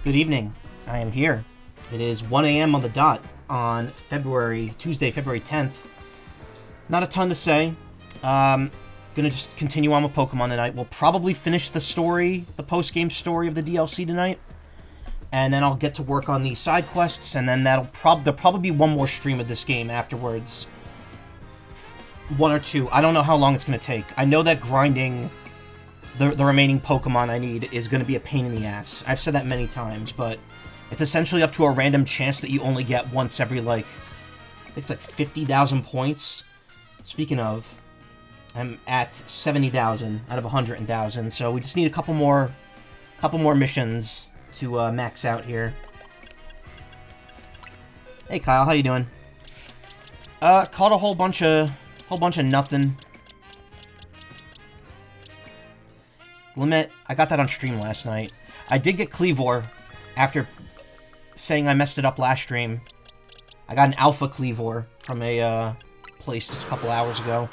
Good evening. I am here. It is 1 a.m. on the dot on Tuesday, February 10th. Not a ton to say. Gonna just continue on with Pokemon tonight. We'll probably finish the story, the post-game story of the DLC tonight. And then I'll get to work on the side quests, and then there'll probably be one more stream of this game afterwards. One or two. I don't know how long it's going to take. I know that grinding the remaining Pokemon I need is going to be a pain in the ass. I've said that many times, but it's essentially up to a random chance that you only get once every, I think it's 50,000 points. Speaking of, I'm at 70,000 out of 100,000, so we just need a couple more missions to max out here. Hey Kyle, how you doing? Caught a whole bunch of nothing. Limit, I got that on stream last night. I did get Kleavor after saying I messed it up last stream. I got an Alpha Kleavor from a place just a couple hours ago.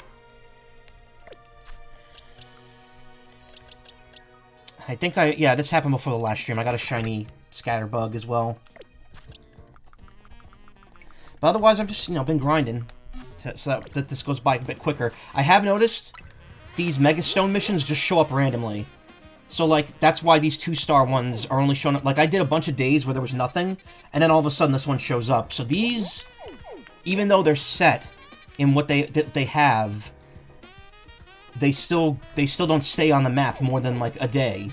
I think this happened before the last stream. I got a shiny Scatterbug as well. But otherwise, I've just, been grinding so that this goes by a bit quicker. I have noticed these Mega Stone missions just show up randomly. So, that's why these 2-star ones are only showing up. I did a bunch of days where there was nothing, and then all of a sudden this one shows up. So these, even though they're set in what they have, they still don't stay on the map more than, a day.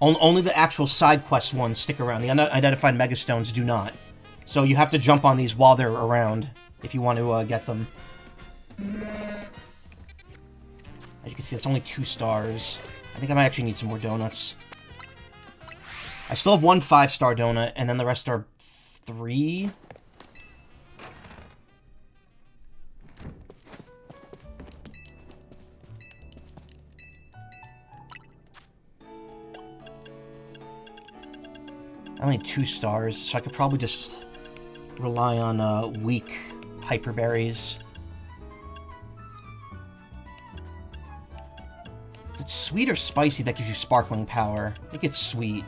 Only the actual side quest ones stick around. The unidentified Mega Stones do not. So you have to jump on these while they're around if you want to get them. As you can see, it's only 2 stars. I think I might actually need some more donuts. I still have one 5-star donut, and then the rest are 3. I only need 2 stars, so I could probably just rely on weak Hyper Berries. Is it sweet or spicy that gives you sparkling power? I think it's sweet.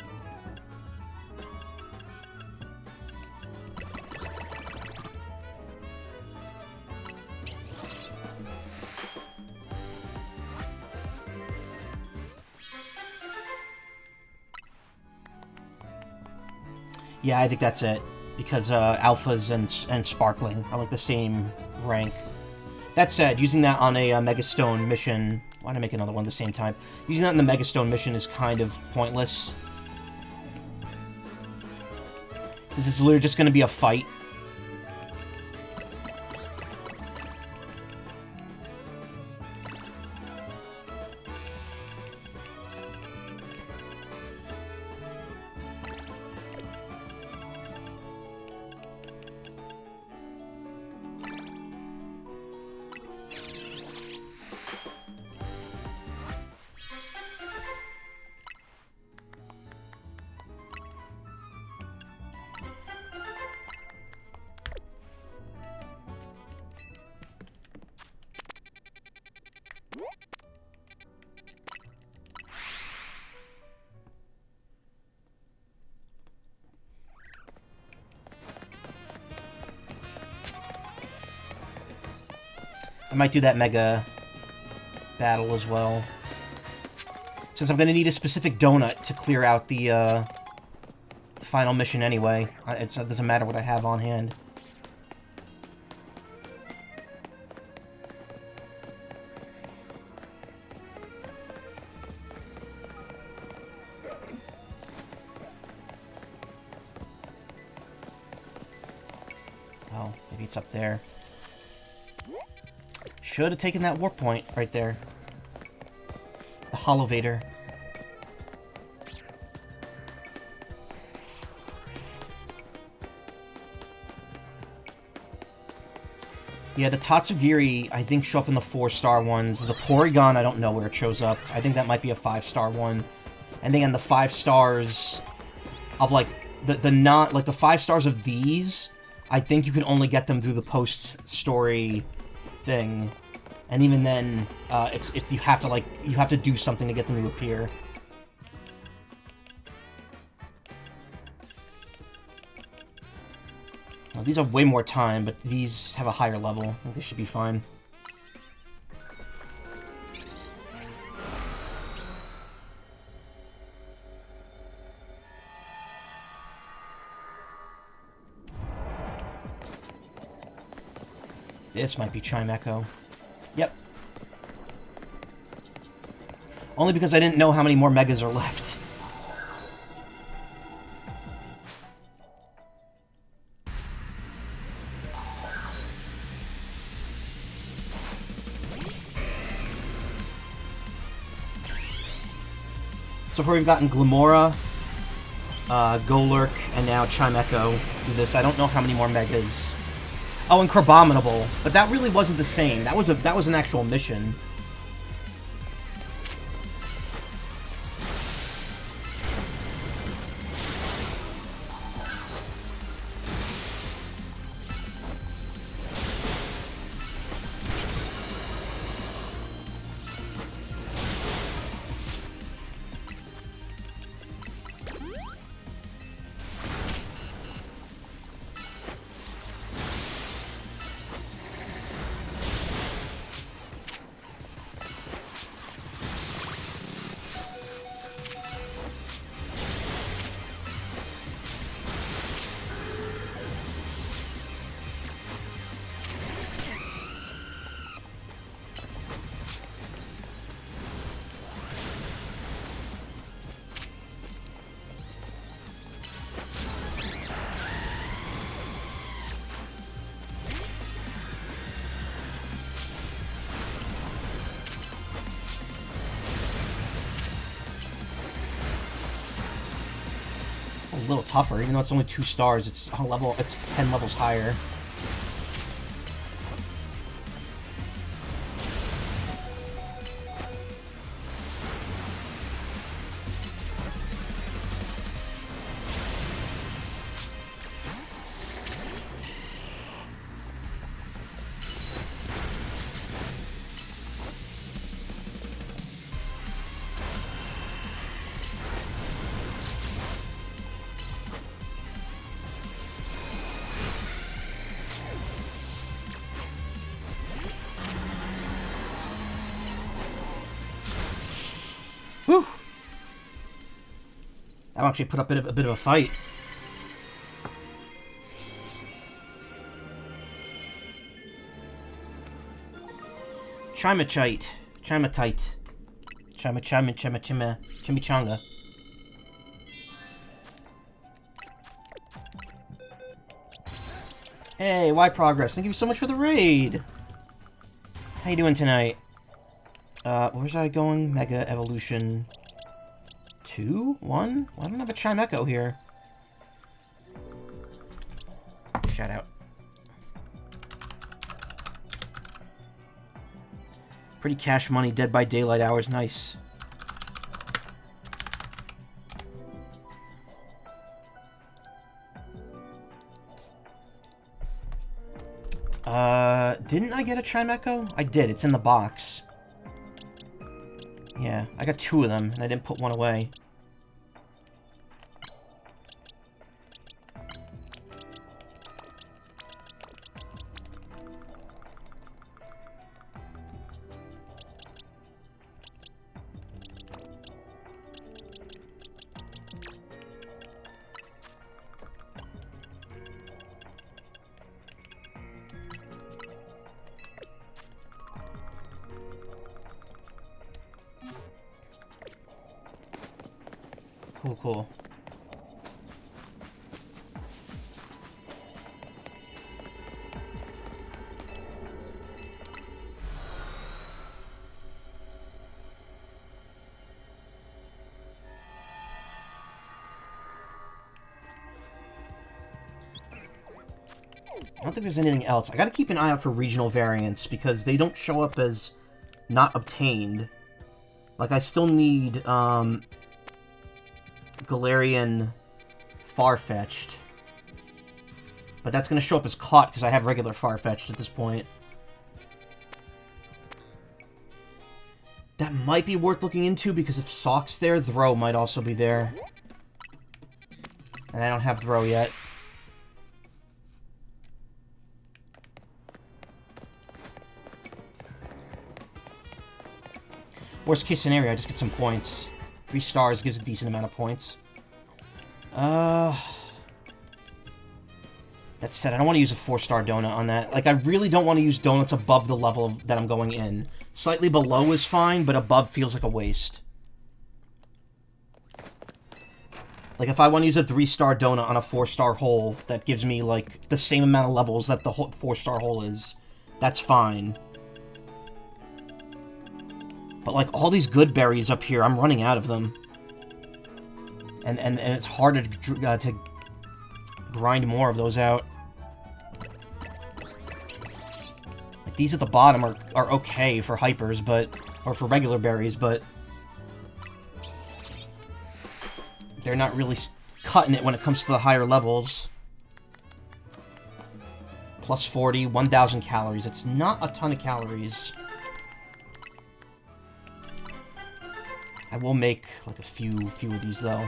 Yeah, I think that's it. Because alphas and sparkling are the same rank. That said, using that on a Mega Stone mission... Why did I make another one at the same time? Using that in the Mega Stone mission is kind of pointless. Since it's literally just going to be a fight. I might do that Mega battle as well. Since I'm going to need a specific donut to clear out the final mission anyway. It doesn't matter what I have on hand. Oh, maybe it's up there. Should have taken that warp point right there. The Holovator. Yeah, the Tatsugiri, I think, show up in the 4-star ones. The Porygon, I don't know where it shows up. I think that might be a 5-star one. And then the 5 stars of, the 5 stars of these, I think you can only get them through the post-story thing. And even then, you have to do something to get them to appear. Well, these have way more time, but these have a higher level. I think they should be fine. This might be Chimecho. Yep. Only because I didn't know how many more Megas are left. So far we've gotten Glamora, Golurk, and now Chimecho do this. I don't know how many more Megas. Oh, and Crabominable, but that really wasn't the same. That was an actual mission. A little tougher, even though it's only 2 stars. It's 10 levels higher. Whew! That actually put up a bit of a fight. Chimichanga. Hey, why progress? Thank you so much for the raid. How you doing tonight? Where's I going? Mega Evolution 2? 1? Well, I don't have a Chimecho here. Shout out. Pretty cash money, Dead by Daylight hours, nice. Didn't I get a Chimecho? I did, it's in the box. Yeah, I got 2 of them, and I didn't put one away. Cool. I don't think there's anything else. I gotta keep an eye out for regional variants, because they don't show up as not obtained. Like, I still need, Galarian Farfetch'd. But that's going to show up as caught because I have regular Farfetch'd at this point. That might be worth looking into because if Sock's there, Throw might also be there. And I don't have Throw yet. Worst case scenario, I just get some points. 3 stars gives a decent amount of points. That said, I don't want to use a 4-star donut on that. Like, I really don't want to use donuts above the level that I'm going in. Slightly below is fine, but above feels like a waste. Like, if I want to use a 3-star donut on a 4-star hole, that gives me, like, the same amount of levels that the 4-star hole is, that's fine. But, like, all these good berries up here, I'm running out of them. And it's hard to grind more of those out. Like, these at the bottom are okay for hypers, but... or for regular berries, but... they're not really cutting it when it comes to the higher levels. Plus 40, 1,000 calories. It's not a ton of calories. I will make, like, a few of these, though.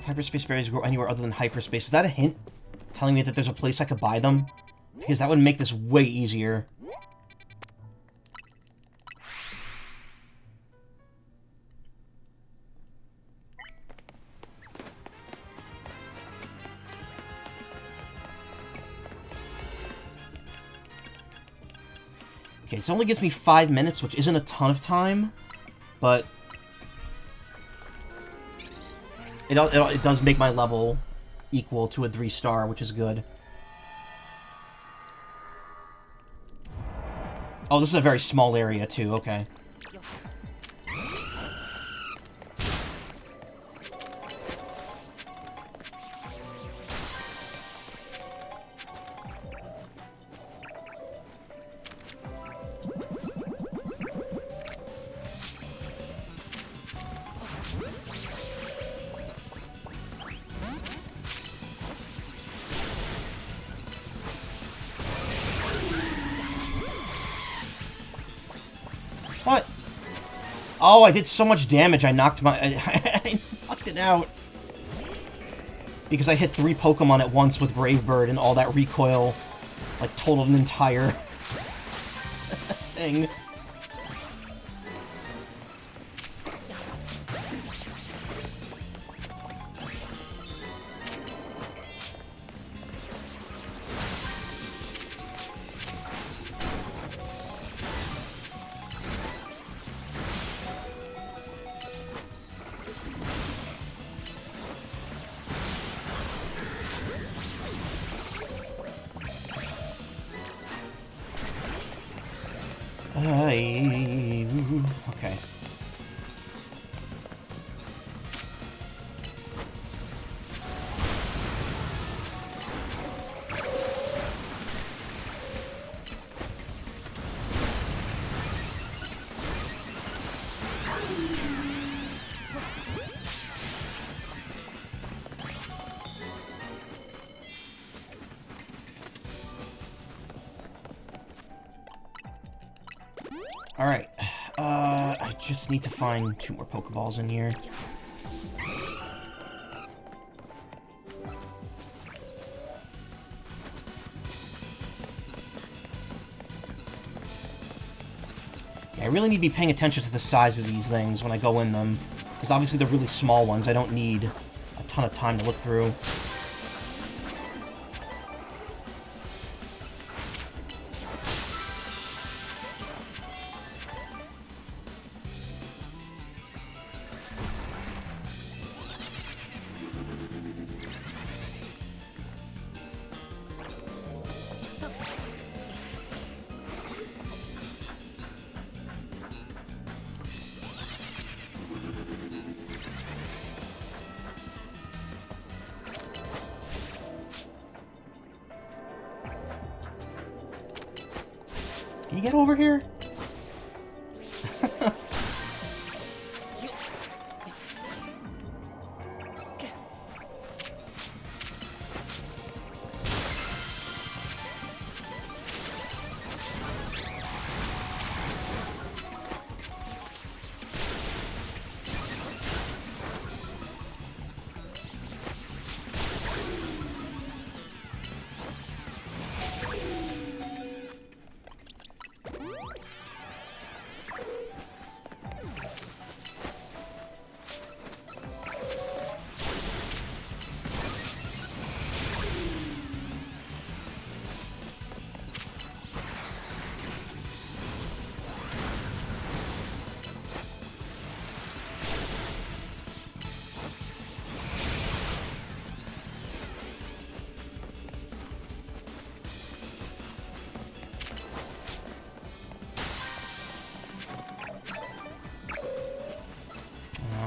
Hyperspace berries grow anywhere other than hyperspace. Is that a hint telling me that there's a place I could buy them? Because that would make this way easier. Okay, so it only gives me 5 minutes, which isn't a ton of time, but... It does make my level equal to a 3-star, which is good. Oh, this is a very small area, too. Okay. What? Oh, I did so much damage, I knocked my... I knocked it out. Because I hit 3 Pokemon at once with Brave Bird, and all that recoil, like, totaled an entire... thing. Okay. Alright, I just need to find 2 more Pokeballs in here. Yeah, I really need to be paying attention to the size of these things when I go in them. Because obviously they're really small ones, I don't need a ton of time to look through. Can you get over here?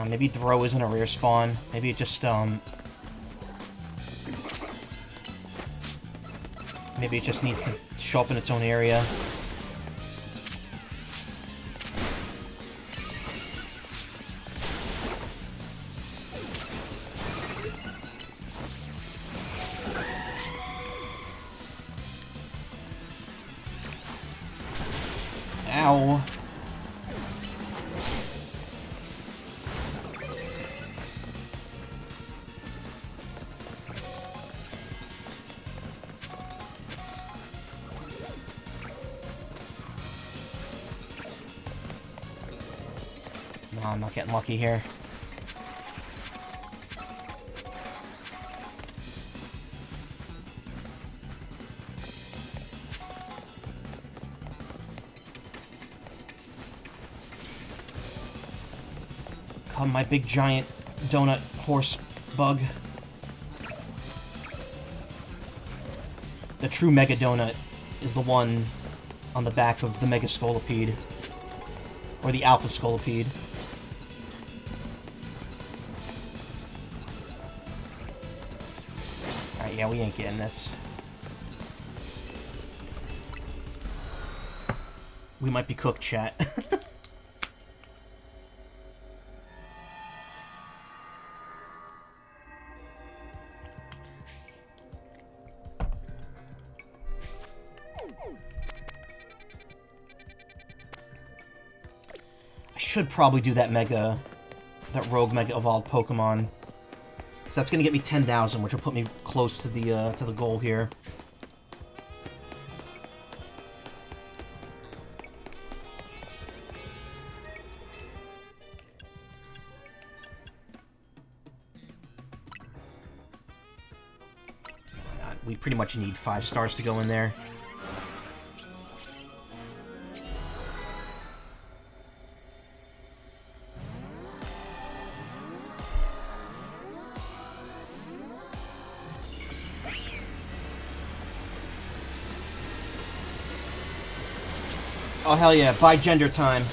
Maybe Throw isn't a rare spawn. Maybe it just, maybe it just needs to show up in its own area. Ow. No, I'm not getting lucky here. Come, my big giant donut horse bug. The true Mega Donut is the one on the back of the Mega Scolipede. Or the Alpha Scolipede. Alright, yeah, we ain't getting this. We might be cooked, chat. Should probably do that rogue Mega Evolved Pokemon. So that's gonna get me 10,000, which will put me close to the goal here. We pretty much need 5 stars to go in there. Oh, hell yeah. Bi-gender time.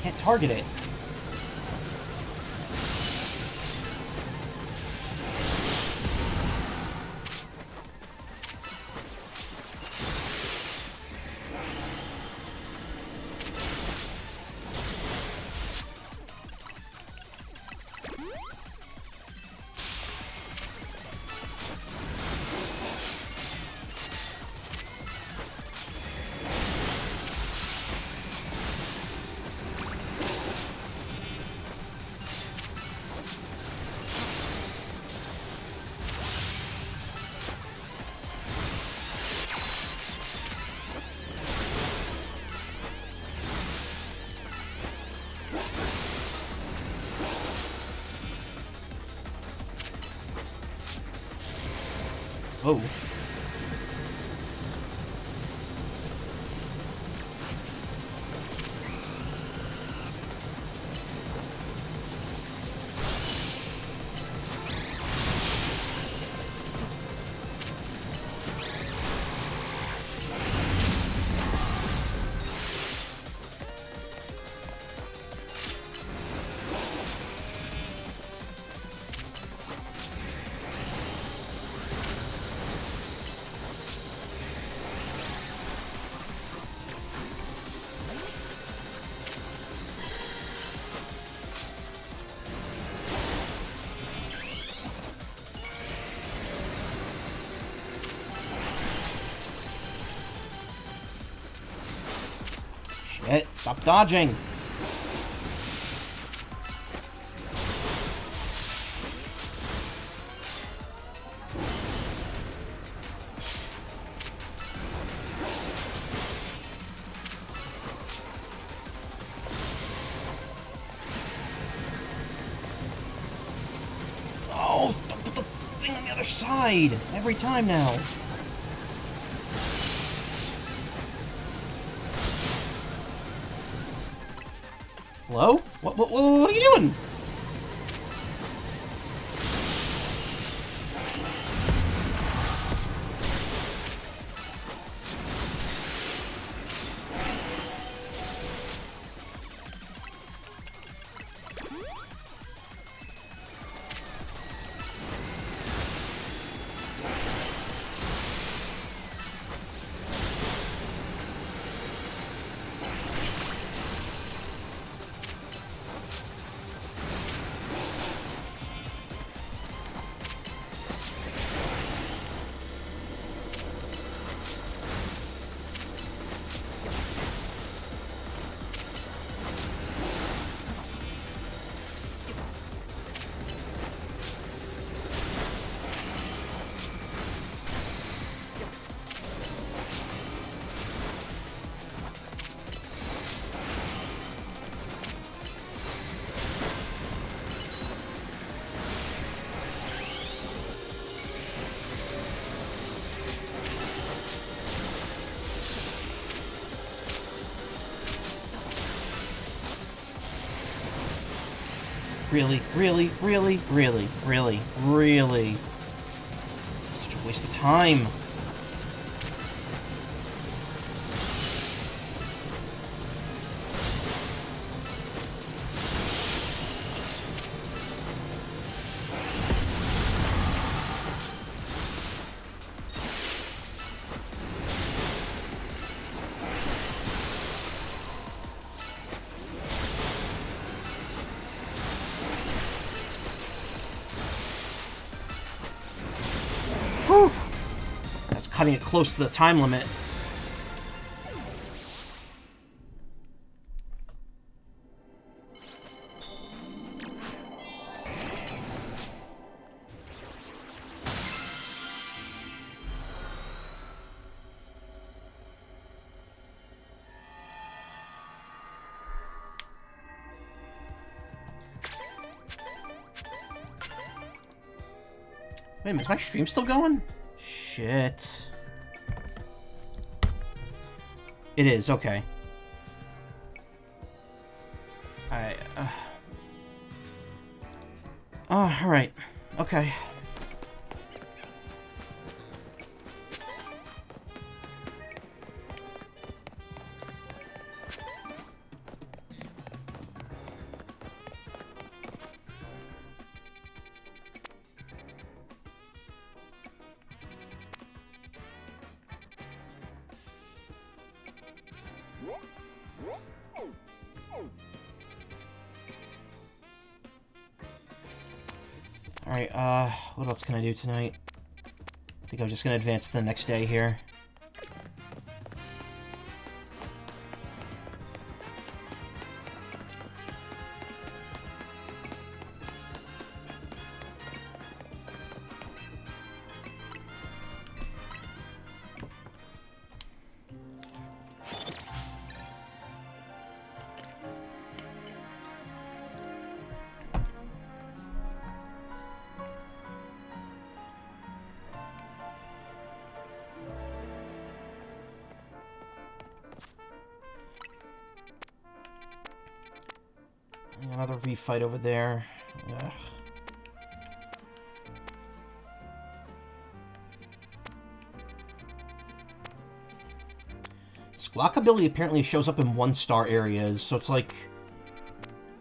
Can't target it. Oh. Shit, stop dodging. Oh, put the thing on the other side every time now. Hello? What are you doing? Really? Such a waste of time. Whew. That's cutting it close to the time limit. Wait a minute, is my stream still going? Shit. It is, okay. Alright. Okay. Alright, what else can I do tonight? I think I'm just gonna advance to the next day here. Another refight over there. Ugh. Squawk ability apparently shows up in 1-star areas, so it's like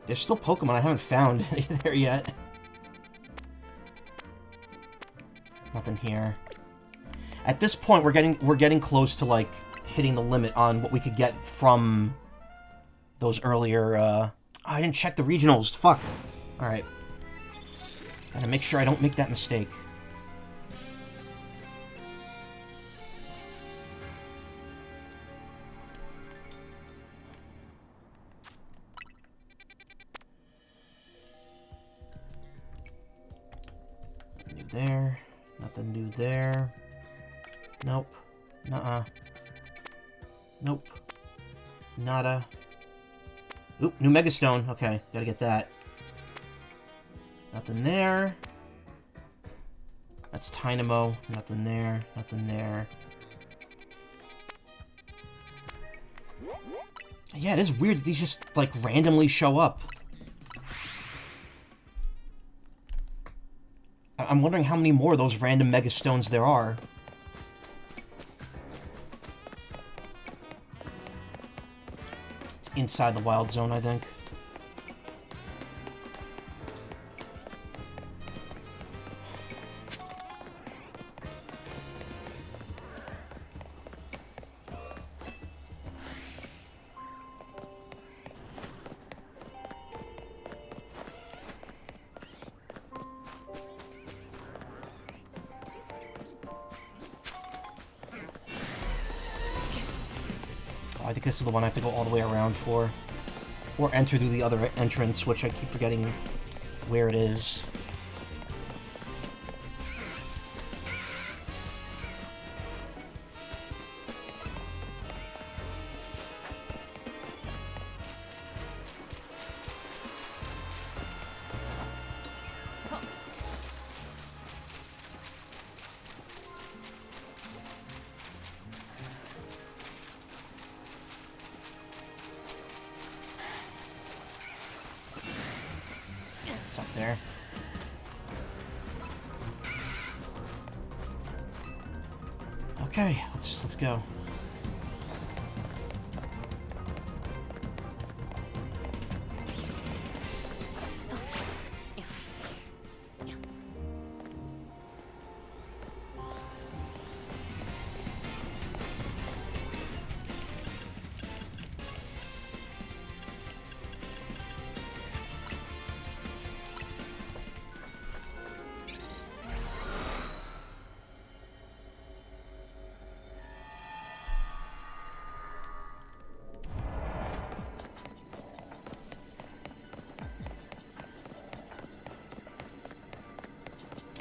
there's still Pokemon I haven't found there yet. Nothing here. At this point, we're getting close to like hitting the limit on what we could get from those earlier. Oh, I didn't check the regionals. Fuck. All right. Gotta make sure I don't make that mistake. there. Nothing new there. Nope. Nuh-uh. Nope. Nada. Oop, new Megastone. Okay, gotta get that. Nothing there. That's Tynamo. Nothing there. Nothing there. Yeah, it is weird that these just, like, randomly show up. I'm wondering how many more of those random Megastones there are. It's inside the Wild Zone, I think. I think this is the one I have to go all the way around for. Or enter through the other entrance, which I keep forgetting where it is. Up there. Okay, let's go.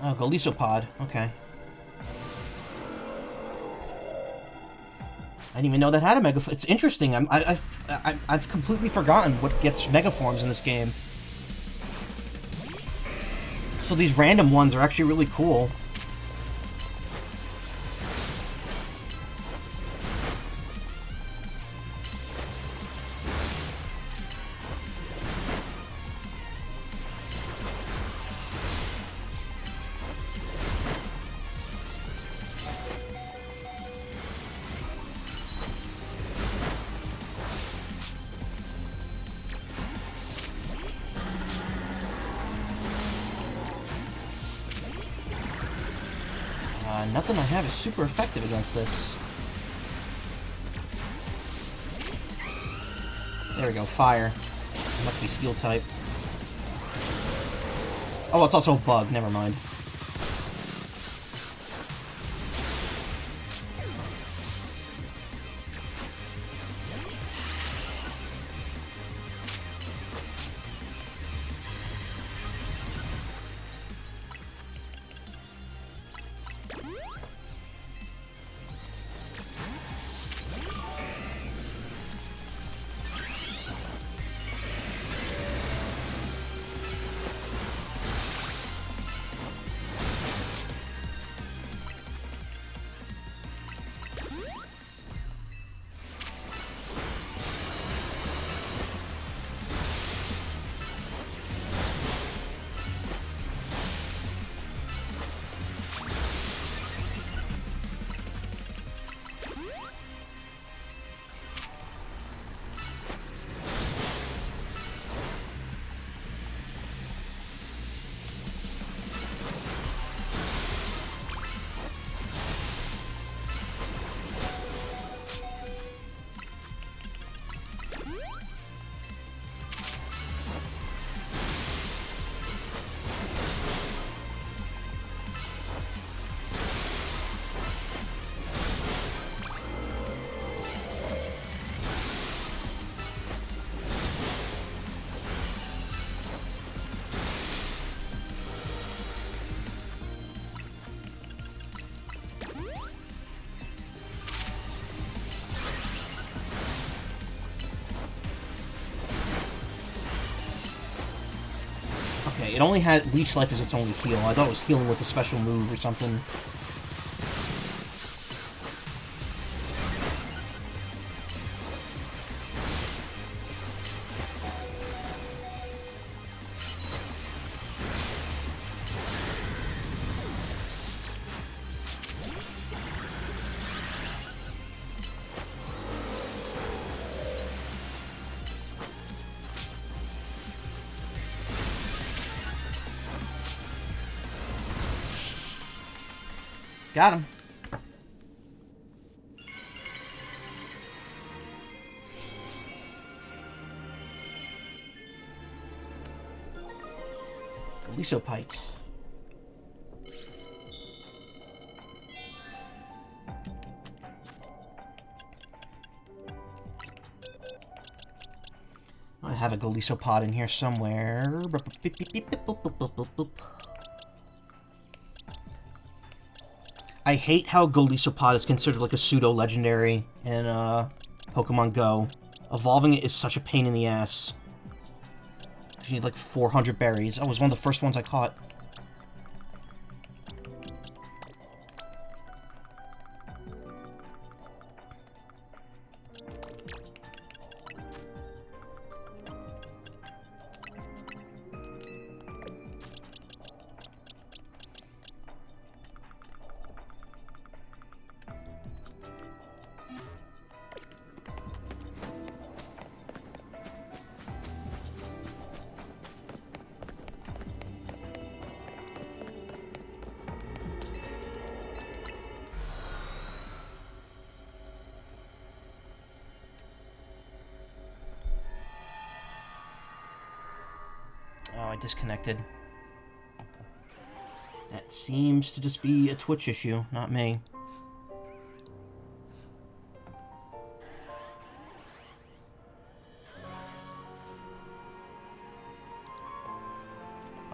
Oh, Golisopod. Okay. I didn't even know that had a Mega... It's interesting. I've completely forgotten what gets Mega Forms in this game. So these random ones are actually really cool. Nothing I have is super effective against this. There we go, fire. It must be steel type. Oh, it's also a bug, never mind. Okay, it only had Leech Life as its only heal. I thought it was healing with a special move or something. Got him. Lisopite. I have a Golisopod in here somewhere. I hate how Golisopod is considered like a pseudo-legendary in Pokemon Go. Evolving it is such a pain in the ass. You need like 400 berries. Oh, it was one of the first ones I caught. Oh, I disconnected. That seems to just be a Twitch issue, not me.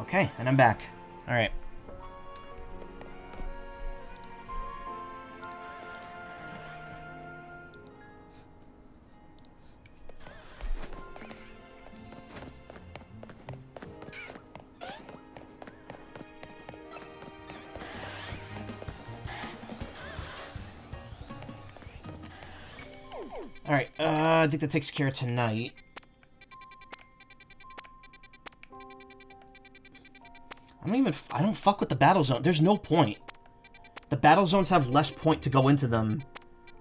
Okay, and I'm back. Alright. Alright, I think that takes care of tonight. I don't fuck with the battle zone. There's no point. The battle zones have less point to go into them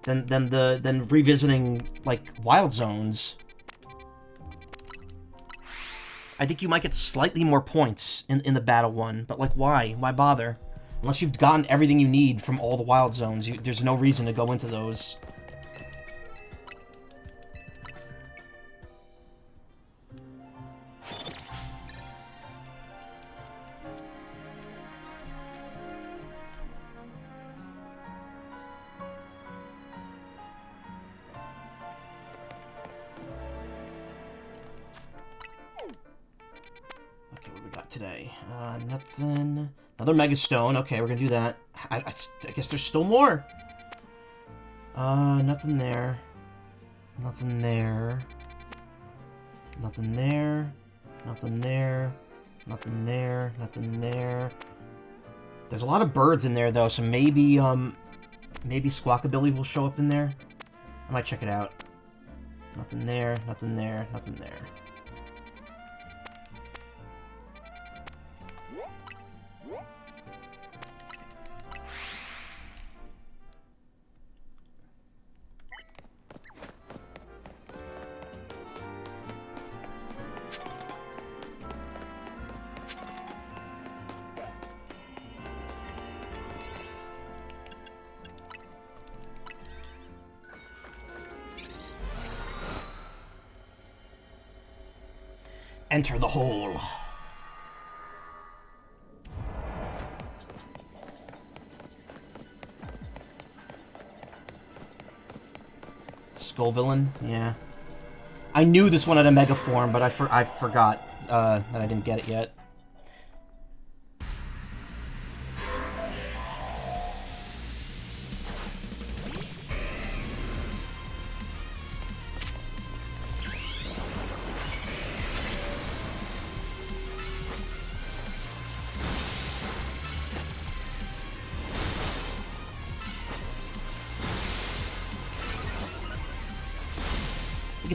than revisiting, like, wild zones. I think you might get slightly more points in the battle one, but, like, why? Why bother? Unless you've gotten everything you need from all the wild zones, there's no reason to go into those. Today. Nothing. Another Mega Stone. Okay, we're gonna do that. I guess there's still more. Nothing there. Nothing there. Nothing there. Nothing there. Nothing there. Nothing there. There's a lot of birds in there, though, so maybe Squawkabilly will show up in there. I might check it out. Nothing there. Nothing there. Nothing there. Enter the hole. Skull Villain? Yeah. I knew this one had a Mega form, but I forgot that I didn't get it yet.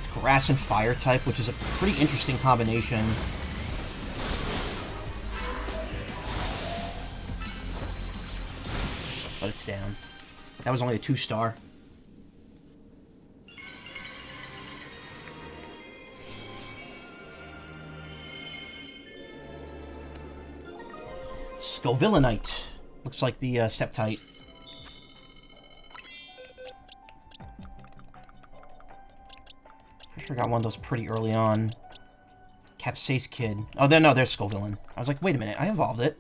it's grass and fire type, which is a pretty interesting combination. But it's down. That was only a 2-star. Scovillanite. Looks like the Septite. Pretty sure I got one of those pretty early on. Capsace Kid. Oh, no, there's Scovillain. I was like, wait a minute, I evolved it.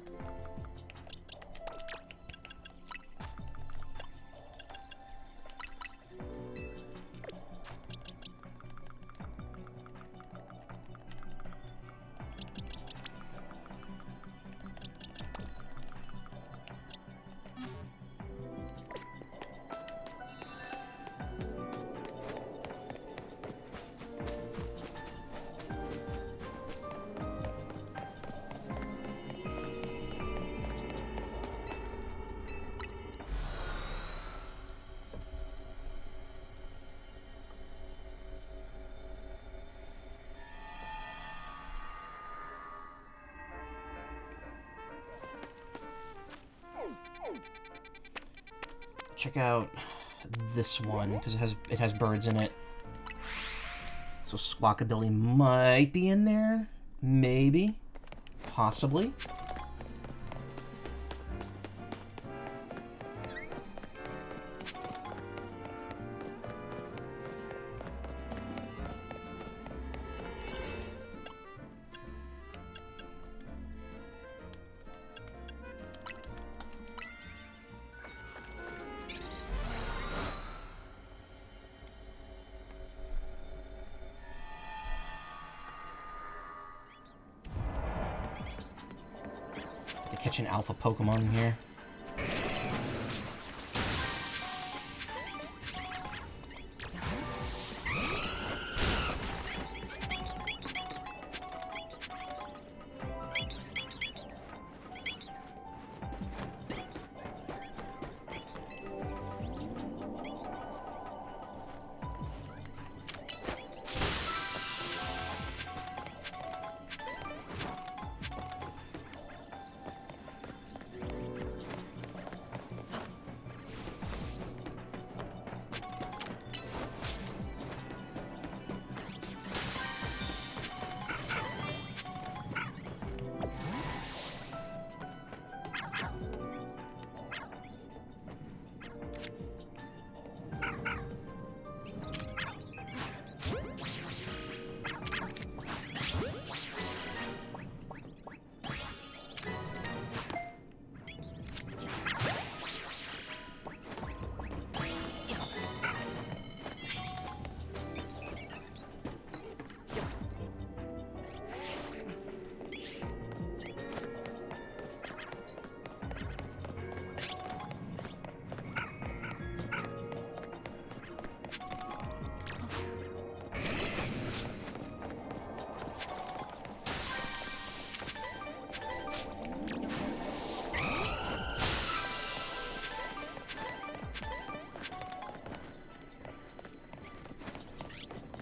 Check out this one, because it has birds in it. So Squawkabilly might be in there. Maybe. Possibly. Catch an alpha Pokemon in here.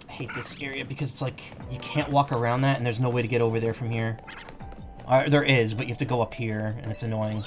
I hate this area because it's like you can't walk around that and there's no way to get over there from here. There is, but you have to go up here and it's annoying.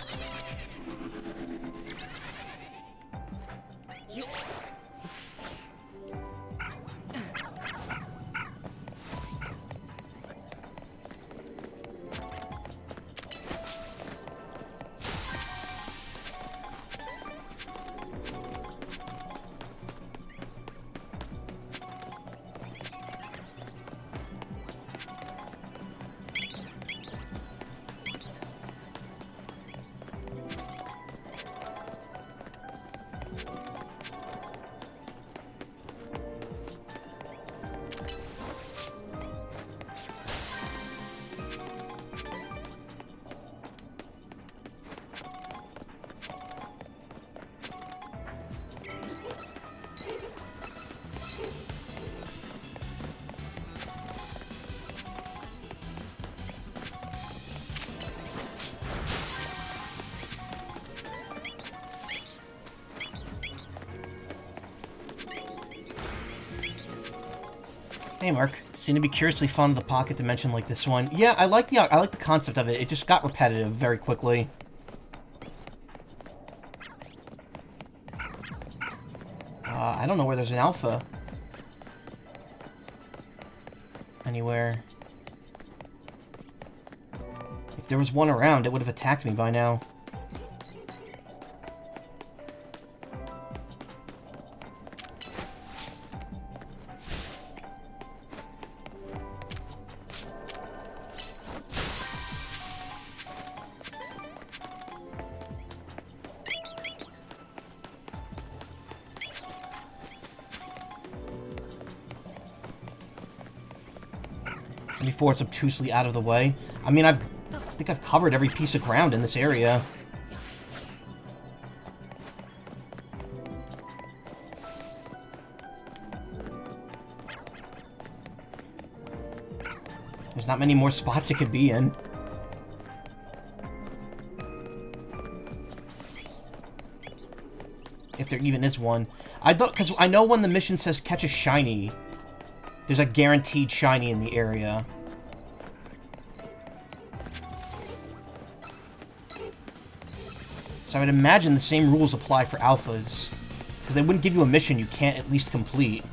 Hey, Mark. Seem to be curiously fond of the pocket dimension like this one. Yeah, I like the concept of it. It just got repetitive very quickly. I don't know where there's an alpha. Anywhere. If there was one around, it would have attacked me by now. Before it's obtusely out of the way. I mean, I think I've covered every piece of ground in this area. There's not many more spots it could be in. If there even is one. I thought, because I know when the mission says catch a shiny, there's a guaranteed shiny in the area. So I would imagine the same rules apply for alphas. Because they wouldn't give you a mission you can't at least complete.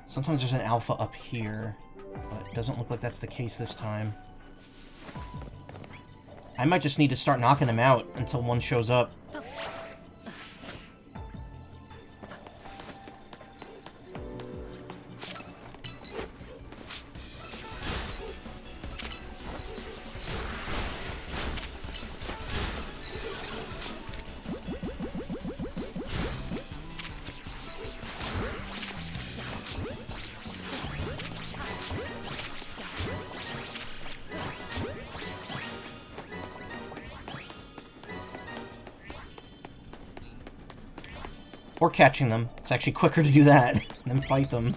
Sometimes there's an alpha up here, but it doesn't look like that's the case this time. I might just need to start knocking them out until one shows up. Or catching them. It's actually quicker to do that than fight them.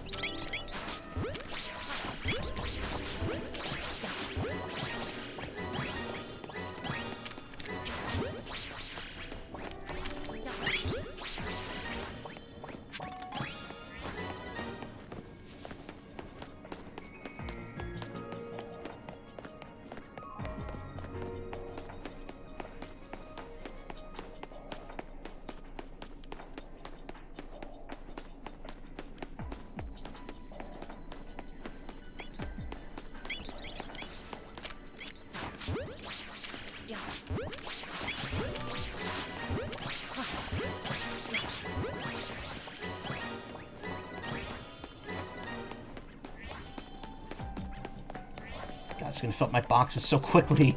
God, it's gonna fill up my boxes so quickly.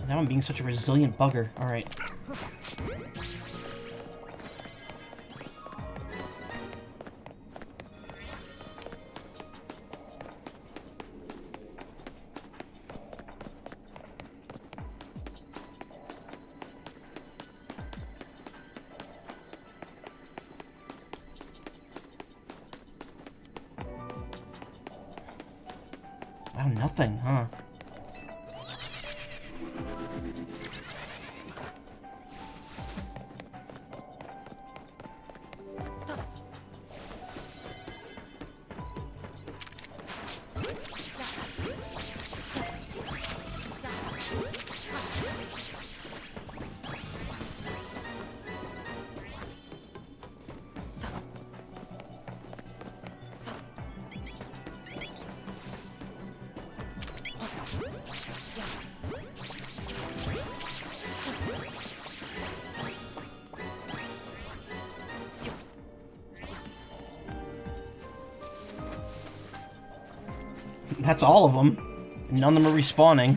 Now I'm being such a resilient bugger. Alright. Nothing, huh? That's all of them. None of them are respawning.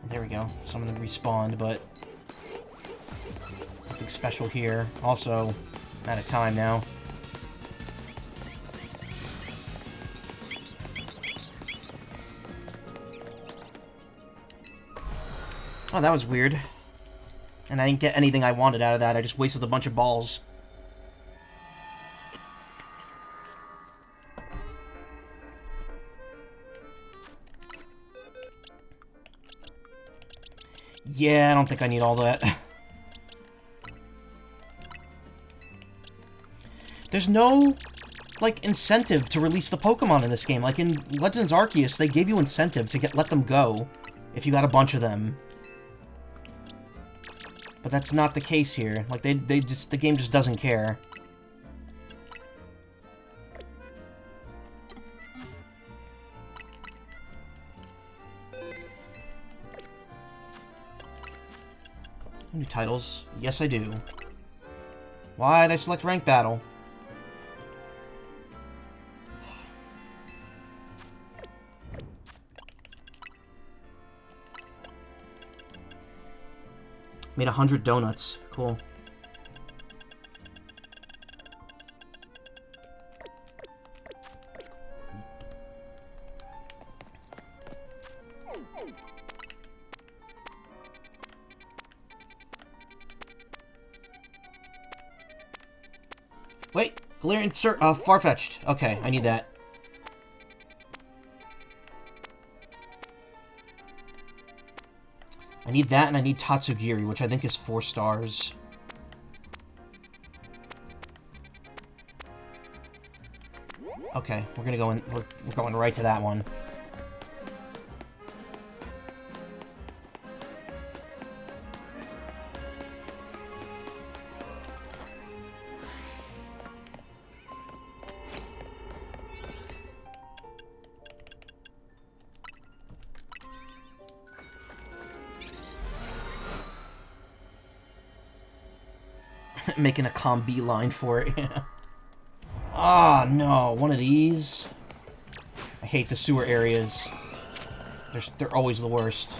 There we go. Some of them respawned, but nothing special here. Also, I'm out of time now. Oh, that was weird. And I didn't get anything I wanted out of that. I just wasted a bunch of balls. Yeah, I don't think I need all that. There's no, like, incentive to release the Pokemon in this game. Like, in Legends Arceus, they gave you incentive to let them go if you got a bunch of them. But that's not the case here. Like, the game just doesn't care. New titles? Yes, I do. Why'd I select Rank Battle? Made 100 donuts. Cool. Wait, Galarian Farfetch'd. Okay, I need that. I need that, and I need Tatsugiri, which I think is 4 stars. Okay, we're gonna go in. We're going right to that one. Making a combi line for it. Ah, no, one of these. I hate the sewer areas. They're always the worst.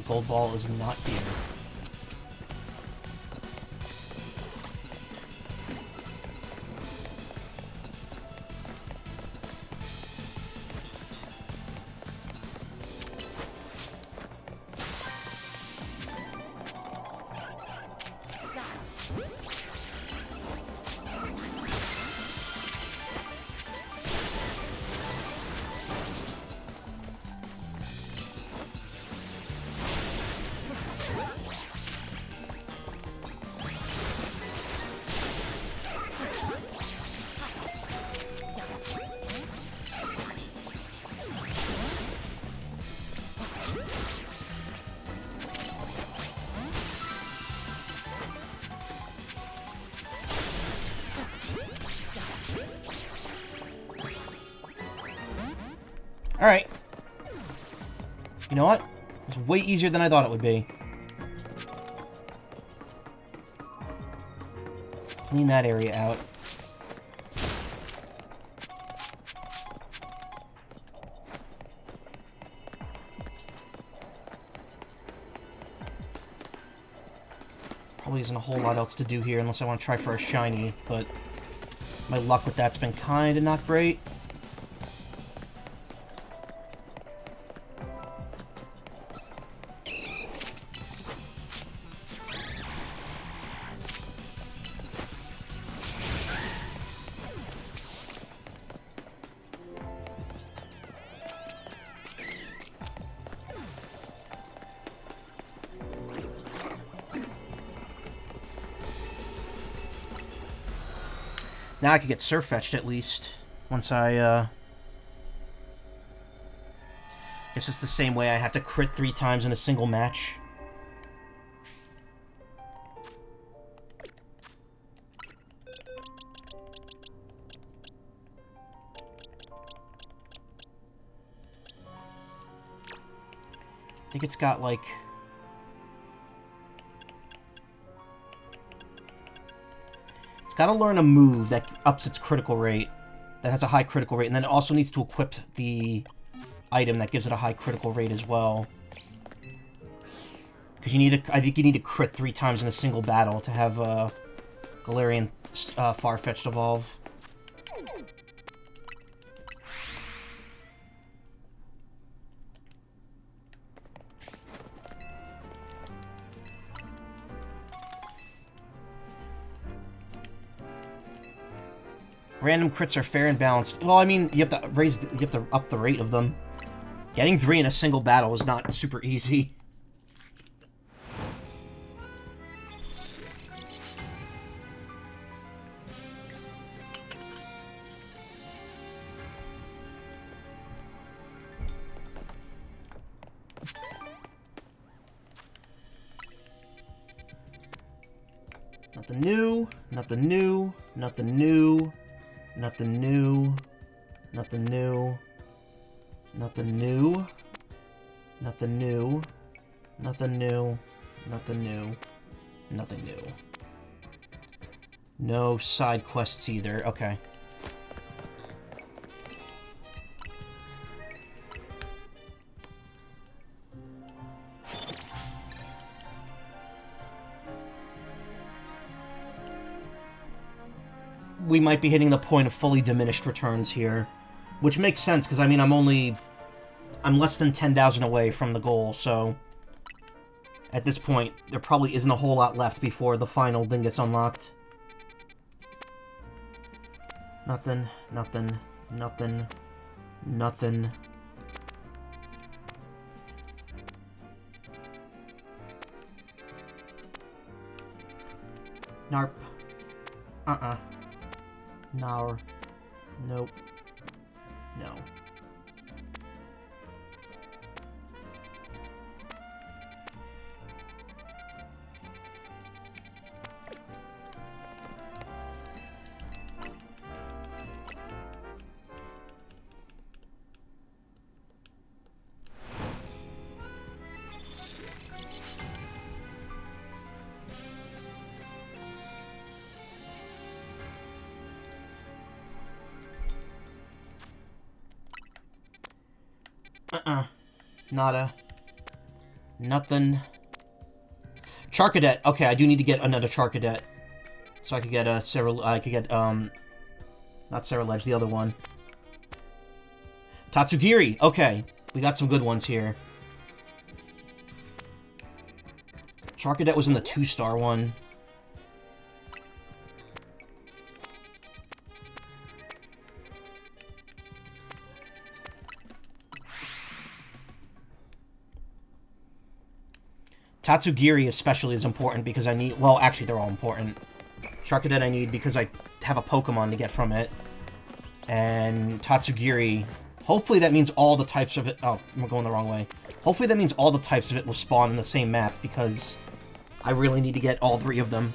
gold ball is not here. Alright. You know what? It's way easier than I thought it would be. Clean that area out. Probably isn't a whole lot else to do here unless I want to try for a shiny, but my luck with that's been kind of not great. Now I could get Surfetched at least, once I, guess it's the same way I have to crit 3 times in a single match. I think it's got, like... It's got to learn a move that ups its critical rate, that has a high critical rate, and then it also needs to equip the item that gives it a high critical rate as well. Because you need to, I think you need to crit 3 times in a single battle to have Galarian Farfetch'd evolve. Random crits are fair and balanced. Well, I mean, you have to you have to up the rate of them. Getting 3 in a single battle is not super easy. Nothing new, nothing new, nothing new. Nothing new. Nothing new. Nothing new. Nothing new. Nothing new. Nothing new. Nothing new. No side quests either. Okay. We might be hitting the point of fully diminished returns here. Which makes sense, because, I mean, I'm less than 10,000 away from the goal, so... At this point, there probably isn't a whole lot left before the final thing gets unlocked. Nothing, nothing, nothing, nothing. Narp. No. Nope. No. Nada. Nothing. Charcadet. Okay, I do need to get another Charcadet. So I could get a I could get, not Ceruledge, the other one. Tatsugiri. Okay, we got some good ones here. Charcadet was in the 2-star one. Tatsugiri especially is important because I need... Well, actually, they're all important. Charcadet I need because I have a Pokemon to get from it. And Tatsugiri... Hopefully that means all the types of it... Oh, I'm going the wrong way. Hopefully that means all the types of it will spawn in the same map because I really need to get all 3 of them.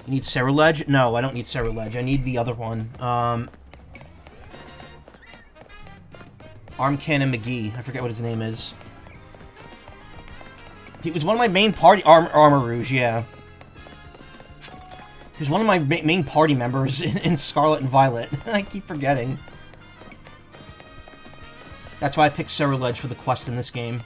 I need Ceruledge? No, I don't need Ceruledge. I need the other one. Arm Cannon McGee. I forget what his name is. He was one of my main party... Armor Rouge, yeah. He was one of my main party members in Scarlet and Violet. I keep forgetting. That's why I picked Ceruledge for the quest in this game.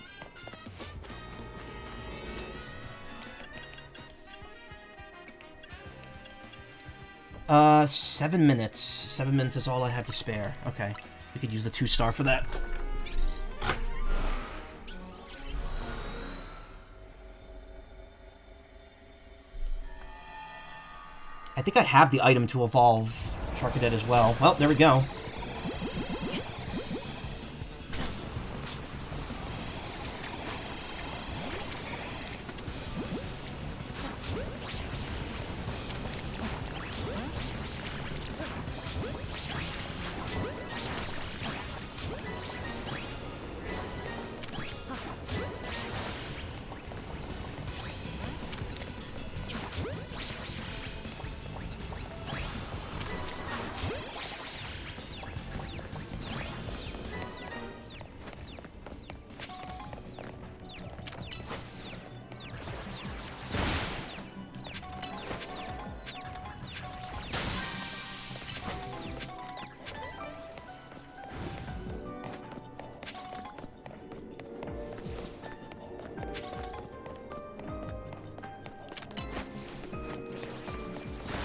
Uh, 7 minutes. 7 minutes is all I have to spare. Okay. We could use the 2-star for that. I think I have the item to evolve Charcadet as well. Well, there we go.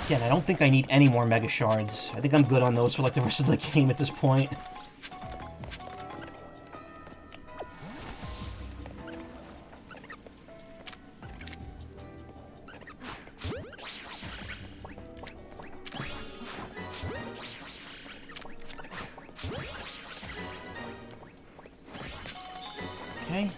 Again, I don't think I need any more Mega Shards. I think I'm good on those for like the rest of the game at this point. Okay.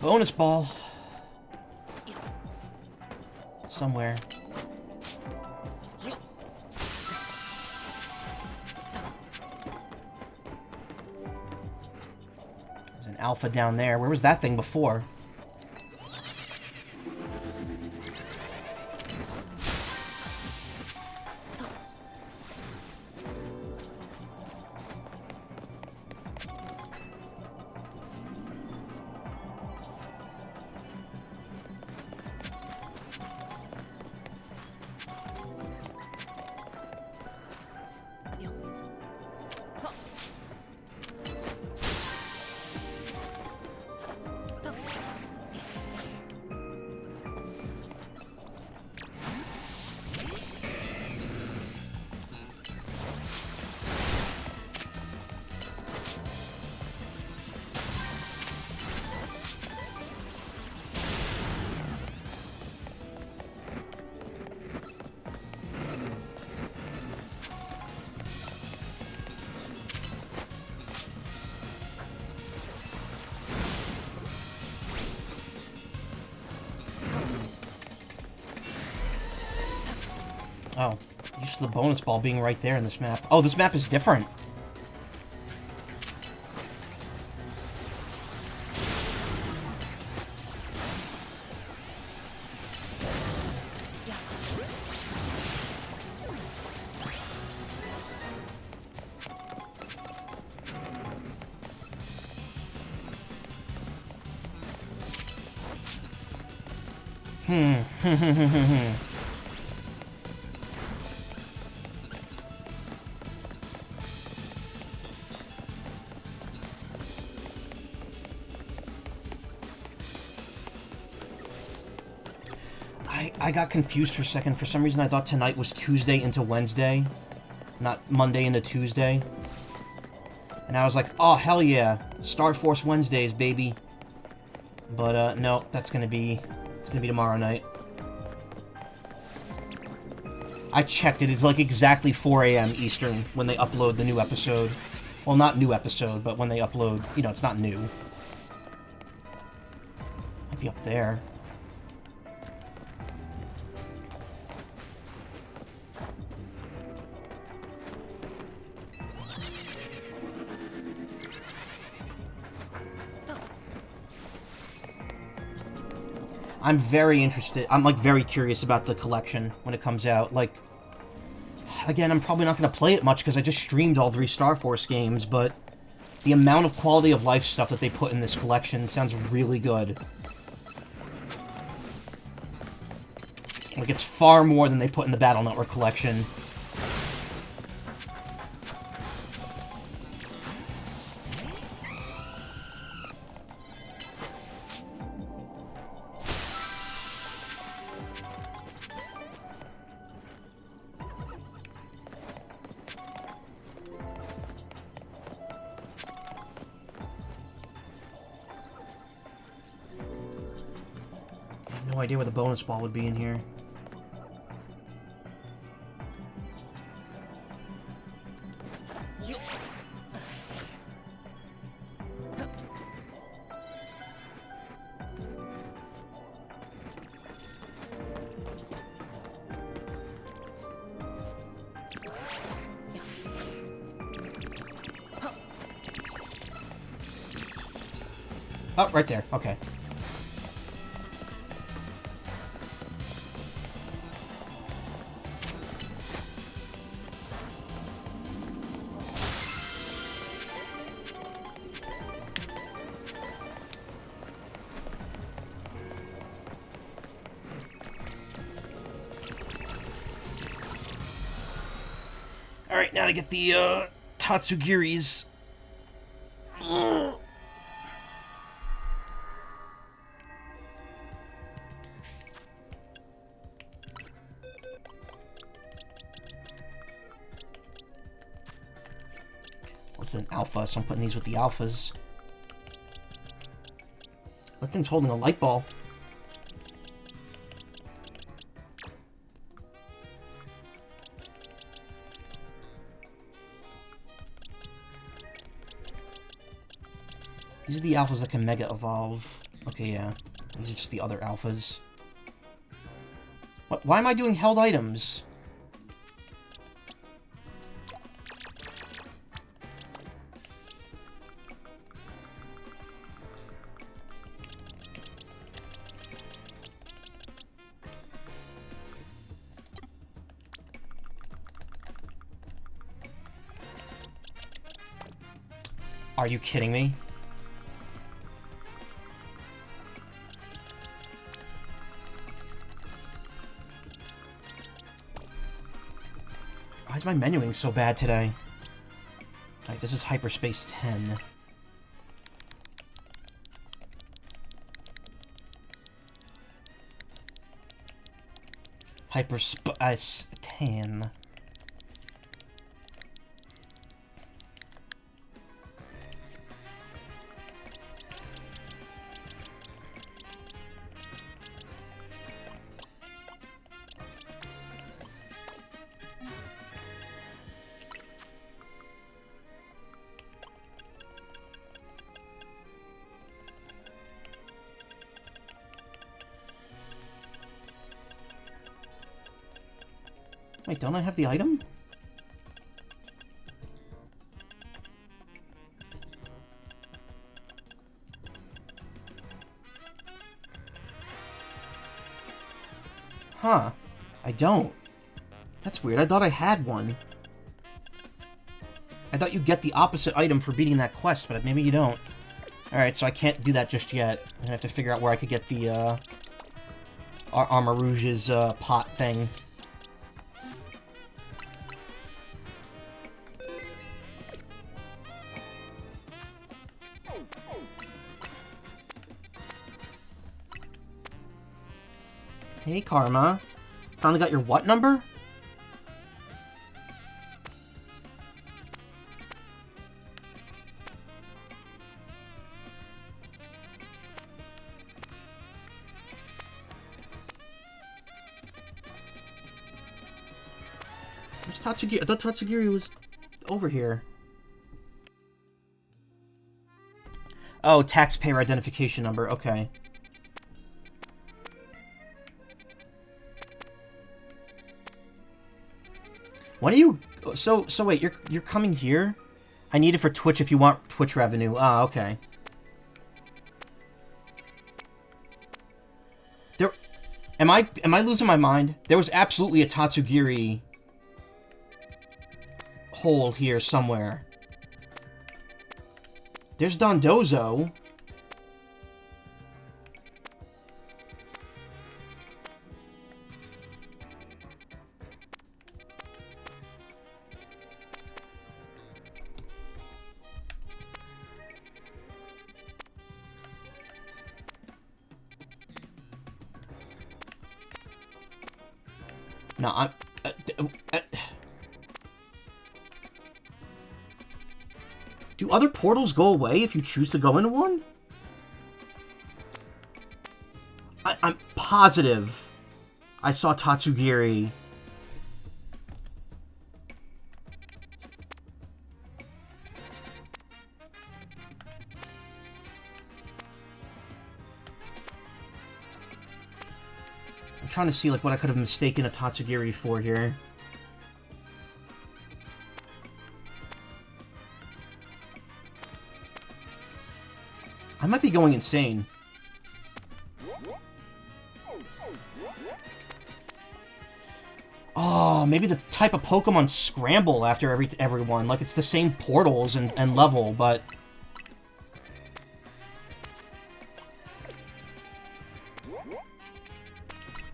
Bonus ball. Somewhere. alpha down there. Where was that thing before? Oh, used to the bonus ball being right there in this map. Oh, this map is different. I got confused for a second. For some reason, I thought tonight was Tuesday into Wednesday, not Monday into Tuesday. And I was like, oh, hell yeah, Star Force Wednesdays, baby. But, no, it's gonna be tomorrow night. I checked it. It's like exactly 4 a.m. Eastern when they upload the new episode. Well, not new episode, but when they upload, you know, it's not new. Might be up there. I'm very interested. I'm, like, very curious about the collection when it comes out. Like, again, I'm probably not going to play it much because I just streamed all 3 Star Force games, but the amount of quality of life stuff that they put in this collection sounds really good. Like, it's far more than they put in the Battle Network collection. No idea where the bonus ball would be in here. Oh, right there. Okay. Alright, now to get the, Tatsugiris. What's an alpha? So I'm putting these with the alphas. That thing's holding a light ball. These are the alphas that can Mega Evolve. Okay, yeah. These are just the other alphas. What? Why am I doing held items? Are you kidding me? Why is my menuing so bad today? Alright, this is Hyperspace 10. Hyperspace 10. Wait, don't I have the item? Huh. I don't. That's weird. I thought I had one. I thought you'd get the opposite item for beating that quest, but maybe you don't. Alright, so I can't do that just yet. I'm gonna have to figure out where I could get the, Armor Rouge's, pot thing. Hey, Karma. Finally got your what number? Where's Tatsugiri? I thought Tatsugiri was over here. Oh, taxpayer identification number. Okay. When are you... So wait, you're coming here? I need it for Twitch if you want Twitch revenue. Ah, okay. There... Am I losing my mind? There was absolutely a Tatsugiri hole here somewhere. There's Dondozo. No, I'm... Do other portals go away if you choose to go into one? I'm positive I saw Tatsugiri. I'm trying to see like what I could have mistaken a Tatsugiri for here. I might be going insane. Oh, maybe the type of Pokemon scramble after everyone. Like, it's the same portals and level, but...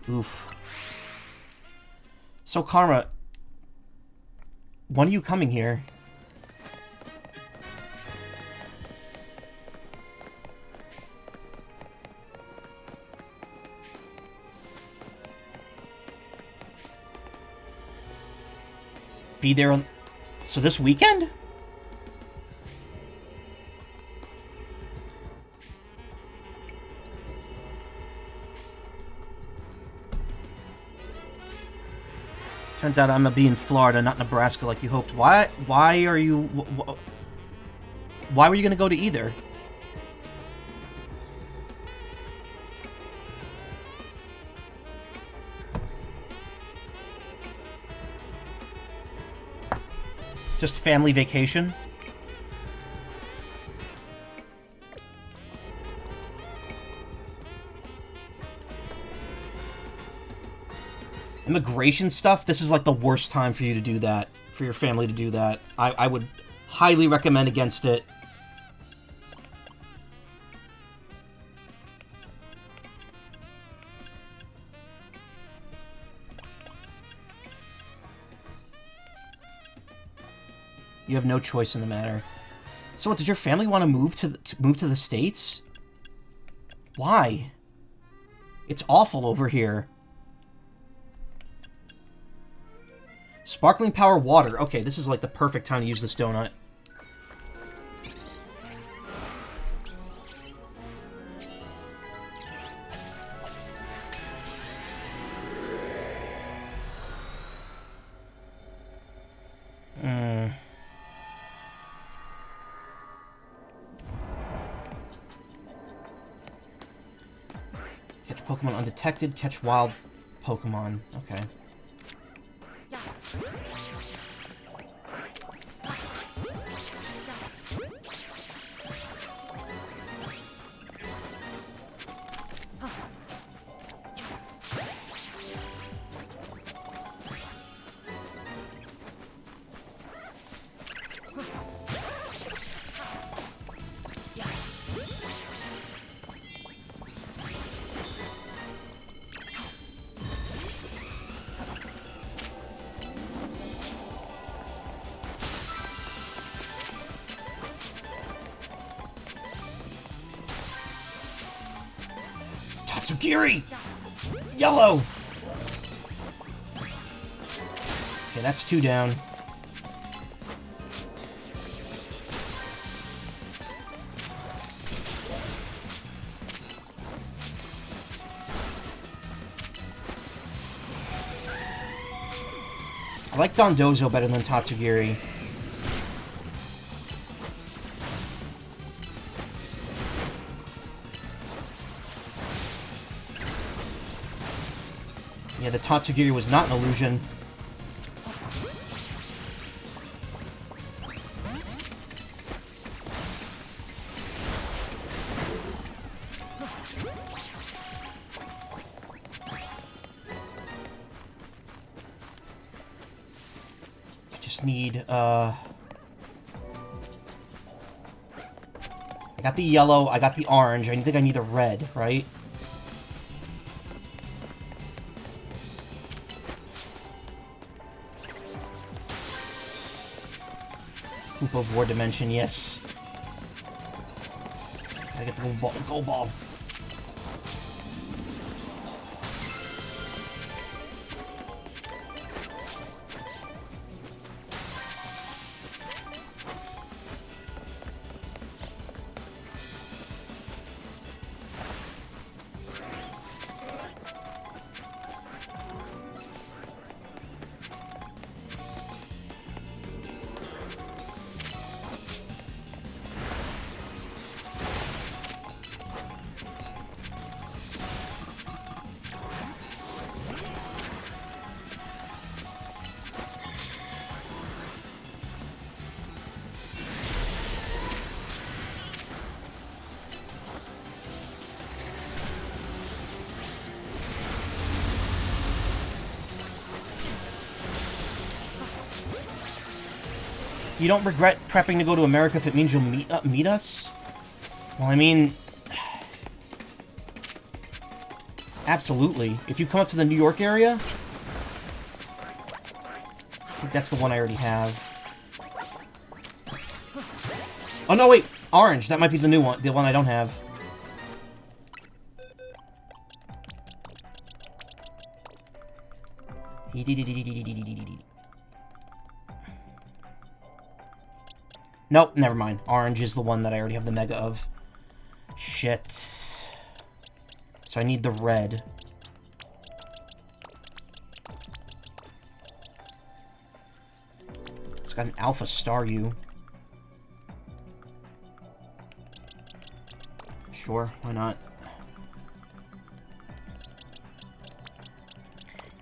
Oof. So, Karma, when are you coming here? Be there on... So this weekend? Turns out I'm gonna be in Florida, not Nebraska like you hoped. Why are you... Why were you gonna go to either? Just family vacation? Immigration stuff? This is like the worst time for you to do that. For your family to do that. I would highly recommend against it. You have no choice in the matter. So what, did your family want to move to the States? Why? It's awful over here. Sparkling Power Water. Okay, this is like the perfect time to use this donut. Catch Pokemon undetected. Catch wild Pokemon. Okay. Tatsugiri! Yellow! Okay, that's 2 down. I like Dondozo better than Tatsugiri. Yeah, the Tatsugiri was not an illusion. I just need, I got the yellow, I got the orange, I think I need the red, right? Hoop of War Dimension, yes. I get the gold ball. You don't regret prepping to go to America if it means you'll meet us? Well, I mean... absolutely. If you come up to the New York area... I think that's the one I already have. Oh, no, wait! Orange. That might be the new one. The one I don't have. Nope, never mind. Orange is the one that I already have the Mega of. Shit. So I need the red. It's got an Alpha Staryu. Sure, why not?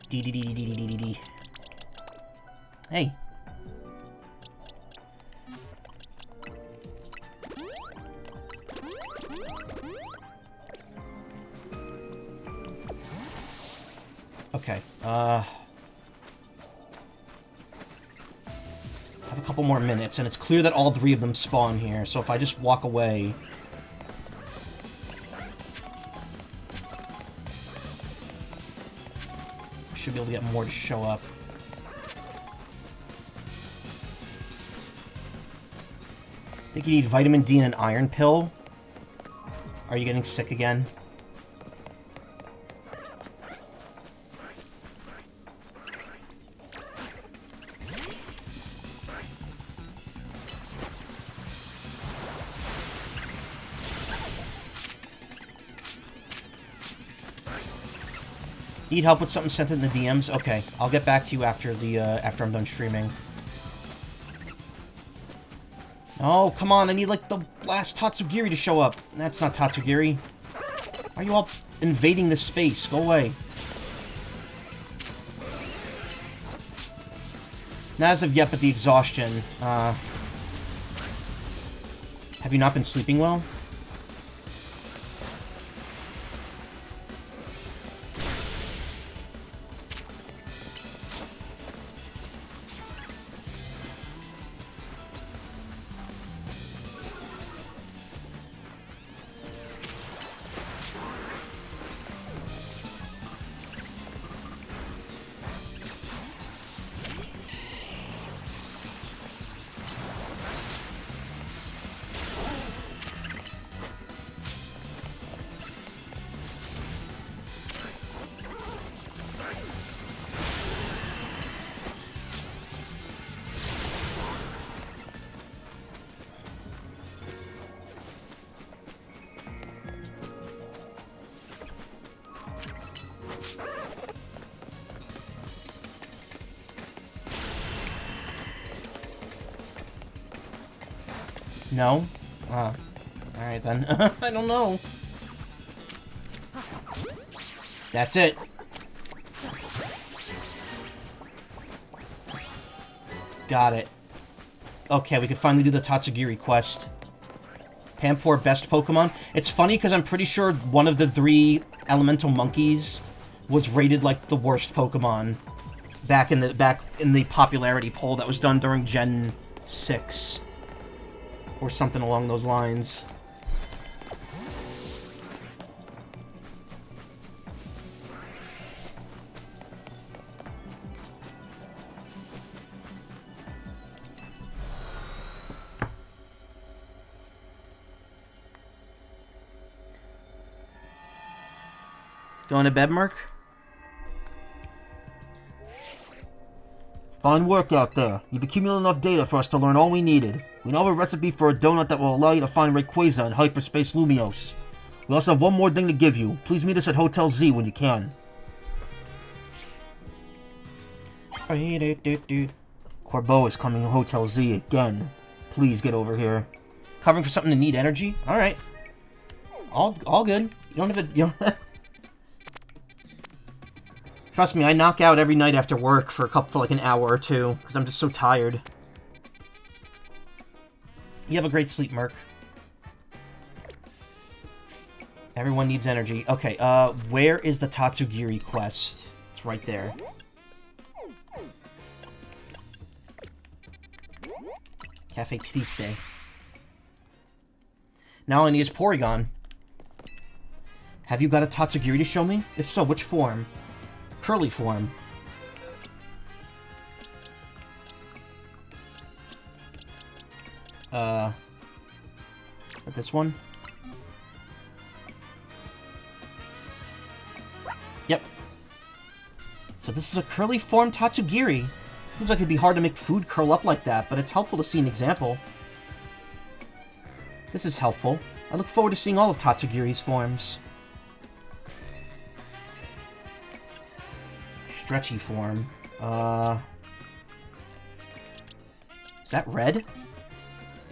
D. Hey. Okay, I have a couple more minutes, and it's clear that all 3 of them spawn here, so if I just walk away... I should be able to get more to show up. Think you need vitamin D and an iron pill? Are you getting sick again? Need help with something sent in the DMs? Okay, I'll get back to you after after I'm done streaming. Oh, come on, I need, like, the last Tatsugiri to show up. That's not Tatsugiri. Why are you all invading this space? Go away. Not as of yet, but the exhaustion. Have you not been sleeping well? No? Alright then. I don't know. That's it. Got it. Okay, we can finally do the Tatsugiri quest. Pampor best Pokemon. It's funny because I'm pretty sure one of the 3 elemental monkeys was rated like the worst Pokemon back in the popularity poll that was done during Gen 6. Or something along those lines. Going to bed, Merc? Fine work out there. You've accumulated enough data for us to learn all we needed. We now have a recipe for a donut that will allow you to find Rayquaza in Hyperspace Lumiose. We also have one more thing to give you. Please meet us at Hotel Z when you can. Corbeau is coming to Hotel Z again. Please get over here. Covering for something to need energy? Alright. All good. You don't have to... You know, trust me, I knock out every night after work for like an hour or two, because I'm just so tired. You have a great sleep, Merc. Everyone needs energy. Okay, where is the Tatsugiri quest? It's right there. Cafe Triste. Now all I need is Porygon. Have you got a Tatsugiri to show me? If so, which form? Curly form. This one? Yep. So this is a curly form Tatsugiri. Seems like it'd be hard to make food curl up like that, but it's helpful to see an example. This is helpful. I look forward to seeing all of Tatsugiri's forms. Stretchy form. Is that red?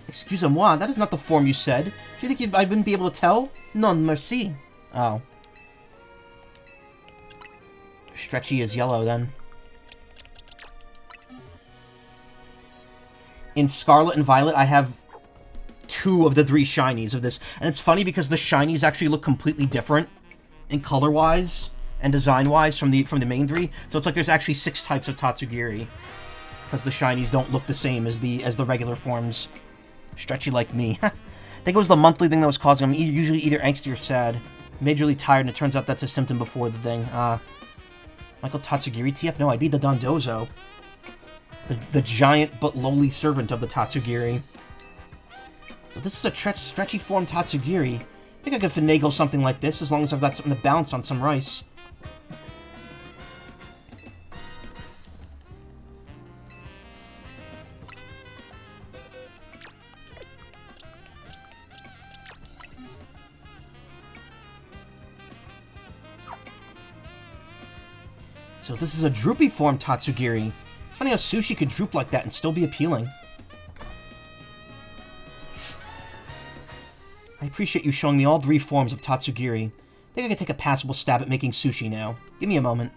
Excusez-moi, that is not the form you said. Do you think I wouldn't be able to tell? Non merci. Oh. Stretchy is yellow, then. In Scarlet and Violet, I have 2 of the 3 shinies of this. And it's funny because the shinies actually look completely different in color-wise and design-wise from the main 3. So it's like there's actually 6 types of Tatsugiri. Because the shinies don't look the same as the regular forms. Stretchy like me. I think it was the monthly thing that was causing him usually either angsty or sad. Majorly tired, and it turns out that's a symptom before the thing. Michael Tatsugiri TF? No, I beat the Dondozo. The giant but lowly servant of the Tatsugiri. So this is a stretchy form Tatsugiri. I think I could finagle something like this as long as I've got something to bounce on some rice. So this is a droopy form Tatsugiri. It's funny how sushi could droop like that and still be appealing. I appreciate you showing me all 3 forms of Tatsugiri. I think I can take a passable stab at making sushi now. Give me a moment.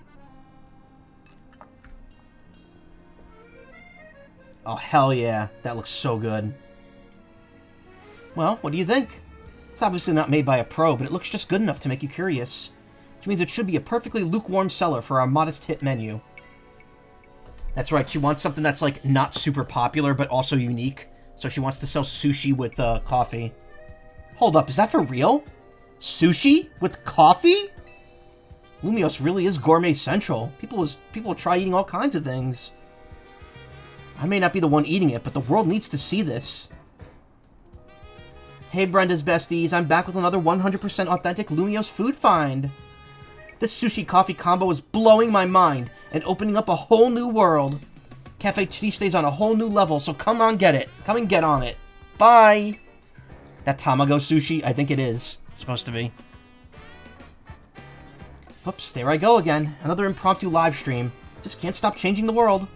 Oh, hell yeah. That looks so good. Well, what do you think? It's obviously not made by a pro, but it looks just good enough to make you curious. Which means it should be a perfectly lukewarm seller for our modest hit menu. That's right, she wants something that's, like, not super popular, but also unique. So she wants to sell sushi with coffee. Hold up, is that for real? Sushi with coffee? Lumios really is gourmet central. People will try eating all kinds of things. I may not be the one eating it, but the world needs to see this. Hey Brenda's besties, I'm back with another 100% authentic Lumios food find. This sushi-coffee combo is blowing my mind and opening up a whole new world. Cafe Triste's on a whole new level, so come on get it. Come and get on it. Bye! That Tamago sushi? I think it is. It's supposed to be. Whoops, there I go again. Another impromptu live stream. Just can't stop changing the world.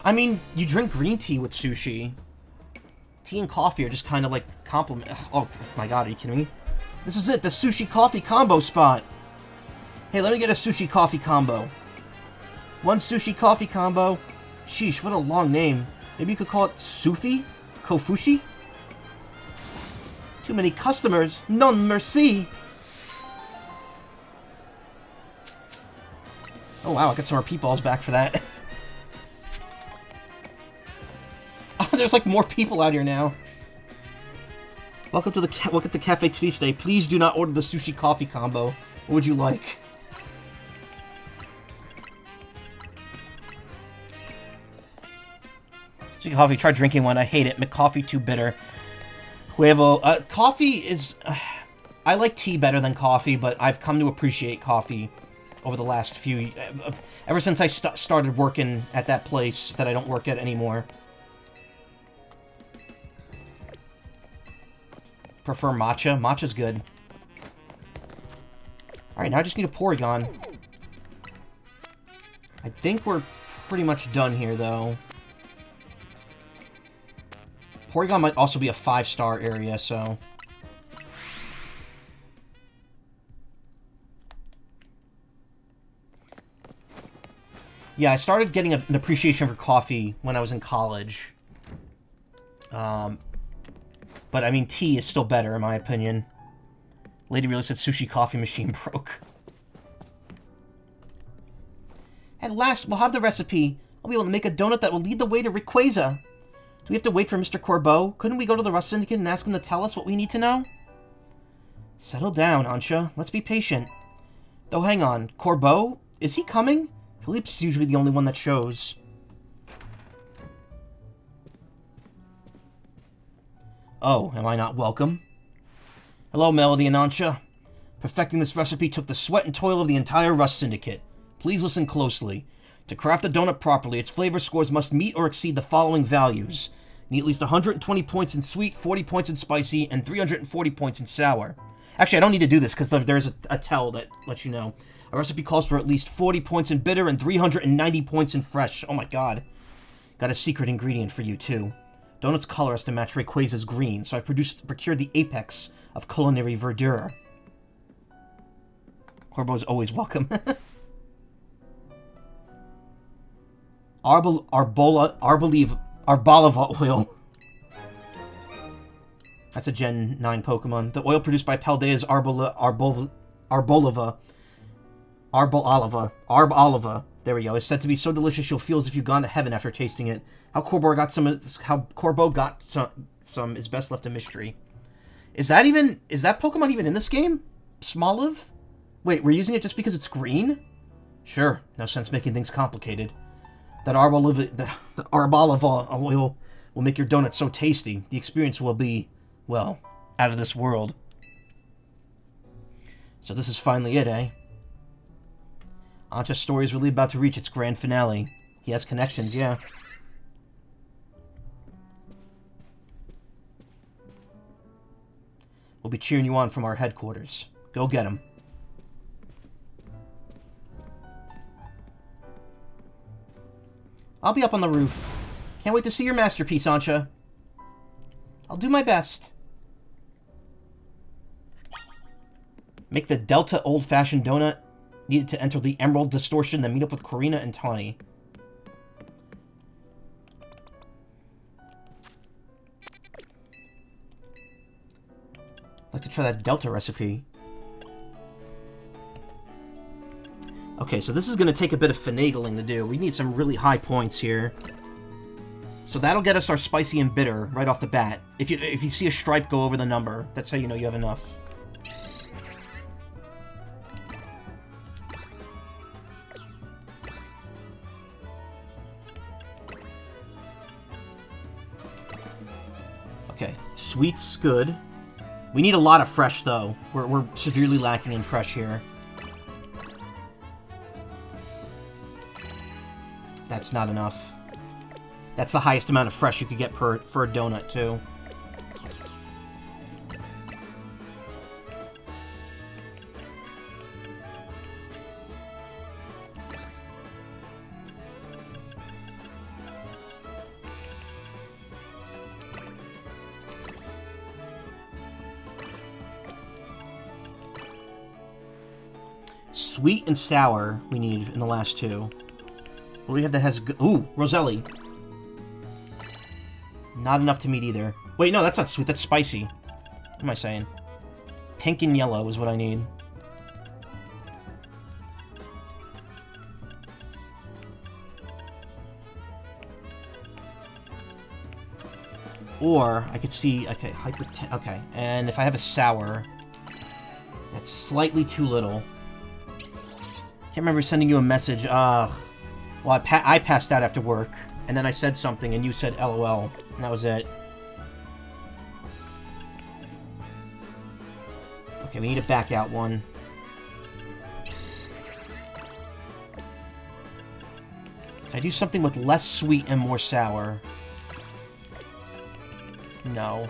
I mean, you drink green tea with sushi. Tea and coffee are just kind of like complement. Oh my god, are you kidding me? This is it, the sushi coffee combo spot. Hey, let me get a sushi coffee combo. 1 sushi coffee combo. Sheesh, what a long name. Maybe you could call it Sufi? Kofushi? Too many customers. Non merci. Oh wow, I got some more peatballs back for that. Oh, there's like more people out here now. Welcome to Cafe Triste. Please do not order the sushi coffee combo. What would you like? Sushi coffee, try drinking one. I hate it. McCoffee too bitter. Huevo. Coffee is... I like tea better than coffee, but I've come to appreciate coffee over the last few... ever since I started working at that place that I don't work at anymore. Prefer matcha. Matcha's good. Alright, now I just need a Porygon. I think we're pretty much done here, though. Porygon might also be a 5-star area, so... Yeah, I started getting an appreciation for coffee when I was in college. But, I mean, tea is still better, in my opinion. Lady really said sushi coffee machine broke. At last, we'll have the recipe. I'll be able to make a donut that will lead the way to Rayquaza. Do we have to wait for Mr. Corbeau? Couldn't we go to the Rust Syndicate and ask him to tell us what we need to know? Settle down, Ansha. Let's be patient. Though, hang on. Corbeau? Is he coming? Philippe's usually the only one that shows. Oh, am I not welcome? Hello, Melody and Ansha. Perfecting this recipe took the sweat and toil of the entire Rust Syndicate. Please listen closely. To craft a donut properly, its flavor scores must meet or exceed the following values. Need at least 120 points in sweet, 40 points in spicy, and 340 points in sour. Actually, I don't need to do this because there's a tell that lets you know. A recipe calls for at least 40 points in bitter and 390 points in fresh. Oh my god. Got a secret ingredient for you, too. Donut's color has to match Rayquaza's green, so I've procured the apex of culinary verdure. Corbeau's always welcome. Arboliva oil. That's a Gen 9 Pokemon. The oil produced by Paldea's Arboliva. There we go. Is said to be so delicious you'll feel as if you've gone to heaven after tasting it. How Corbeau got some is best left a mystery. Is that Pokemon even in this game? Smoliv? Wait, we're using it just because it's green? Sure, no sense making things complicated. That Arboliva oil will make your donuts so tasty. The experience will be, well, out of this world. So this is finally it, eh? Ancha's story is really about to reach its grand finale. He has connections, yeah. We'll be cheering you on from our headquarters. Go get him. I'll be up on the roof. Can't wait to see your masterpiece, Ancha. I'll do my best. Make the Delta old-fashioned donut. Needed to enter the Emerald Distortion, then meet up with Corina and Tawny. I'd like to try that Delta recipe. Okay, so this is going to take a bit of finagling to do. We need some really high points here. So that'll get us our spicy and bitter right off the bat. If you see a stripe go over the number, that's how you know you have enough. Okay, sweet's good. We need a lot of fresh, though. We're severely lacking in fresh here. That's not enough. That's the highest amount of fresh you could get for a donut, too. Sweet and sour we need in the last two. What do we have that has... Ooh, Roselli. Not enough to meet either. Wait, no, that's not sweet. That's spicy. What am I saying? Pink and yellow is what I need. Or, I could see... Okay, okay, and if I have a sour... That's slightly too little. Can't remember sending you a message. Well, I passed out after work, and then I said something, and you said LOL, and that was it. Okay, we need a back out one. Can I do something with less sweet and more sour? No.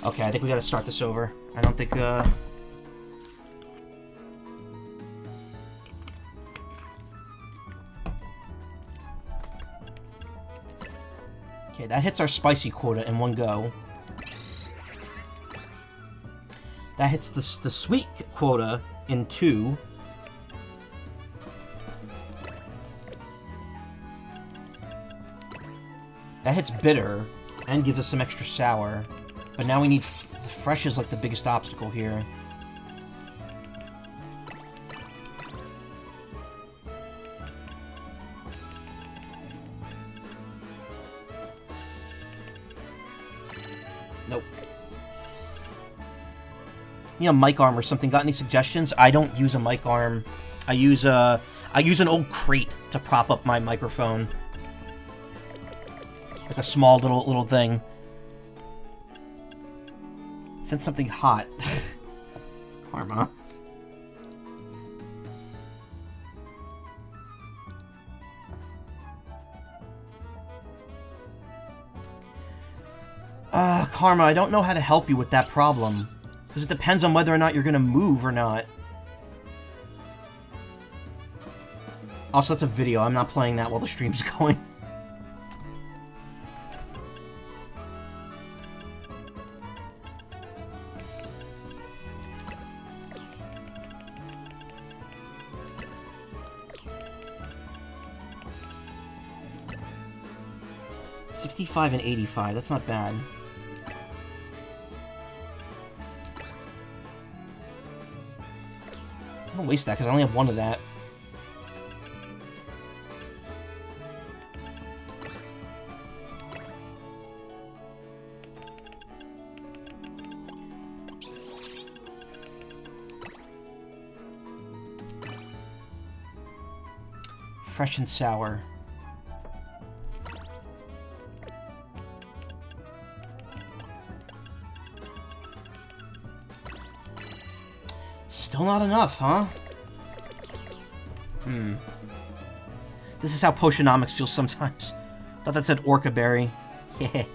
Okay, I think we gotta start this over. I don't think, Okay, that hits our spicy quota in one go. That hits the sweet quota in two. That hits bitter and gives us some extra sour. But now we need... fresh is like the biggest obstacle here. Nope. You know, mic arm or something. Got any suggestions? I don't use a mic arm. I use an old crate to prop up my microphone. Like a small little thing. Send something hot. Karma. Karma, I don't know how to help you with that problem. Because it depends on whether or not you're going to move or not. Also, that's a video. I'm not playing that while the stream's going. $65 and $85, that's not bad. I'm gonna waste that because I only have one of that. Fresh and sour. Still not enough, huh? This is how Potionomics feels sometimes. Thought that said Orca Berry. Yeah.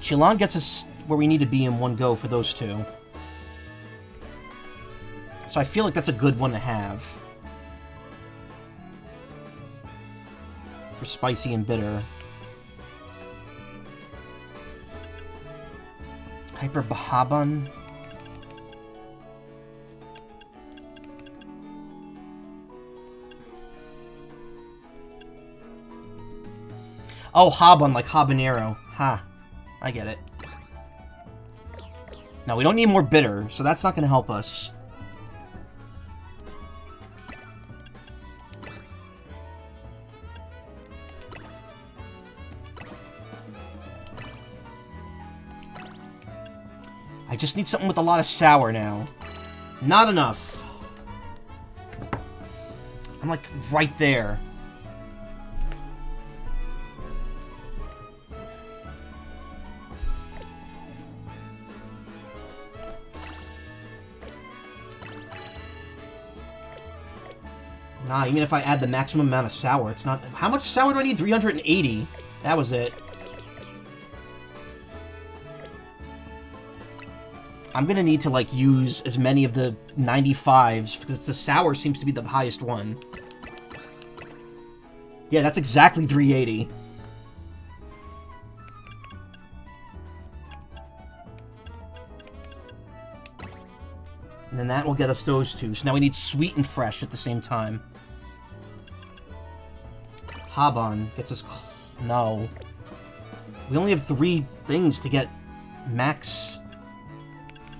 Chillon gets us where we need to be in one go for those two. So I feel like that's a good one to have. For spicy and bitter. Hyper Bahabun. Oh, Habun, like habanero. Ha. I get it. Now, we don't need more bitter, so that's not going to help us. I just need something with a lot of sour now. Not enough. I'm like right there. Nah, even if I add the maximum amount of sour, it's not... How much sour do I need? 380. That was it. I'm gonna need to, like, use as many of the 95s, because the sour seems to be the highest one. Yeah, that's exactly 380. And then that will get us those two. So now we need sweet and fresh at the same time. Habun gets us... No. We only have 3 things to get max...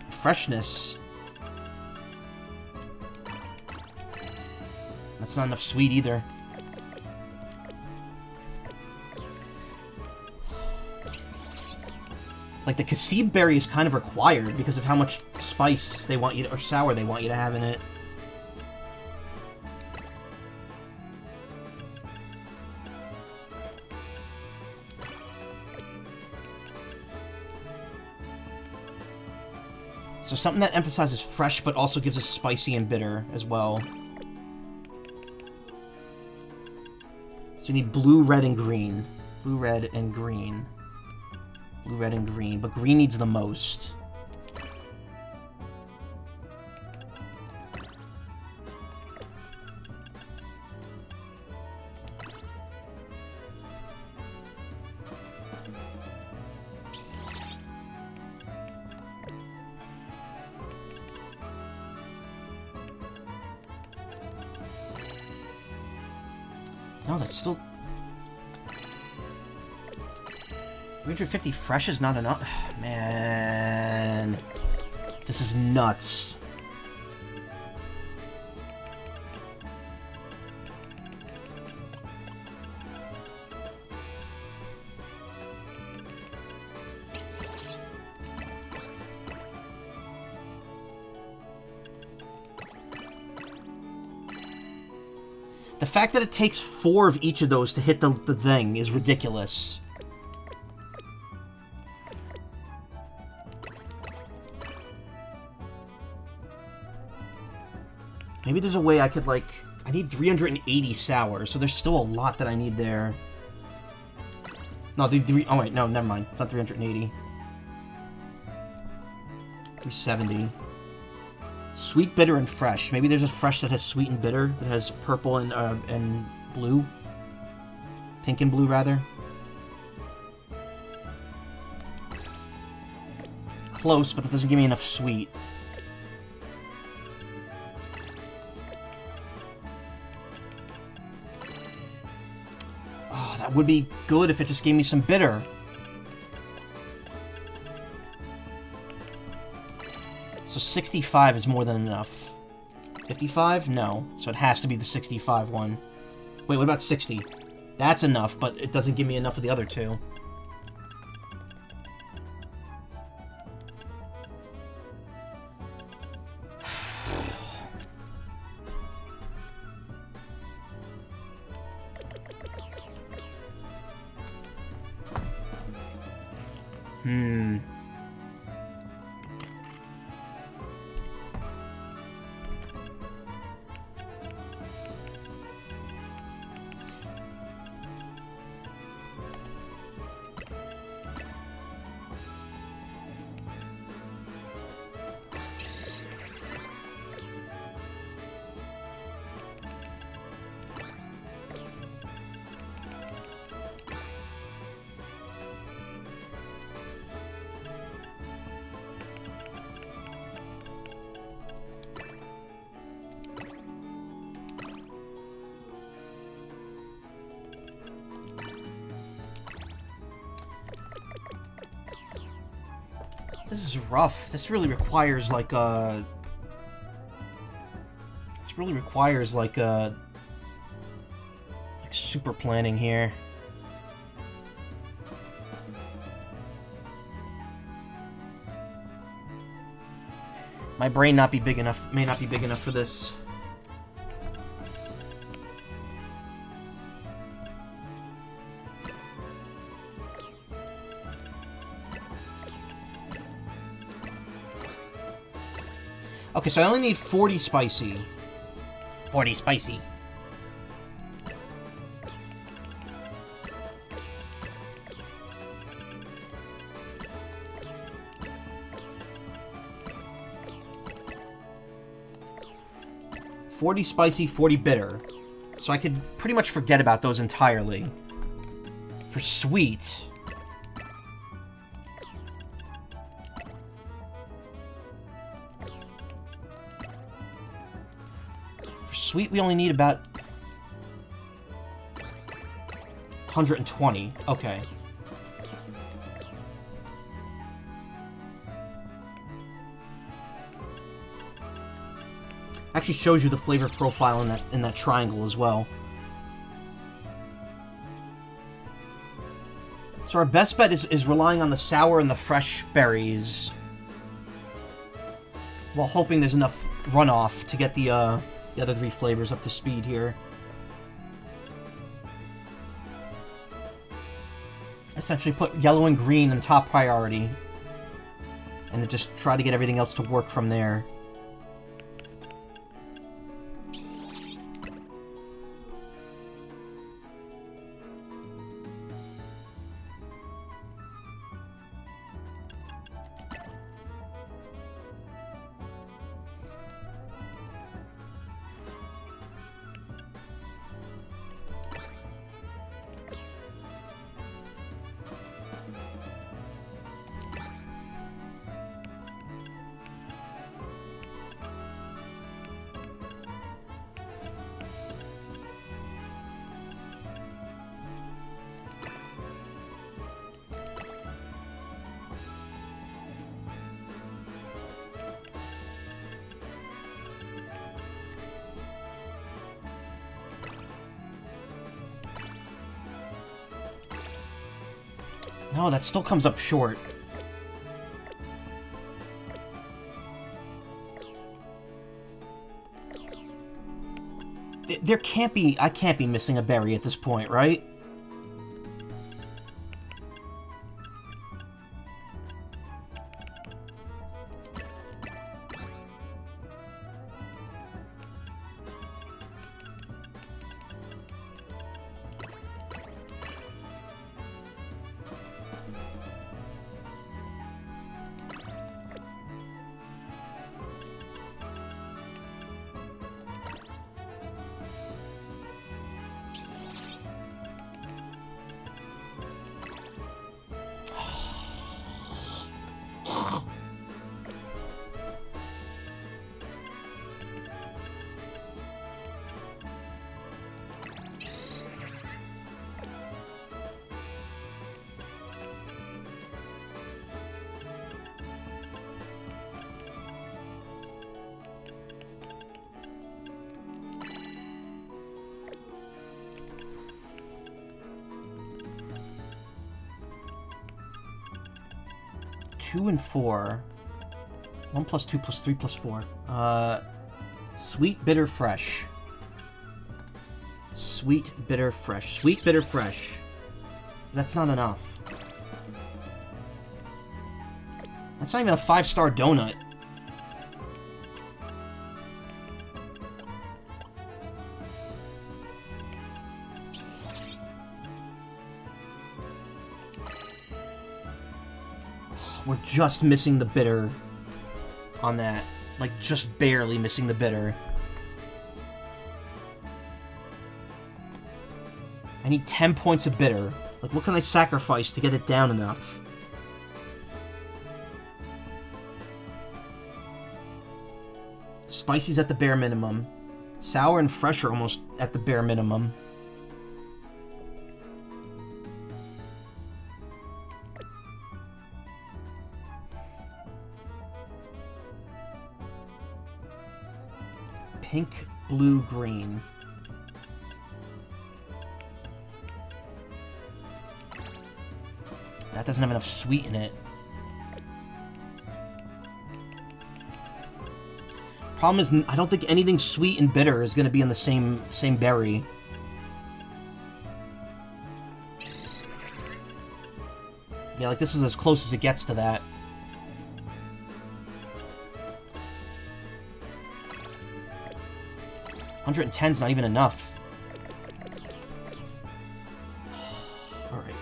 freshness. That's not enough sweet either. Like, the Kasib berry is kind of required because of how much spice they want you to, or sour they want you to have in it. So something that emphasizes fresh, but also gives us spicy and bitter as well. So you need blue, red, and green. Blue, red, and green. Blue, red, and green. But green needs the most. No, that's still... 350 fresh is not enough. Man. This is nuts. The fact that it takes 4 of each of those to hit the thing is ridiculous. Maybe there's a way I could, like... I need 380 sour, so there's still a lot that I need there. No, oh wait, no, never mind. It's not 380. 370. Sweet, bitter, and fresh. Maybe there's a fresh that has sweet and bitter, that has purple and blue. Pink and blue, rather. Close, but that doesn't give me enough sweet. Oh, that would be good if it just gave me some bitter. So 65 is more than enough. 55? No. So it has to be the 65 one. Wait, what about 60? That's enough, but it doesn't give me enough of the other two. This is rough. This really requires like a... This really requires like a... Like super planning here. My brain not be big enough, may not be big enough for this. Okay, so I only need 40 spicy. 40 spicy. Spicy, 40 bitter. So I could pretty much forget about those entirely. For sweet... Sweet, we only need about 120. Okay. Actually shows you the flavor profile in that triangle as well. So our best bet is relying on the sour and the fresh berries, while hoping there's enough runoff to get the other three flavors up to speed here. Essentially put yellow and green in top priority, and then just try to get everything else to work from there. No, that still comes up short. There can't be... I can't be missing a berry at this point, right? Two and four. 1 plus 2 plus 3 plus 4. Sweet, bitter, fresh. Sweet, bitter, fresh. Sweet, bitter, fresh. That's not enough. That's not even a 5-star donut. We're just missing the bitter on that. Like, just barely missing the bitter. I need 10 points of bitter. Like, what can I sacrifice to get it down enough? Spicy's at the bare minimum. Sour and fresh are almost at the bare minimum. Pink, blue, green. That doesn't have enough sweet in it. Problem is, I don't think anything sweet and bitter is going to be in the same berry. Yeah, like this is as close as it gets to that. $110's not even enough. Alright.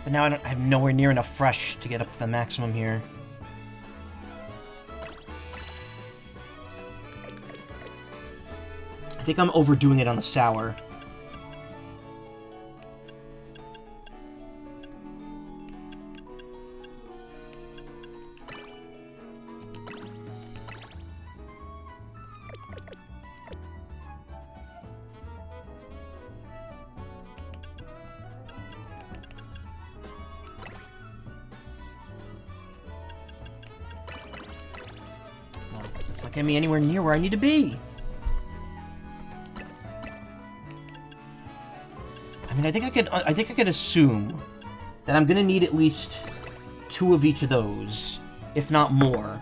But now I have nowhere near enough fresh to get up to the maximum here. I think I'm overdoing it on the sour. It's not getting me anywhere near where I need to be. I mean, I think I could assume that I'm gonna need at least 2 of each of those, if not more.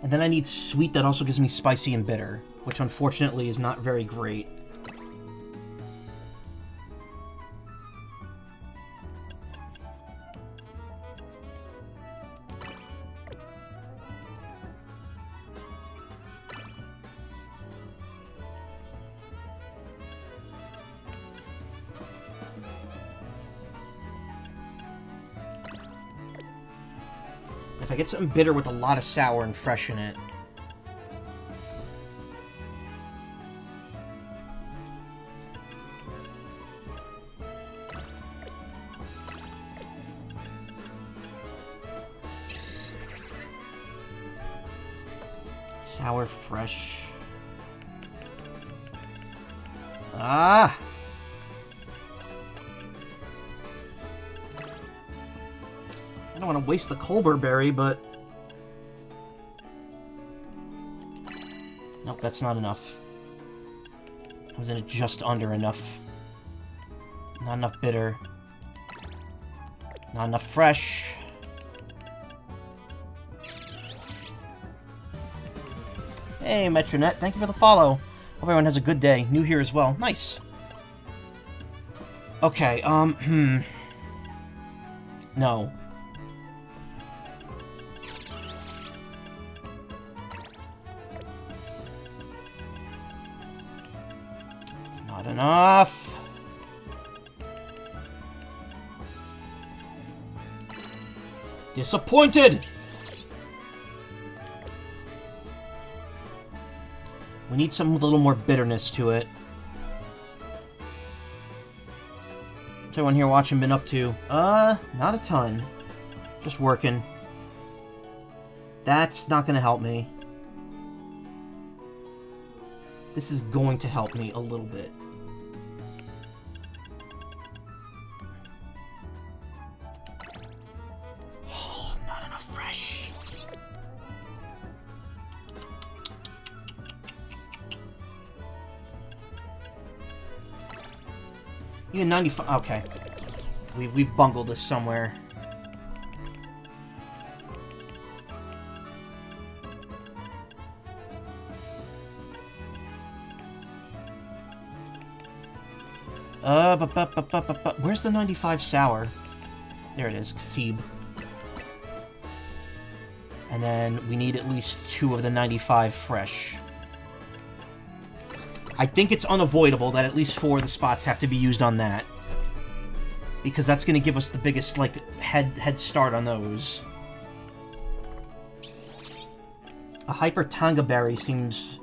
And then I need sweet that also gives me spicy and bitter, which unfortunately is not very great. If I get something bitter with a lot of sour and fresh in it. Sour, fresh. Ah! I don't want to waste the Colbur berry, but... Nope, that's not enough. Comes in just under enough. Not enough bitter. Not enough fresh. Hey, Metronet, thank you for the follow. Hope everyone has a good day. New here as well. Nice. Okay, No. It's not enough. Disappointed! We need something with a little more bitterness to it. What's everyone here watching been up to? Not a ton. Just working. That's not gonna help me. This is going to help me a little bit. Oh, not enough fresh. Even 95. Okay, we've bungled this somewhere. Where's the 95 sour? There it is, Seeb. And then we need at least 2 of the 95 fresh. I think it's unavoidable that at least 4 of the spots have to be used on that. Because that's going to give us the biggest, like, head start on those. A Hyper Tanga Berry seems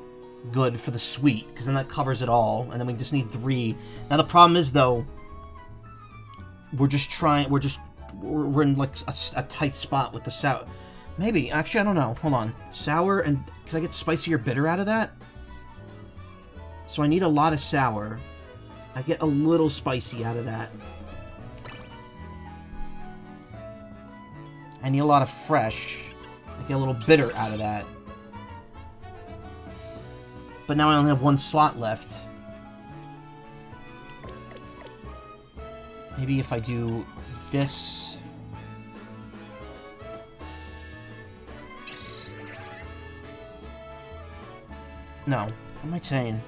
good for the sweet, because then that covers it all, and then we just need 3. Now the problem is, though, we're in, like, a tight spot with the sour. Maybe, actually, I don't know. Hold on. Sour, and can I get spicy or bitter out of that? So I need a lot of sour. I get a little spicy out of that. I need a lot of fresh. I get a little bitter out of that. But now I only have 1 slot left. Maybe if I do this... No. What am I saying?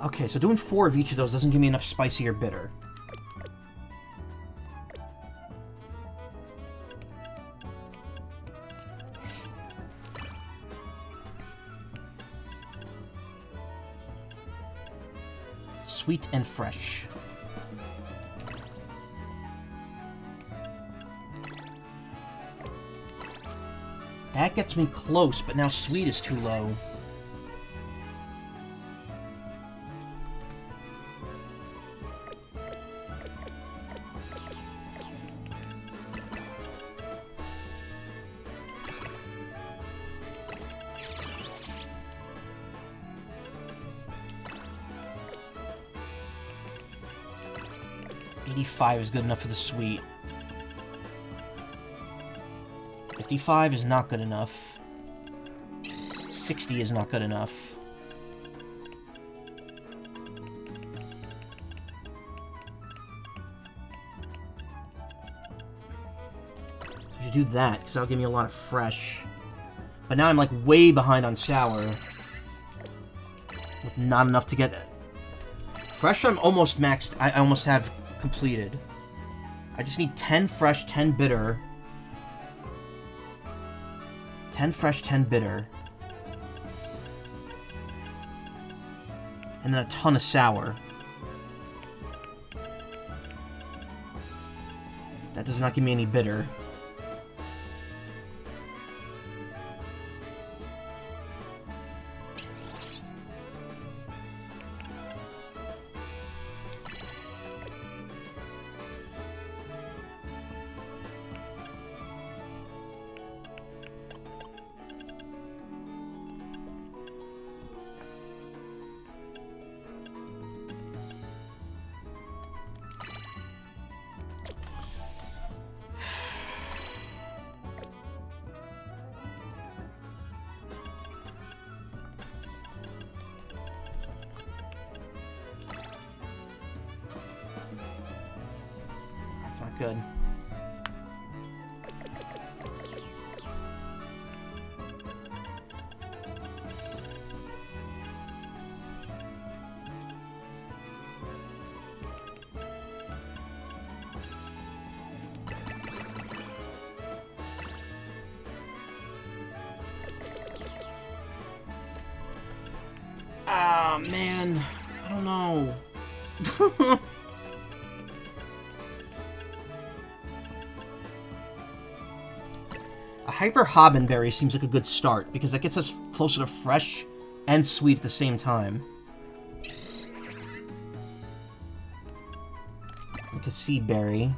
Okay, so doing 4 of each of those doesn't give me enough spicy or bitter. Sweet and fresh. That gets me close, but now sweet is too low. $85 is good enough for the sweet. 55 is not good enough. 60 is not good enough. So I should do that, because that'll give me a lot of fresh. But now I'm like way behind on sour. With not enough to get... Fresh I'm almost maxed. I almost have completed. I just need 10 fresh, 10 bitter. 10 fresh, 10 bitter. And then a ton of sour. That does not give me any bitter. That's not good. Oh, man. I don't know. A Hyper Hobbenberry seems like a good start, because that gets us closer to fresh and sweet at the same time. Like a Seed Berry.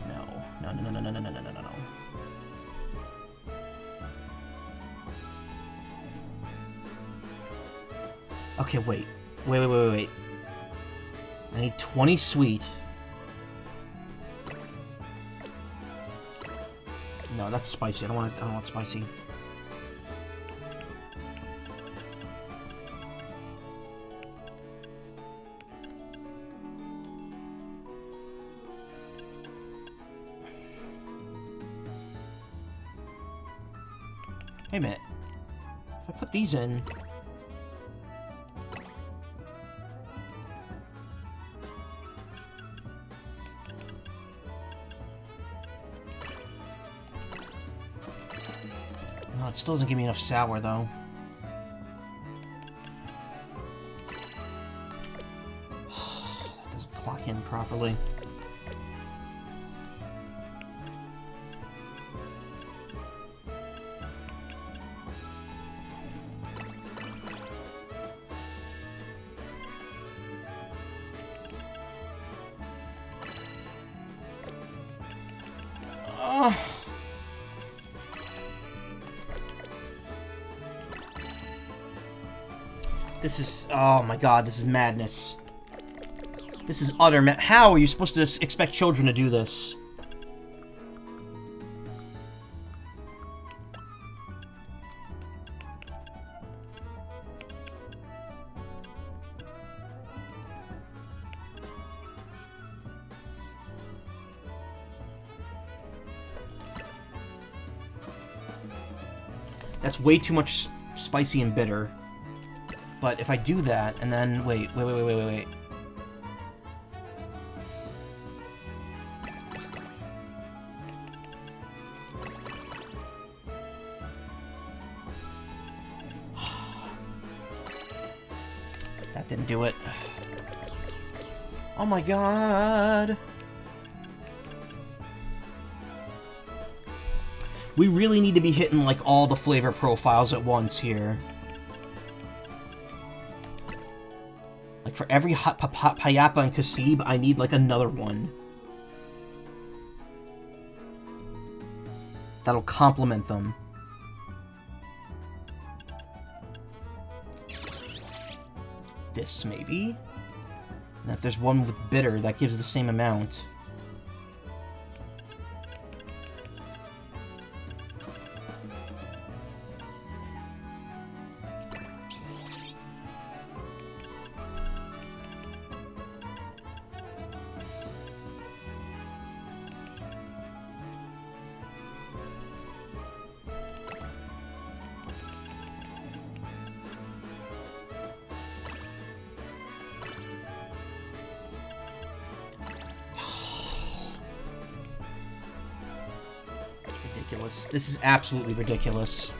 No. Okay, wait. Wait. I need 20 sweet. No, that's spicy. I don't want spicy. Wait a minute. If I put these in... No, it still doesn't give me enough sour, though. That doesn't clock in properly. This is... Oh my god, this is madness. This is utter How are you supposed to expect children to do this? That's way too much spicy and bitter. But if I do that, and then... Wait. That didn't do it. Oh my god! We really need to be hitting, like, all the flavor profiles at once here. Like, for every hot Payapa and Kasib, I need, like, another one. That'll complement them. This, maybe? And if there's one with bitter, that gives the same amount. Ridiculous. This is absolutely ridiculous.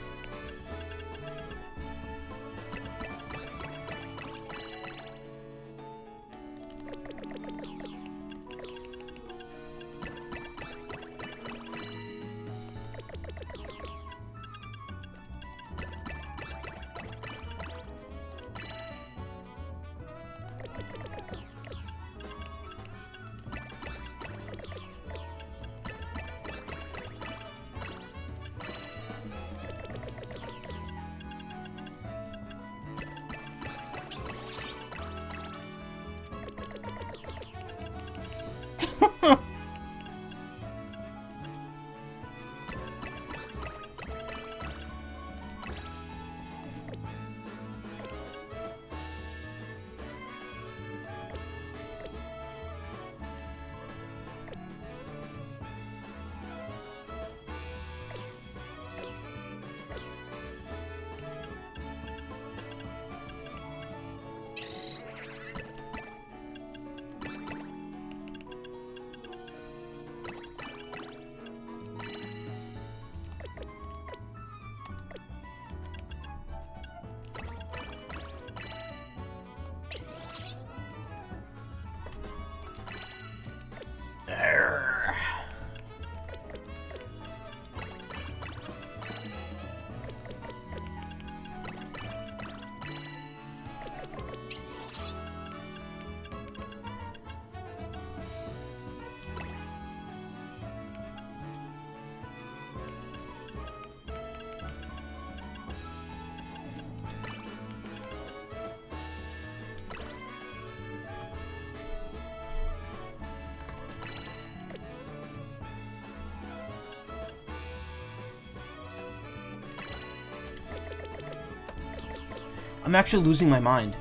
I'm actually losing my mind.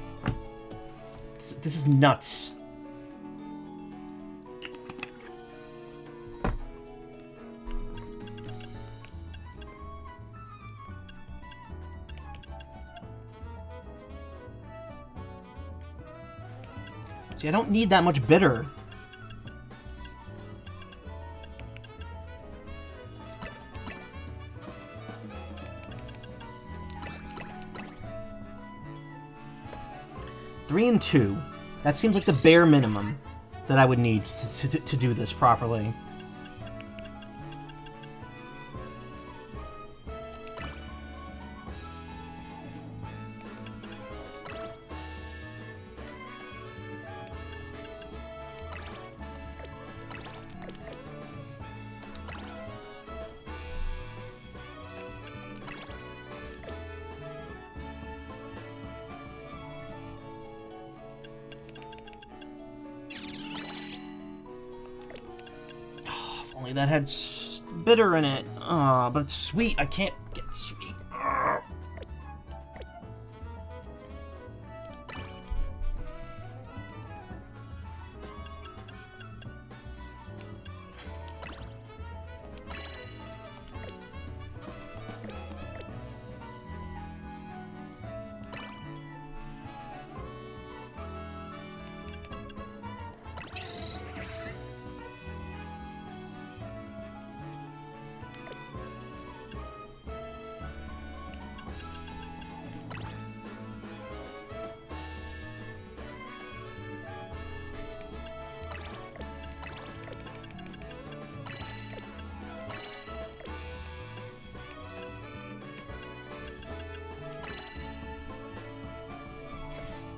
This is nuts. See, I don't need that much bitter. Three and 2. That seems like the bare minimum that I would need to do this properly. Only that had bitter in it. But it's sweet. I can't get sweet.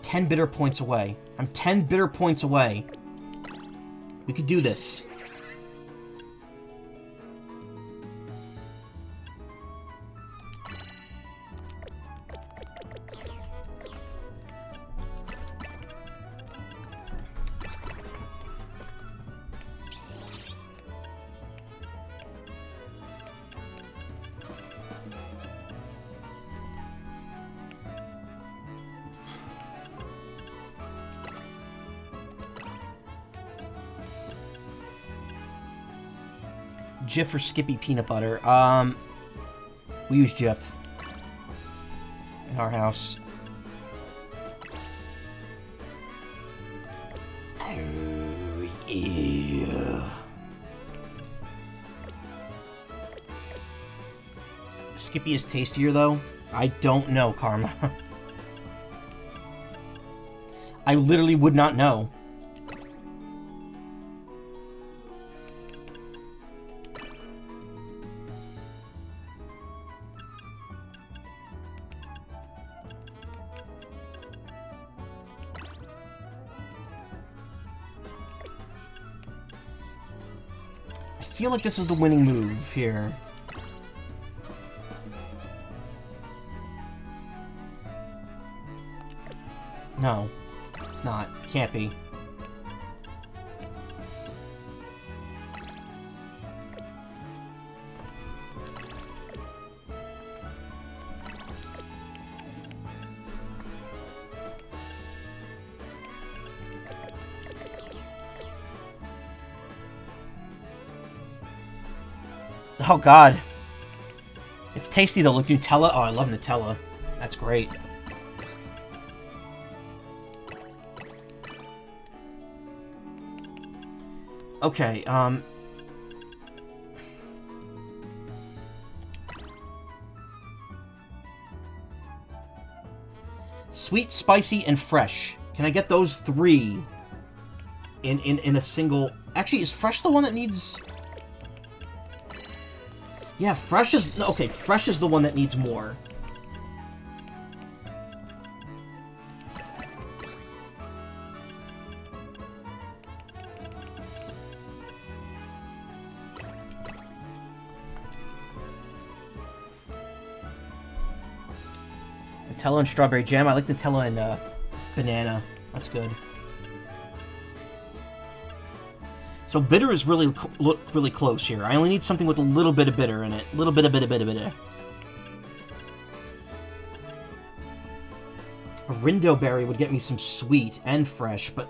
$10 bitter points away. I'm 10 bitter points away. We could do this. Jif or Skippy peanut butter? We use Jif in our house. Oh, yeah. Skippy is tastier, though? I don't know, Karma. I literally would not know. I feel like this is the winning move here. No, it's not. Can't be. Oh god. It's tasty though. Look, Nutella. Oh, I love Nutella. That's great. Okay, sweet, spicy, and fresh. Can I get those three in a single... Actually, is fresh the one that needs... Yeah, fresh is... Okay, fresh is the one that needs more. Nutella and strawberry jam. I like Nutella and banana. That's good. So bitter is really really close here. I only need something with a little bit of bitter in it. A little bit of bitter. A Rindo Berry would get me some sweet and fresh, but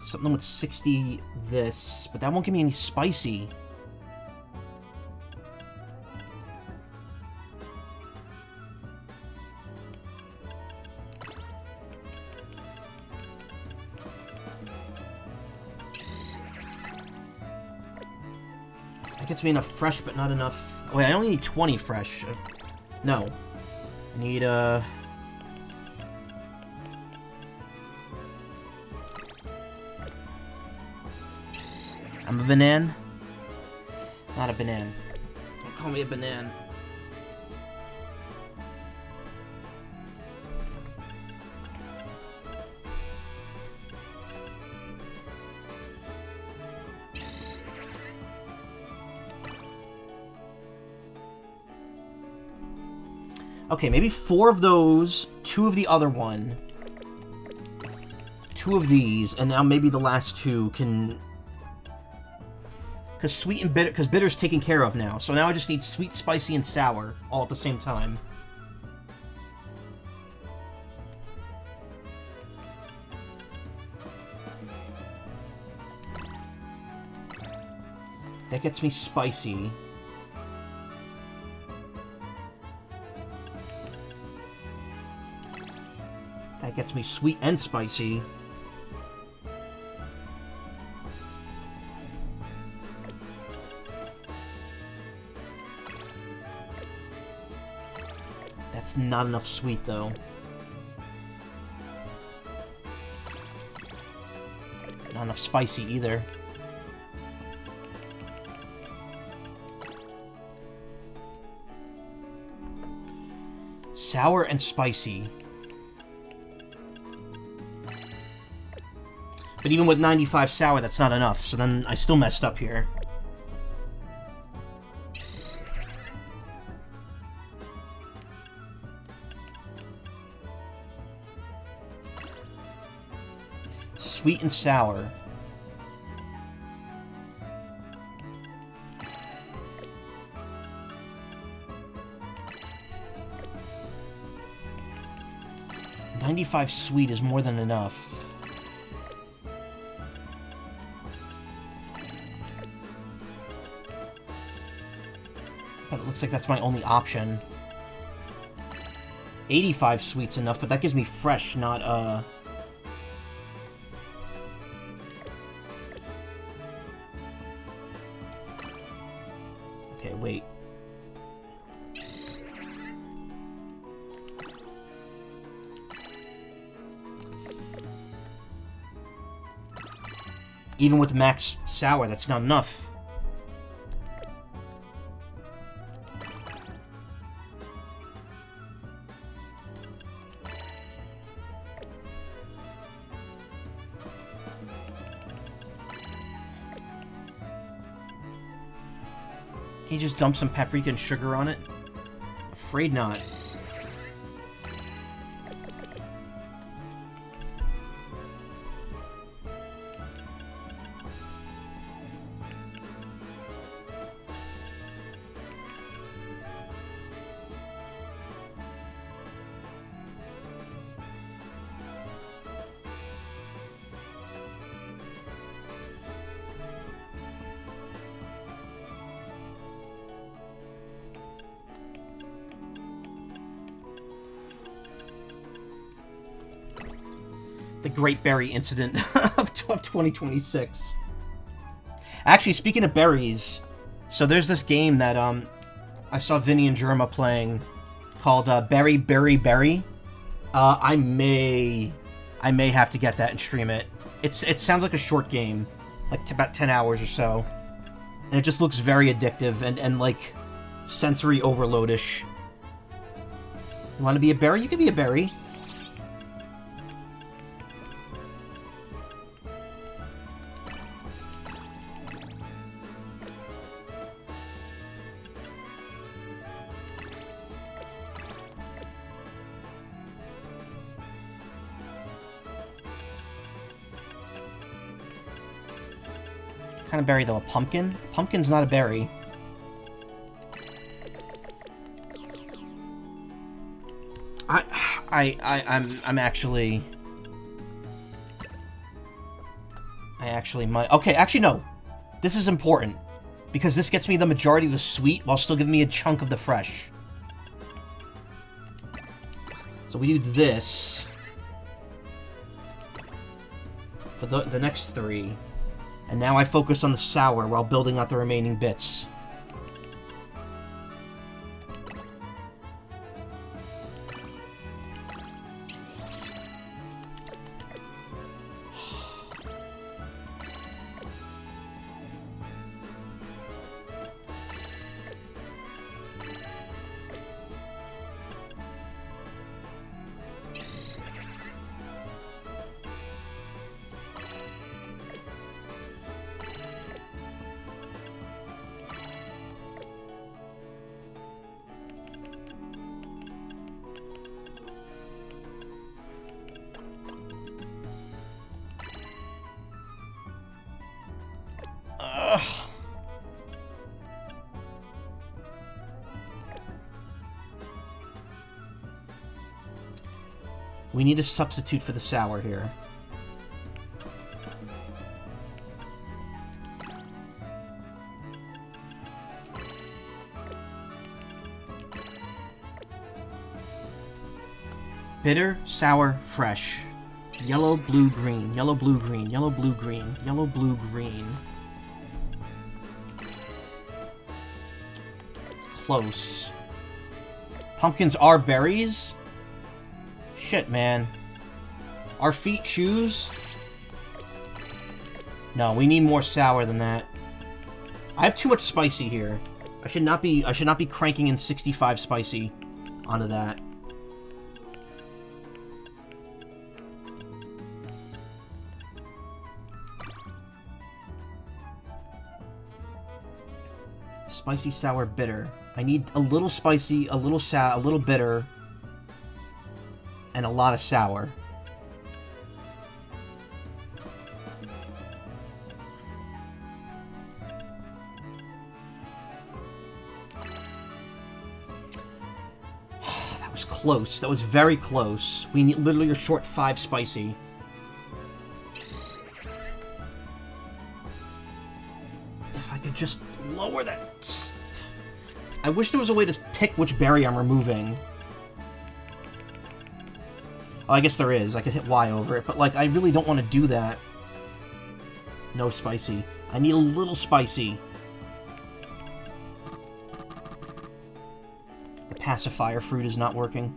something with 60 this, but that won't give me any spicy. That gets me enough fresh, but not enough... Wait, I only need 20 fresh. No. I need, I'm a banana? Not a banana. Don't call me a banana. Okay, maybe 4 of those, 2 of the other one, 2 of these, and now maybe the last 2 can... Because sweet and bitter, because bitter's taken care of now. So now I just need sweet, spicy, and sour all at the same time. That gets me spicy. That gets me sweet and spicy. That's not enough sweet, though. Not enough spicy, either. Sour and spicy. But even with 95 sour, that's not enough, so then I still messed up here. Sweet and sour. $95 sweet is more than enough. But it looks like that's my only option. 85 sweet's enough, but that gives me fresh, not, Okay, wait. Even with max sour, that's not enough. Can you just dump some paprika and sugar on it? Afraid not. The Great Berry Incident of 2026. Actually, speaking of berries, so there's this game that I saw Vinny and Germa playing called Berry Berry Berry. I may have to get that and stream it. It sounds like a short game, like about 10 hours or so, and it just looks very addictive and like sensory overloadish. You want to be a berry? You can be a berry. kind of berry, though? A pumpkin? Pumpkin's not a berry. I'm actually... I actually might... Okay, actually, no. This is important. Because this gets me the majority of the sweet while still giving me a chunk of the fresh. So we do this for the next 3. And now I focus on the sour while building out the remaining bits. We need a substitute for the sour here. Bitter, sour, fresh. Yellow, blue, green. Yellow, blue, green. Yellow, blue, green. Yellow, blue, green. Close. Pumpkins are berries? Shit, man. Our feet shoes? No, we need more sour than that. I have too much spicy here. I should not be cranking in 65 spicy onto that. Spicy, sour, bitter. I need a little spicy, a little sour, a little bitter, and a lot of sour. That was close. That was very close. We literally are short 5 spicy. If I could just lower that... I wish there was a way to pick which berry I'm removing. Oh, I guess there is. I could hit Y over it, but, like, I really don't want to do that. No spicy. I need a little spicy. The pacifier fruit is not working.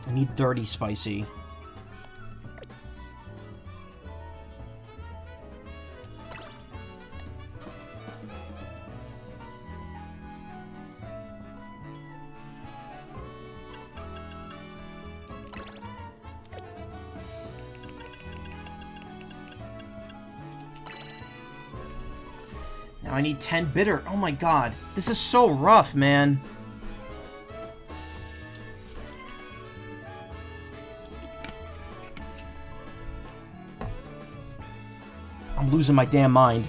I need 30 spicy. Now I need 10 bitter. Oh my god. This is so rough, man. I'm losing my damn mind.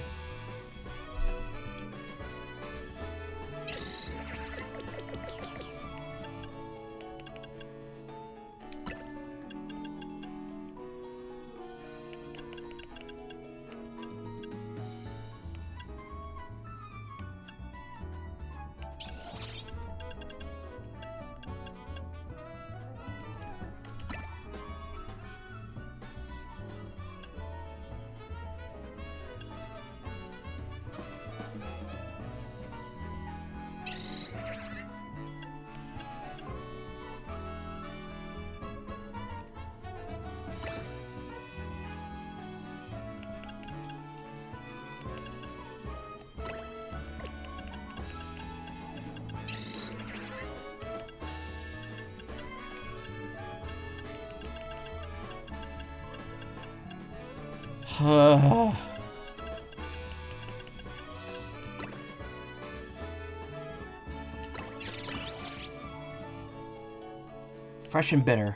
Fresh and bitter.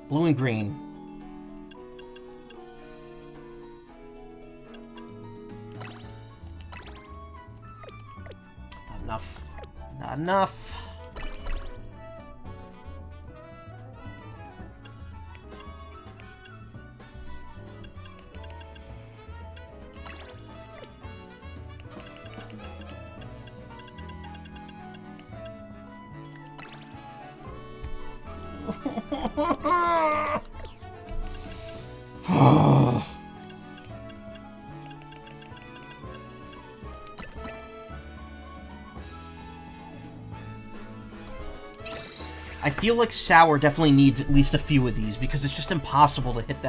Blue and green. Not enough. Not enough. I feel like Sour definitely needs at least a few of these because it's just impossible to hit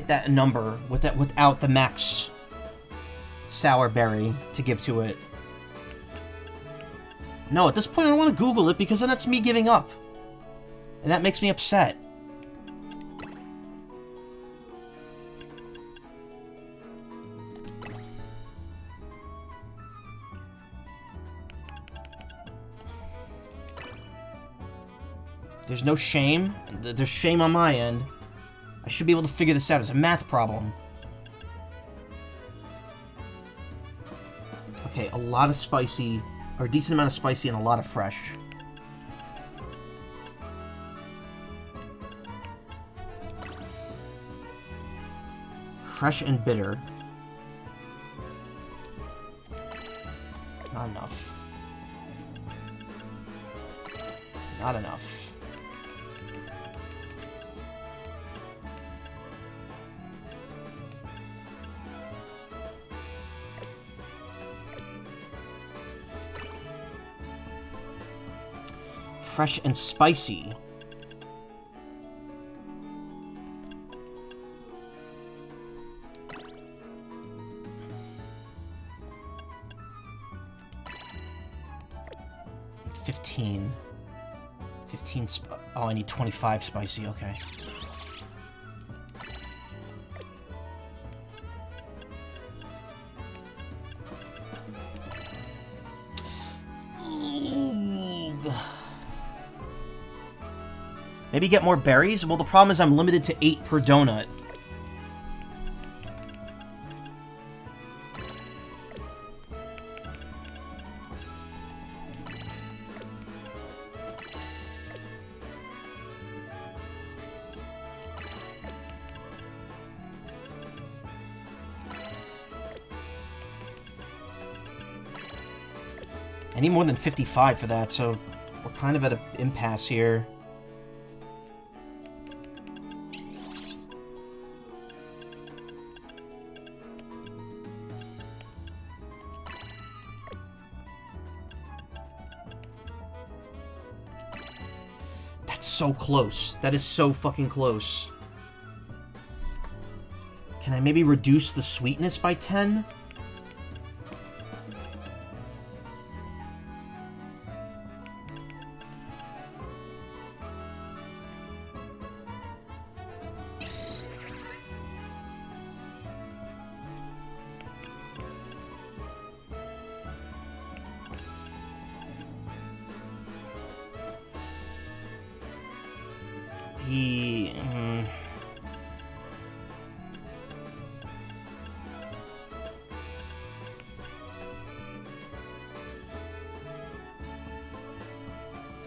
that number without the max Sour Berry to give to it. No, at this point I don't want to Google it because then that's me giving up. And that makes me upset. There's no shame. There's shame on my end. I should be able to figure this out. It's a math problem. Okay, a lot of spicy, or a decent amount of spicy and a lot of fresh. Fresh and bitter. Not enough. Not enough. Fresh and spicy. $15. Oh, I need 25 spicy, okay. Maybe get more berries? Well, the problem is I'm limited to 8 per donut. I need more than 55 for that, so we're kind of at an impasse here. That's so close. That is so fucking close. Can I maybe reduce the sweetness by 10?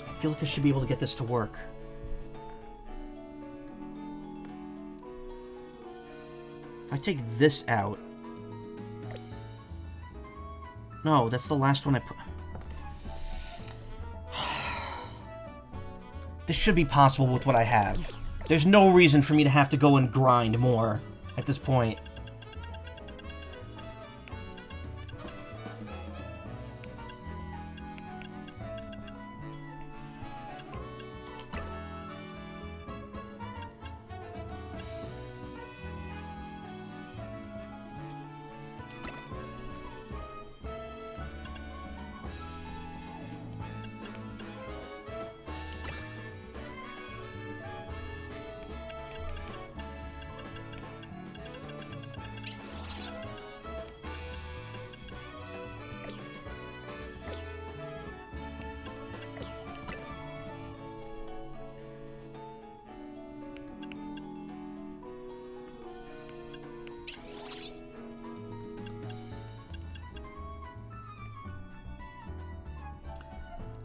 I feel like I should be able to get this to work. If I take this out... No, that's the last one I put... This should be possible with what I have. There's no reason for me to have to go and grind more at this point.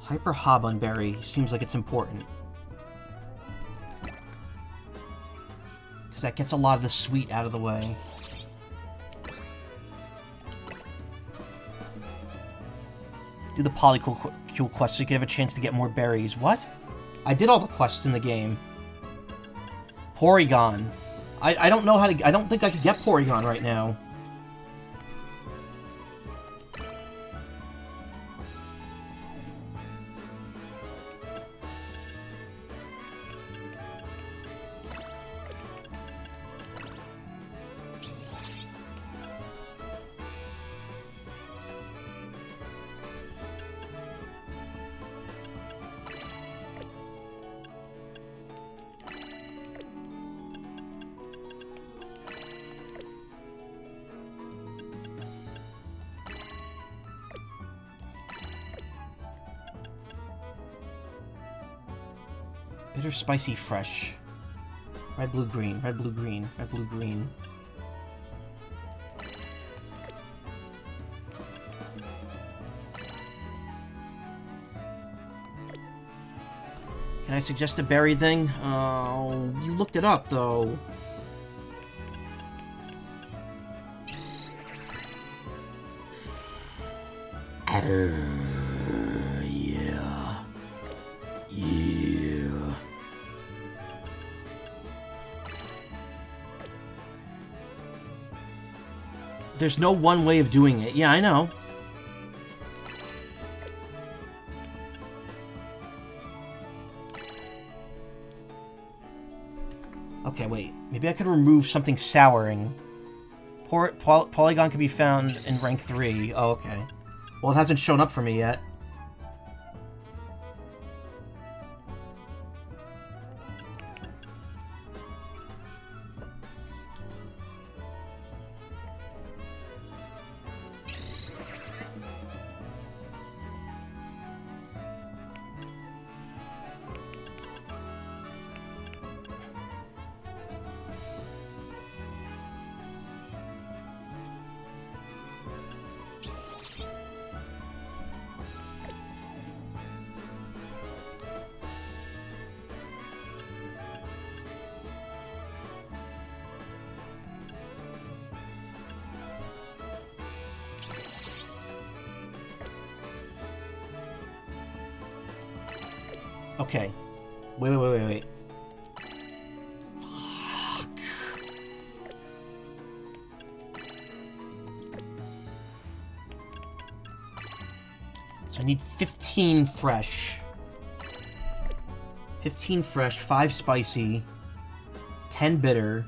Hyper Habon Berry seems like it's important. Because that gets a lot of the sweet out of the way. Do the Polycule quest so you can have a chance to get more berries. What? I did all the quests in the game. Porygon. I don't know how to... I don't think I could get Porygon right now. Bitter, spicy, fresh. Red, blue, green. Red, blue, green. Red, blue, green. Can I suggest a berry thing? Oh, you looked it up, though. Yeah. Yeah. There's no one way of doing it. Yeah, I know. Okay, wait. Maybe I could remove something souring. Polygon can be found in rank 3. Oh, okay. Well, it hasn't shown up for me yet. Okay. Wait. Fuck. So I need 15 fresh. 15 fresh, 5 spicy, 10 bitter,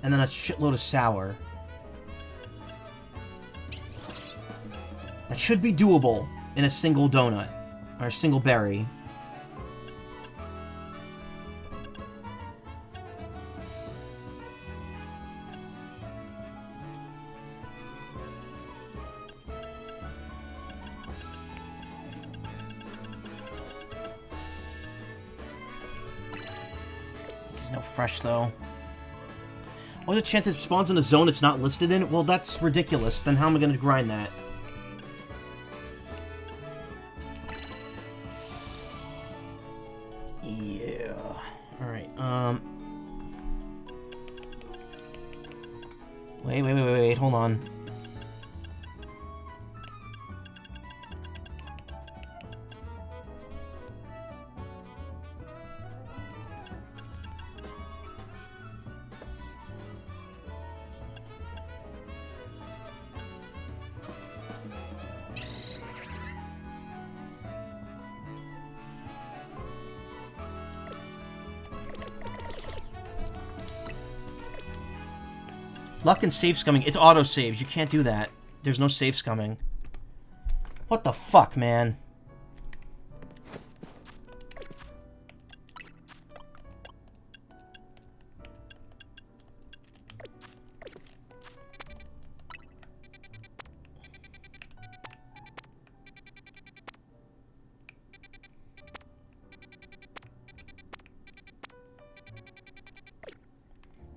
and then a shitload of sour. That should be doable in a single donut, or a single berry. No fresh, though. What's the chance it spawns in a zone it's not listed in? Well, that's ridiculous. Then how am I going to grind that? Yeah. Alright, Wait, hold on. Luck and save scumming. It's auto saves. You can't do that. There's no save scumming. What the fuck, man?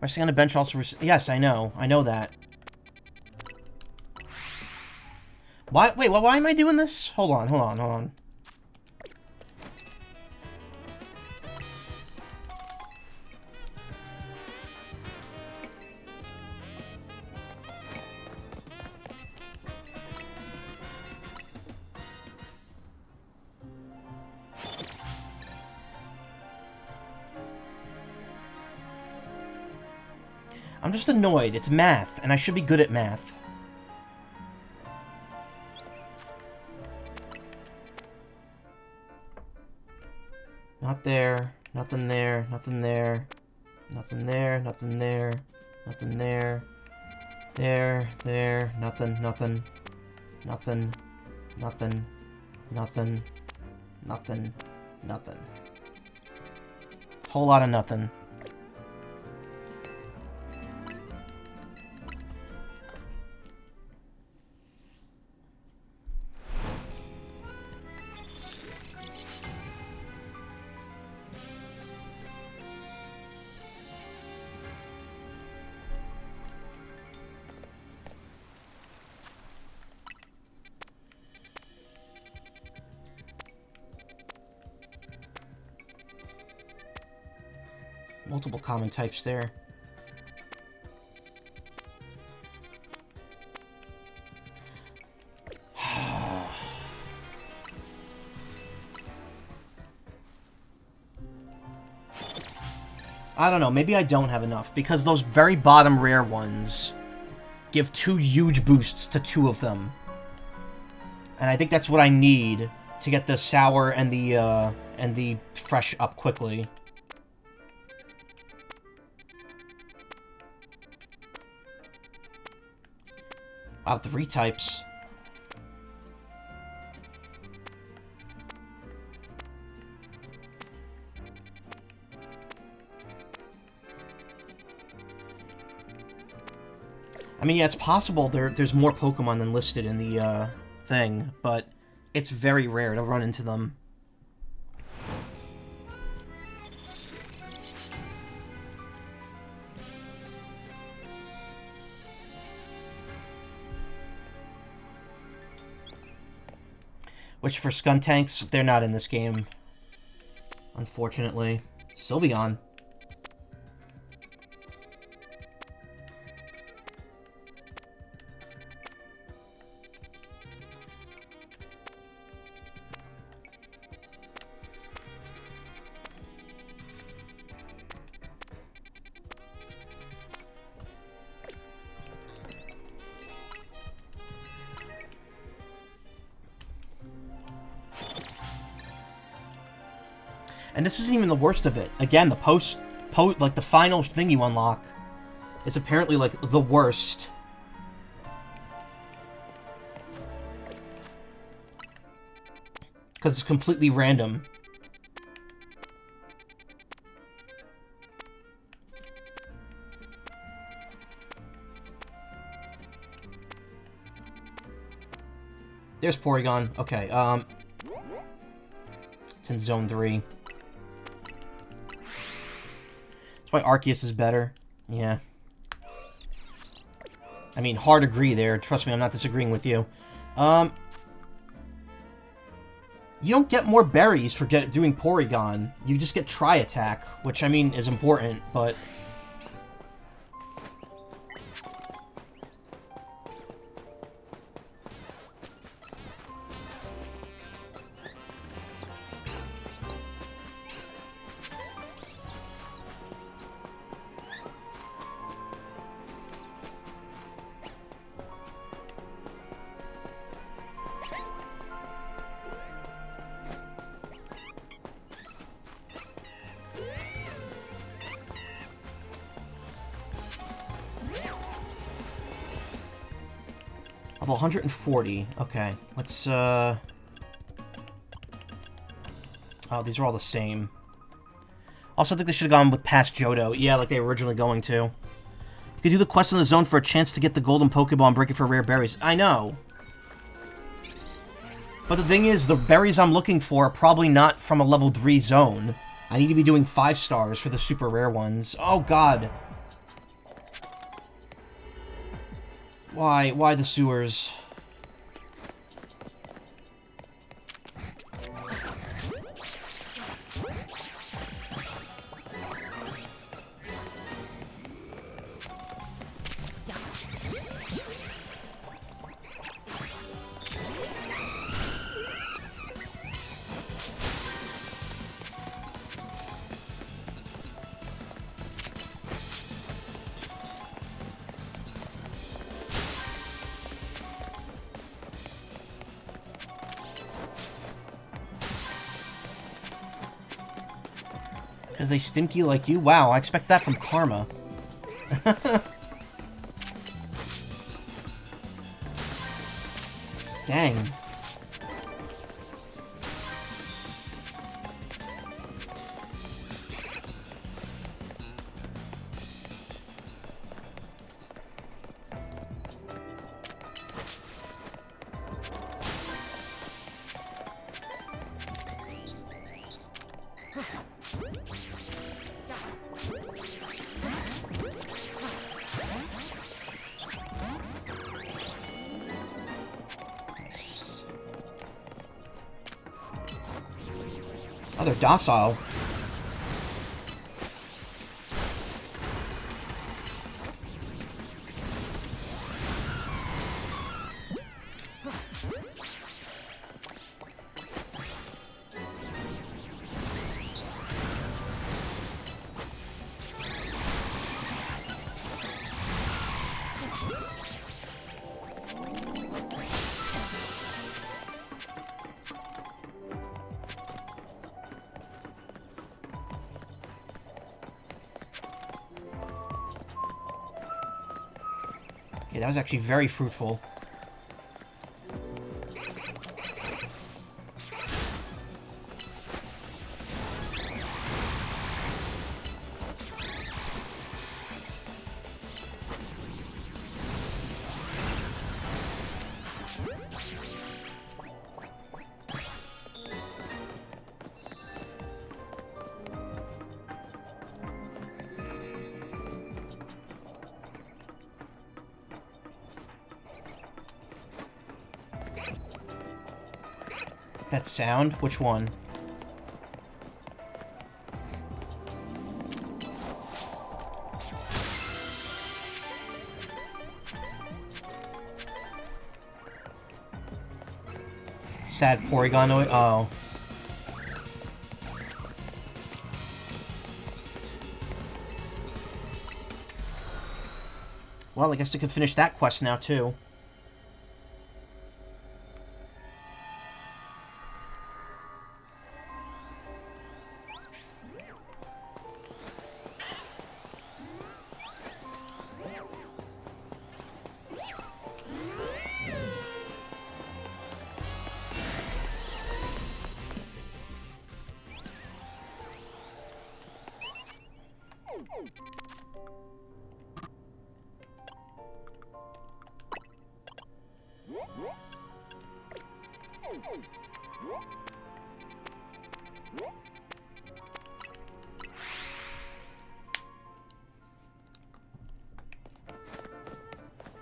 Resting on a bench also... Yes, I know. I know that. Why? Wait, why am I doing this? Hold on. I'm just annoyed. It's math, and I should be good at math. Not there. Nothing there. Nothing there. Nothing there. Nothing there. Nothing there. There. Nothing. Nothing. Nothing. Nothing. Nothing. Nothing. Nothing. Whole lot of nothing. Multiple common types there. I don't know, maybe I don't have enough, because those very bottom rare ones give 2 huge boosts to 2 of them. And I think that's what I need to get the sour and the fresh up quickly. Wow, 3 types. I mean, yeah, it's possible there's more Pokemon than listed in the thing, but it's very rare to run into them. Which, for Skuntanks, they're not in this game. Unfortunately. Sylveon. And this isn't even the worst of it. Again, the like the final thing you unlock is apparently like the worst. Because it's completely random. There's Porygon. Okay, it's in Zone 3. That's why Arceus is better. Yeah. I mean, hard agree there. Trust me, I'm not disagreeing with you. You don't get more berries for doing Porygon. You just get Tri-Attack, which, I mean, is important, but... Level 140. Okay, let's, Oh, these are all the same. Also, I think they should have gone with past Johto. Yeah, like they were originally going to. You could do the quest in the zone for a chance to get the golden Pokeball and break it for rare berries. I know. But the thing is, the berries I'm looking for are probably not from a level 3 zone. I need to be doing 5 stars for the super rare ones. Oh, God. Why? Why the sewers? Because they stinky like you? Wow, I expect that from Karma. Dang. Oh, they're docile. Yeah, that was actually very fruitful. That sound? Which one? Sad Porygon noise? Oh. Well, I guess I could finish that quest now, too.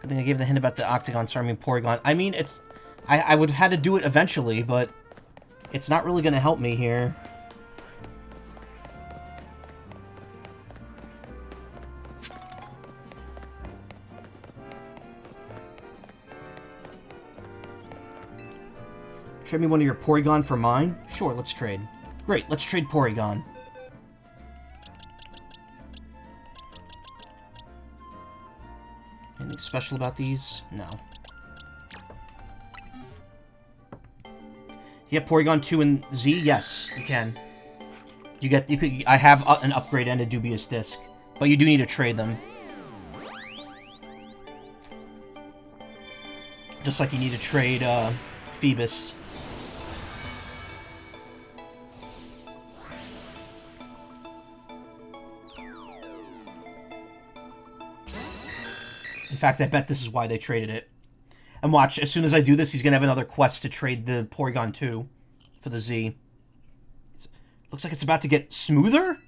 I think I gave the hint about the Octagon Starmie Porygon. I mean, it's... I would have had to do it eventually, but it's not really going to help me here. Trade me one of your Porygon for mine? Sure, let's trade. Great, let's trade Porygon. Anything special about these? No. You get Porygon 2 and Z? Yes, you can. I have an upgrade and a dubious disc, but you do need to trade them. Just like you need to trade, Phoebus. In fact, I bet this is why they traded it. And watch, as soon as I do this, he's going to have another quest to trade the Porygon 2 for the Z. Looks like it's about to get smoother?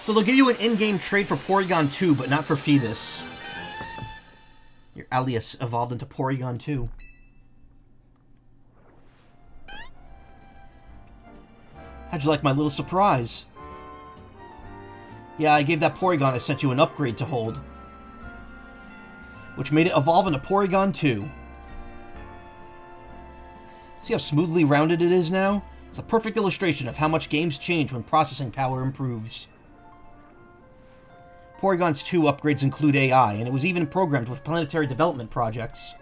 So they'll give you an in-game trade for Porygon 2, but not for Phoebus. Your alias evolved into Porygon 2. How'd you like my little surprise? Yeah, I gave that Porygon I sent you an upgrade to hold, which made it evolve into Porygon 2. See how smoothly rounded it is now? It's a perfect illustration of how much games change when processing power improves. Porygon's 2 upgrades include AI, and it was even programmed with planetary development projects.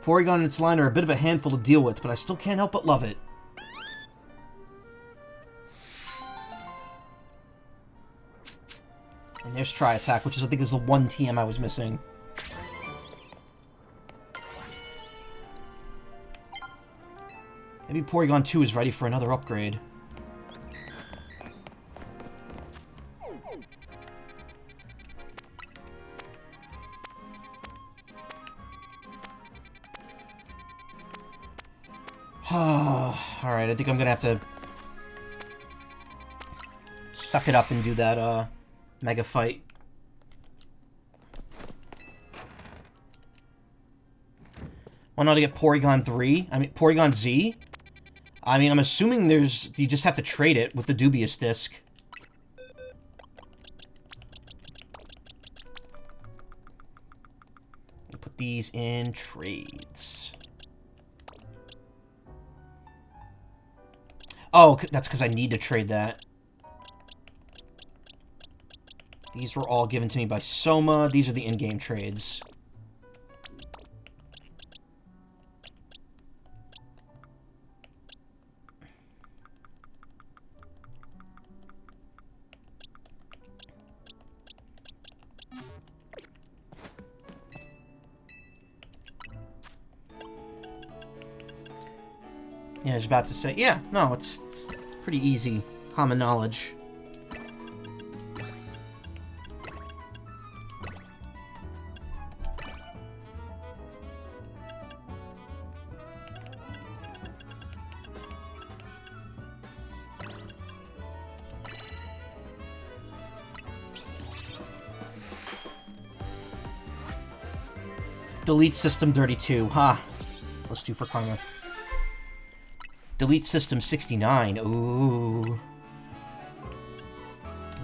Porygon and its line are a bit of a handful to deal with, but I still can't help but love it. And there's Tri Attack, which is, I think, is the one TM I was missing. Maybe Porygon 2 is ready for another upgrade. Alright, I think I'm gonna have to suck it up and do that, mega fight. Why not to get Porygon 3? I mean, Porygon Z? I mean, I'm assuming you just have to trade it with the Dubious Disc. Put these in trades. Oh, that's because I need to trade that. These were all given to me by Soma. These are the in-game trades. Yeah, I was about to say, yeah, no, it's pretty easy. Common knowledge. Delete System 32. Ha! Let's do for karma. Delete System 69. Ooh.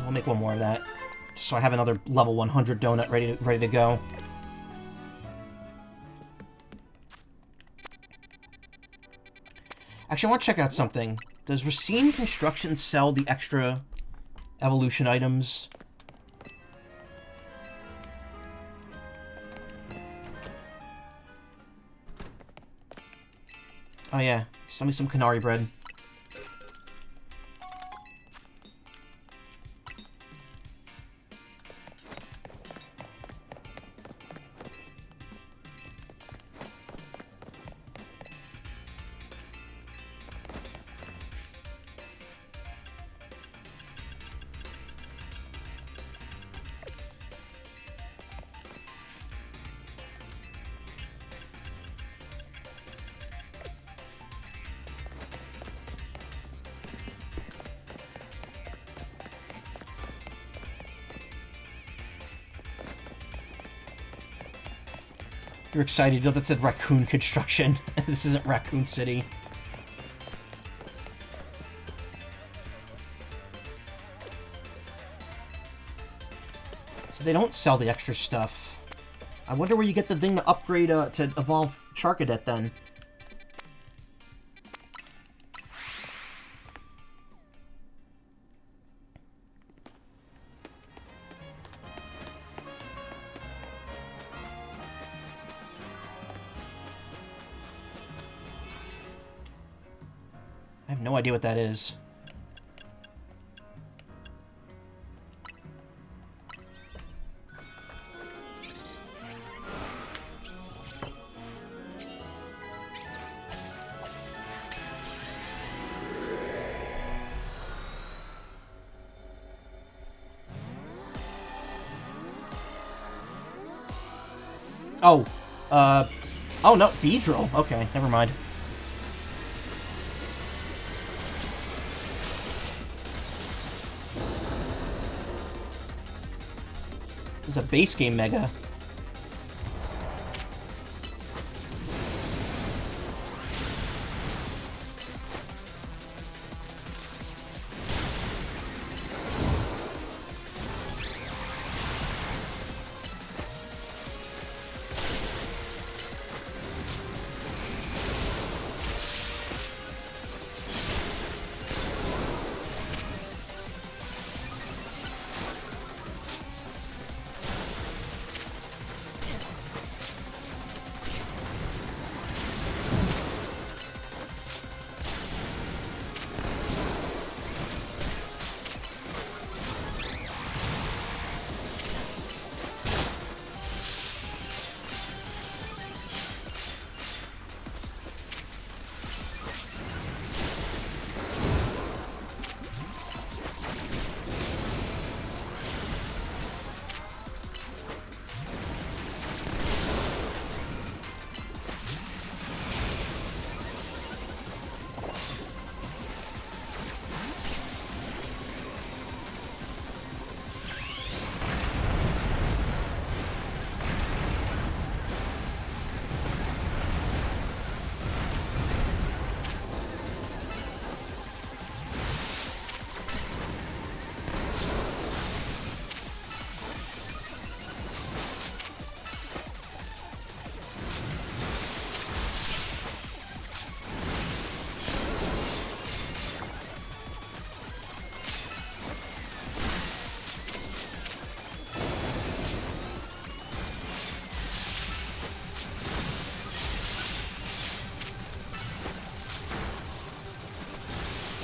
I'll make one more of that. Just so I have another level 100 donut ready to go. Actually, I want to check out something. Does Racine Construction sell the extra evolution items? Oh yeah, send me some Canary bread. You're excited that said Raccoon Construction. This isn't Raccoon City. So they don't sell the extra stuff. I wonder where you get the thing to upgrade, to evolve Charcadet then. I have no idea what that is. Oh, oh no, Beedrill. Okay, never mind. This is a base game mega.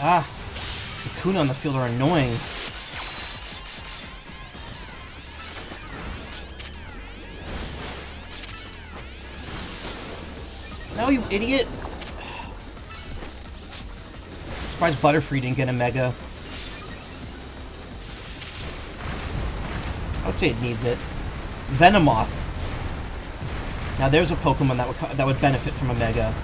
Ah, the Kuna on the field are annoying. No, you idiot! Surprised Butterfree didn't get a Mega. I would say it needs it. Venomoth. Now there's a Pokemon that would benefit from a Mega.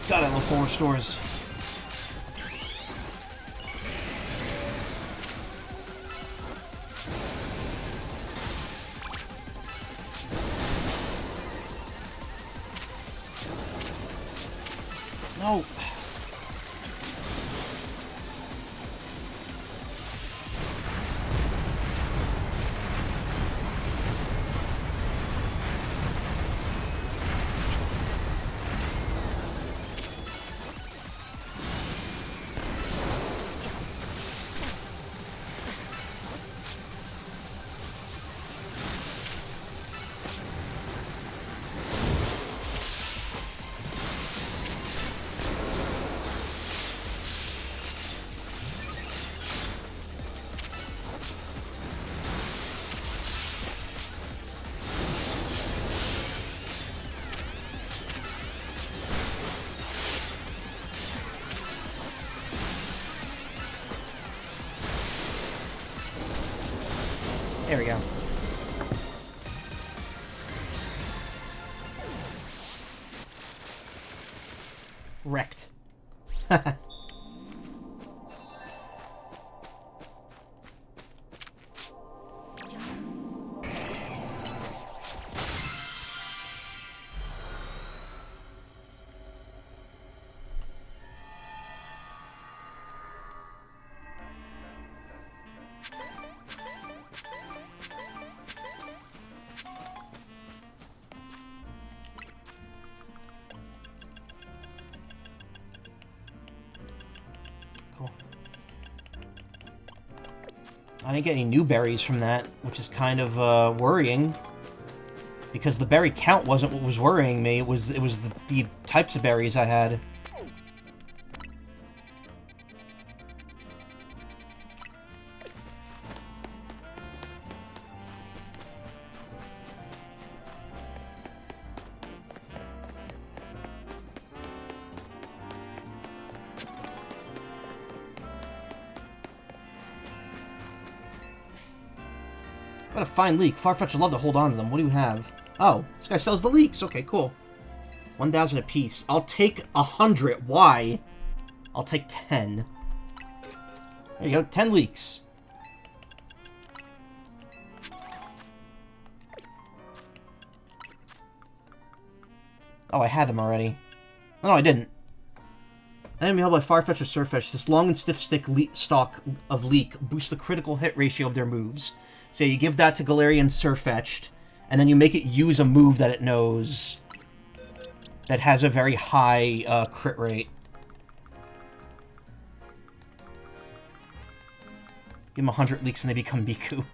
God, I love 4 restores. No. There we go. Wrecked. I didn't get any new berries from that, which is kind of worrying. Because the berry count wasn't what was worrying me, it was the types of berries I had. What a fine leek. Farfetch'd would love to hold on to them. What do you have? Oh, this guy sells the leeks. Okay, cool. 1,000 apiece. I'll take 100. Why? I'll take 10. There you go. 10 leeks. Oh, I had them already. Oh, no, I didn't. Enemy held by Farfetch or Surfetch. This long and stiff stalk of leek boosts the critical hit ratio of their moves. So you give that to Galarian Surfetched, and then you make it use a move that it knows that has a very high crit rate. Give them 100 leeks and they become Miku.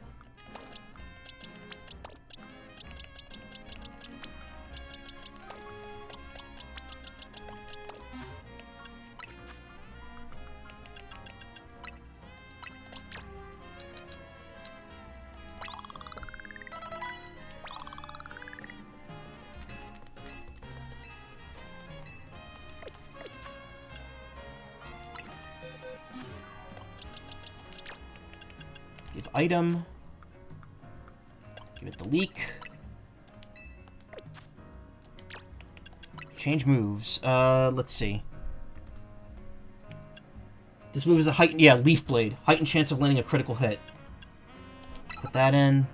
Give item. Give it the leak. Change moves. Let's see. This move is a heightened... Yeah, Leaf Blade. Heightened chance of landing a critical hit. Put that in.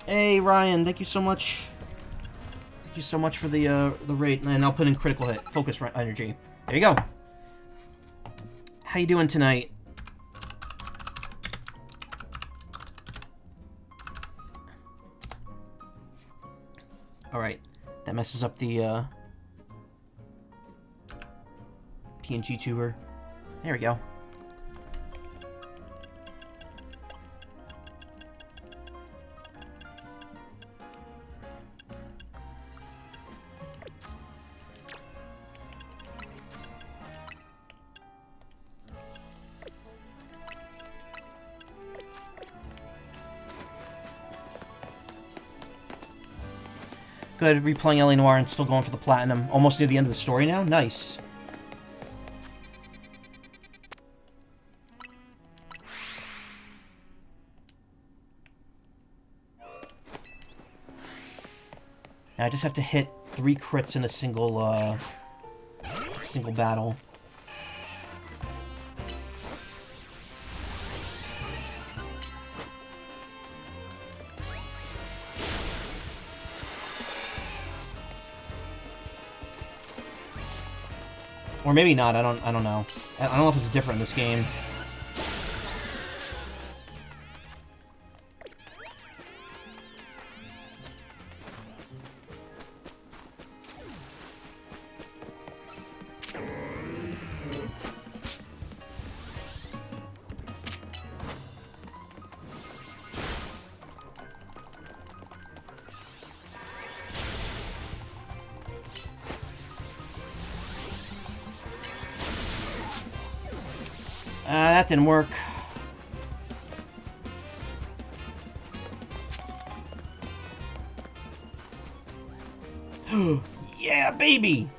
Hey, Ryan, thank you so much. Thank you so much for the raid. And I'll put in critical hit. Focus energy. There you go. How you doing tonight? Alright. That messes up the, PNG tuber. There we go. Good, replaying L.A. Noire and still going for the platinum. Almost near the end of the story now? Nice. Now I just have to hit 3 crits in a single battle. Or maybe not, I don't know. I don't know if it's different in this game. That didn't work. Yeah, baby!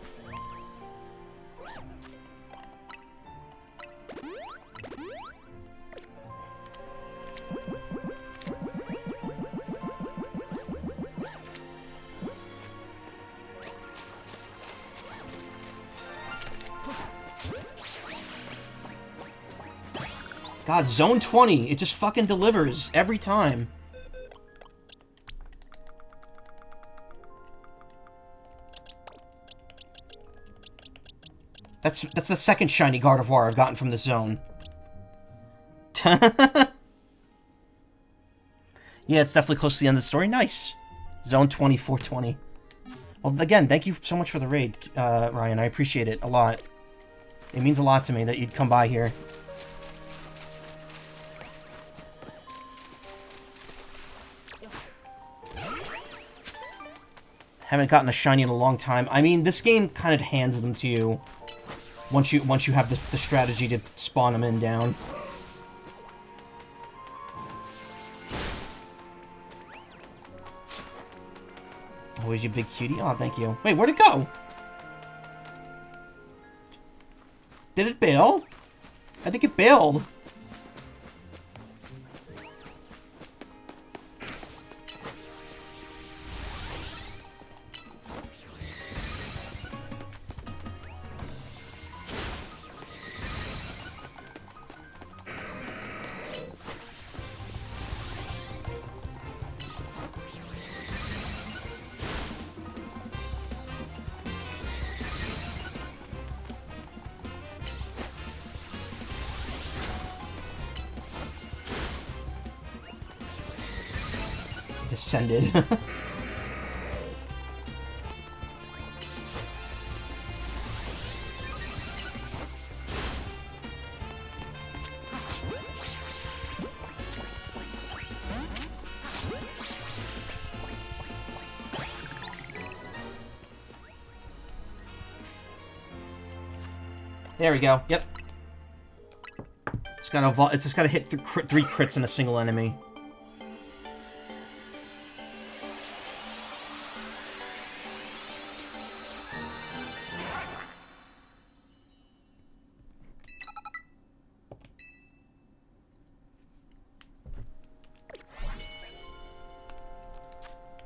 God, Zone 20, it just fucking delivers every time. That's the second Shiny Gardevoir I've gotten from this zone. Yeah, it's definitely close to the end of the story. Nice. Zone 20, 420. Well, again, thank you so much for the raid, Ryan. I appreciate it a lot. It means a lot to me that you'd come by here. Haven't gotten a shiny in a long time. I mean, this game kind of hands them to you once you have the strategy to spawn them in down. Always you big cutie. Oh, thank you. Wait, where'd it go? Did it bail? I think it bailed. Descended. There we go. Yep. It's just gotta hit 3 crits in a single enemy.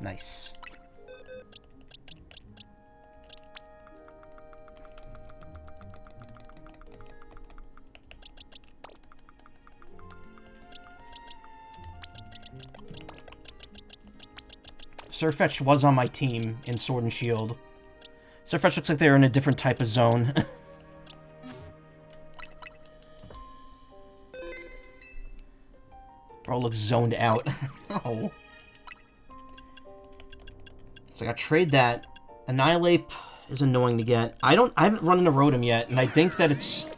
Nice. Sirfetch'd was on my team in Sword and Shield. Sirfetch'd looks like they're in a different type of zone. Bro looks zoned out. Oh. So I gotta trade that. Annihilate is annoying to get. I haven't run into Rotom yet, and I think that it's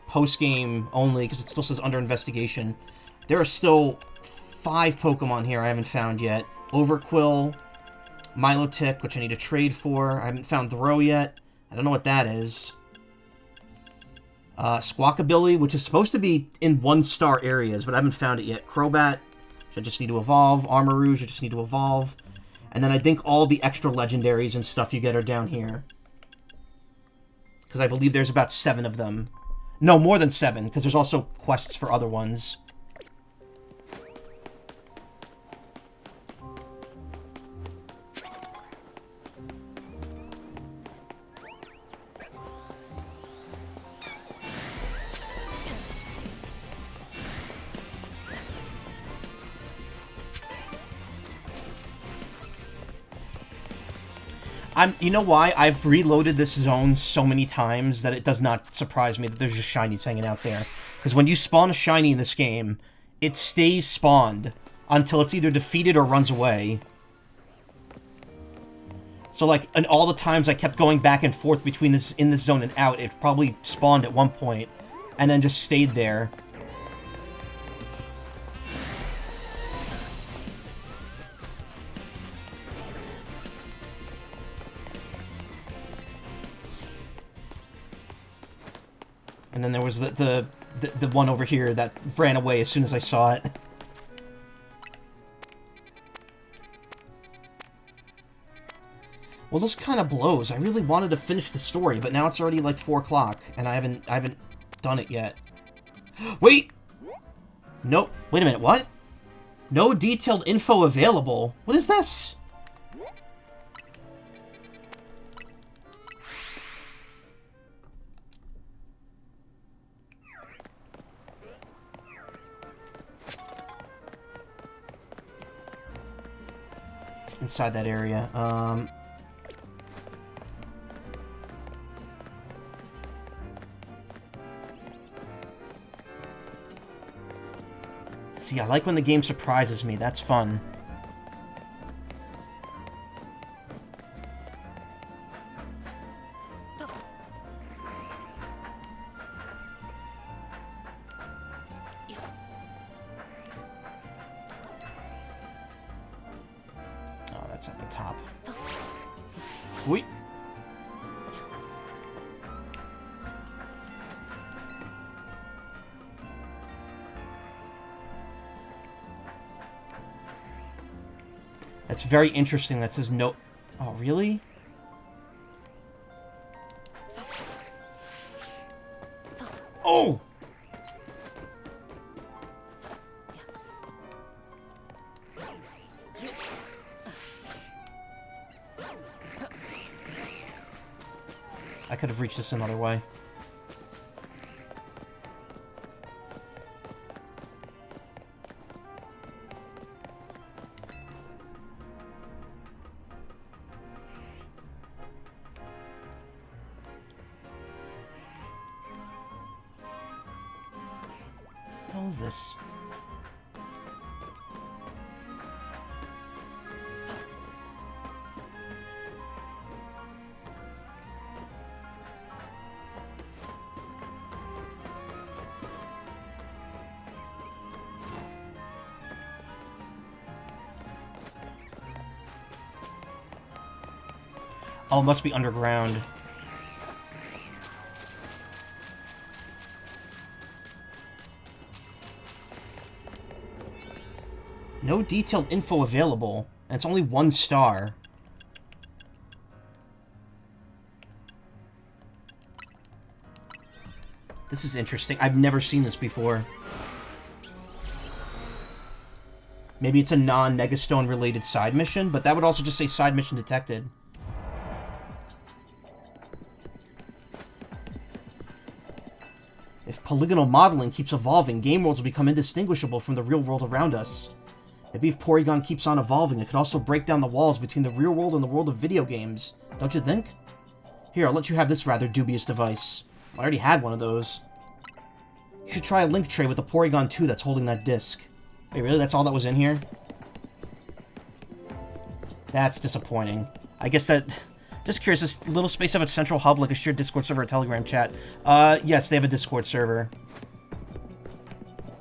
post-game only, because it still says under investigation. There are still 5 Pokemon here I haven't found yet. Overquill, Milotic, which I need to trade for. I haven't found Throw yet. I don't know what that is. Squawkabilly, which is supposed to be in 1-star areas, but I haven't found it yet. Crobat, which I just need to evolve. Armarouge, I just need to evolve. And then I think all the extra legendaries and stuff you get are down here. Because I believe there's about 7 of them. No, more than 7, because there's also quests for other ones. You know why? I've reloaded this zone so many times that it does not surprise me that there's just shinies hanging out there. Because when you spawn a shiny in this game, it stays spawned until it's either defeated or runs away. So, like, and all the times I kept going back and forth between this zone and out, it probably spawned at one point, and then just stayed there. And then there was the one over here that ran away as soon as I saw it. Well, this kind of blows. I really wanted to finish the story, but now it's already like 4 o'clock, and I haven't done it yet. Wait! Nope. Wait a minute, what? No detailed info available. What is this? Inside that area. See, I like when the game surprises me. That's fun. That's at the top. Wait. That's very interesting. That says no... Oh, really? Oh! I could have reached this another way. What the hell is this? Oh, it must be underground. No detailed info available, and it's only 1 star. This is interesting. I've never seen this before. Maybe it's a non-Megastone related side mission, but that would also just say side mission detected. If polygonal modeling keeps evolving, game worlds will become indistinguishable from the real world around us. Maybe if Porygon keeps on evolving, it could also break down the walls between the real world and the world of video games. Don't you think? Here, I'll let you have this rather dubious device. I already had one of those. You should try a link tray with the Porygon 2 that's holding that disc. Wait, really? That's all that was in here? That's disappointing. I guess that... Just curious, does Little Space have a central hub like a shared Discord server or Telegram chat? Yes, they have a Discord server.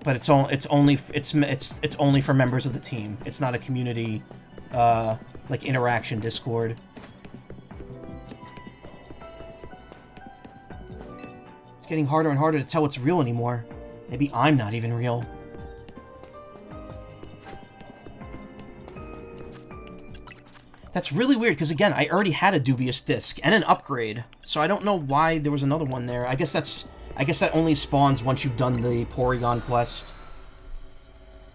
But it's only for members of the team. It's not a community like interaction Discord. It's getting harder and harder to tell what's real anymore. Maybe I'm not even real. That's really weird, because again, I already had a dubious disc and an upgrade, so I don't know why there was another one there. I guess that only spawns once you've done the Porygon quest.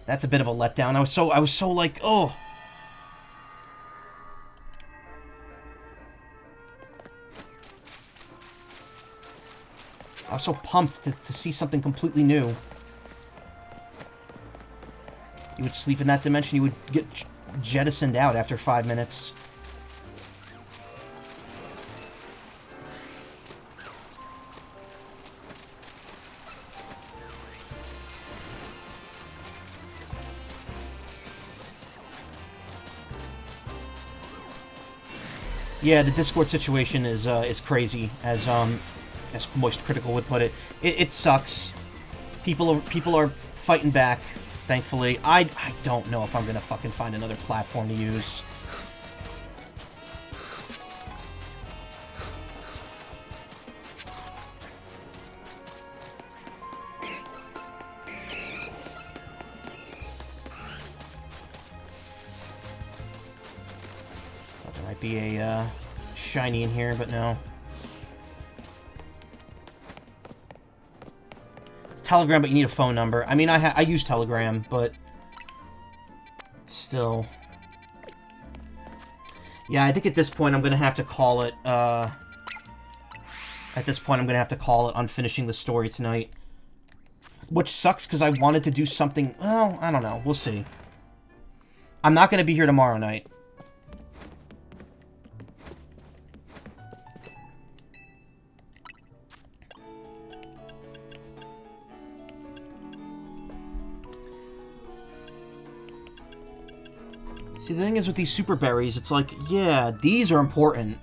That's a bit of a letdown. I was so like, oh. I was so pumped to see something completely new. You would sleep in that dimension, you would get jettisoned out after 5 minutes. Yeah, the Discord situation is crazy, as Moist Critical would put it. It sucks. People are fighting back. Thankfully, I don't know if I'm gonna fucking find another platform to use. Thought there might be a shiny in here, but no. Telegram, but you need a phone number. I mean, I use Telegram, but still. Yeah, I think at this point I'm gonna have to call it. At this point, I'm gonna have to call it on finishing the story tonight, which sucks because I wanted to do something. Well, I don't know. We'll see. I'm not gonna be here tomorrow night. See, the thing is with these super berries, it's like, yeah, these are important.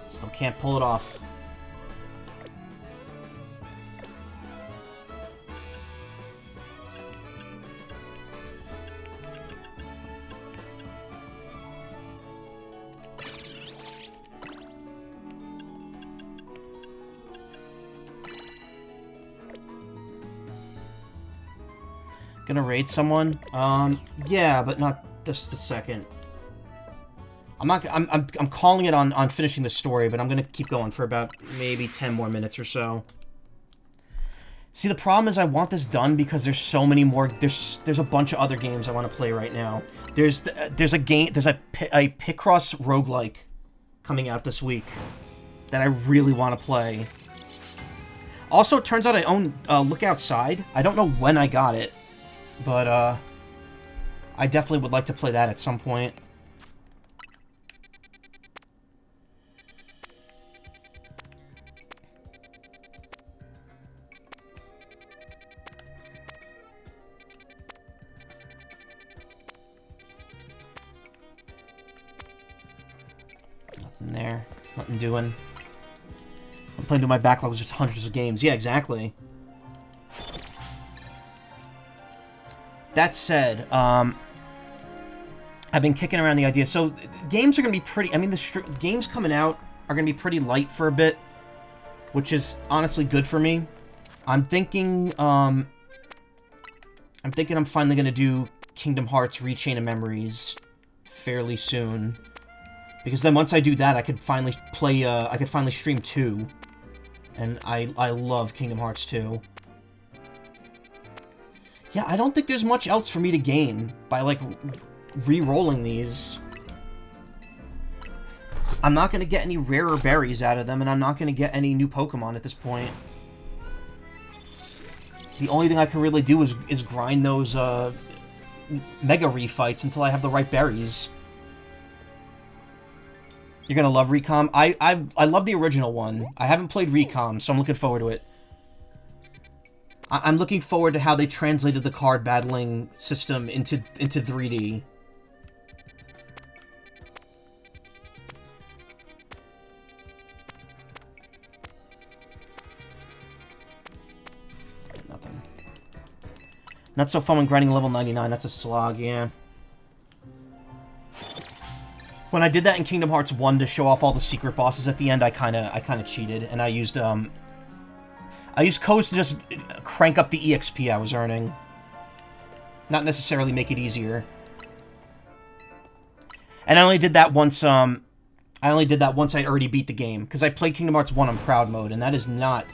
Still can't pull it off. Gonna raid someone? Yeah, but not this the second. I'm calling it on finishing the story, but I'm gonna keep going for about maybe 10 more minutes or so. See, the problem is I want this done because there's so many more. There's a bunch of other games I want to play right now. There's a Picross roguelike coming out this week that I really want to play. Also, it turns out I own Look Outside. I don't know when I got it, but I definitely would like to play that at some point. Nothing there. Nothing doing. I'm playing through my backlog with just hundreds of games. Yeah, exactly. That said, I've been kicking around the idea. So, games are going to be pretty... I mean, the games coming out are going to be pretty light for a bit, which is honestly good for me. I'm thinking I'm finally going to do Kingdom Hearts Rechain of Memories fairly soon. Because then once I do that, I could finally play, I could finally stream 2. And I love Kingdom Hearts 2. Yeah, I don't think there's much else for me to gain by, like, re-rolling these. I'm not going to get any rarer berries out of them, and I'm not going to get any new Pokemon at this point. The only thing I can really do is grind those, Mega refights until I have the right berries. You're gonna love Recom. I love the original one. I haven't played Recom, so I'm looking forward to it. I'm looking forward to how they translated the card battling system into 3D. Nothing. Not so fun when grinding level 99. That's a slog, yeah. When I did that in Kingdom Hearts 1 to show off all the secret bosses at the end, I kind of cheated, and I used codes to just crank up the EXP I was earning. Not necessarily make it easier. And I only did that once, I already beat the game, because I played Kingdom Hearts 1 on Proud Mode, and that is not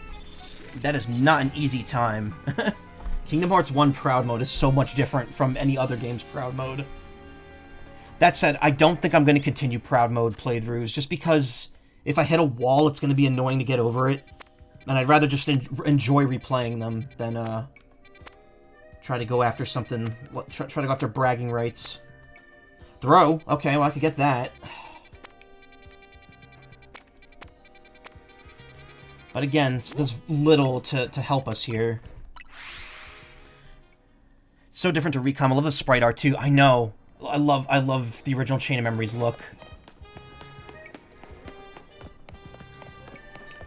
an easy time. Kingdom Hearts 1 Proud Mode is so much different from any other game's Proud Mode. That said, I don't think I'm going to continue Proud Mode playthroughs, just because if I hit a wall, it's going to be annoying to get over it. And I'd rather just enjoy replaying them than try to go after something, try to go after bragging rights. Throw? Okay, well I could get that. But again, this does little to help us here. So different to Recom. I love the sprite art too. I know. I love the original Chain of Memories look.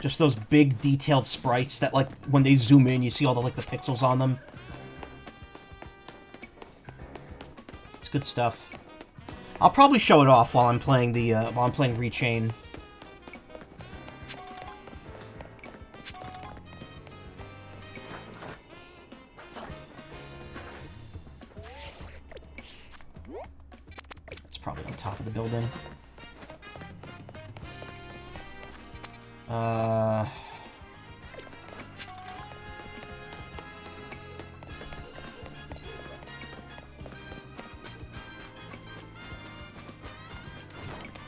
Just those big, detailed sprites that, like, when they zoom in, you see all the, like, the pixels on them. It's good stuff. I'll probably show it off while I'm playing the, while I'm playing Rechain. It's probably on top of the building.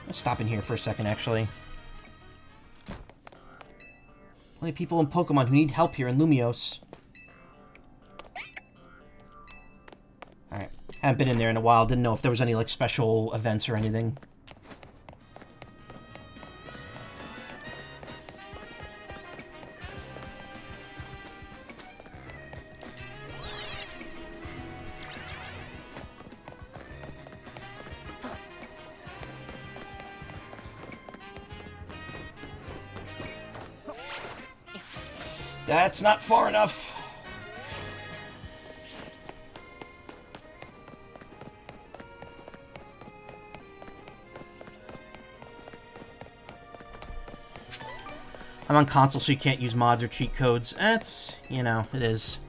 Let's stop in here for a second, actually. Plenty of people in Pokemon who need help here in Lumiose. Alright. Haven't been in there in a while. Didn't know if there was any, like, special events or anything. That's not far enough. I'm on console, so you can't use mods or cheat codes. That's, you know, it is.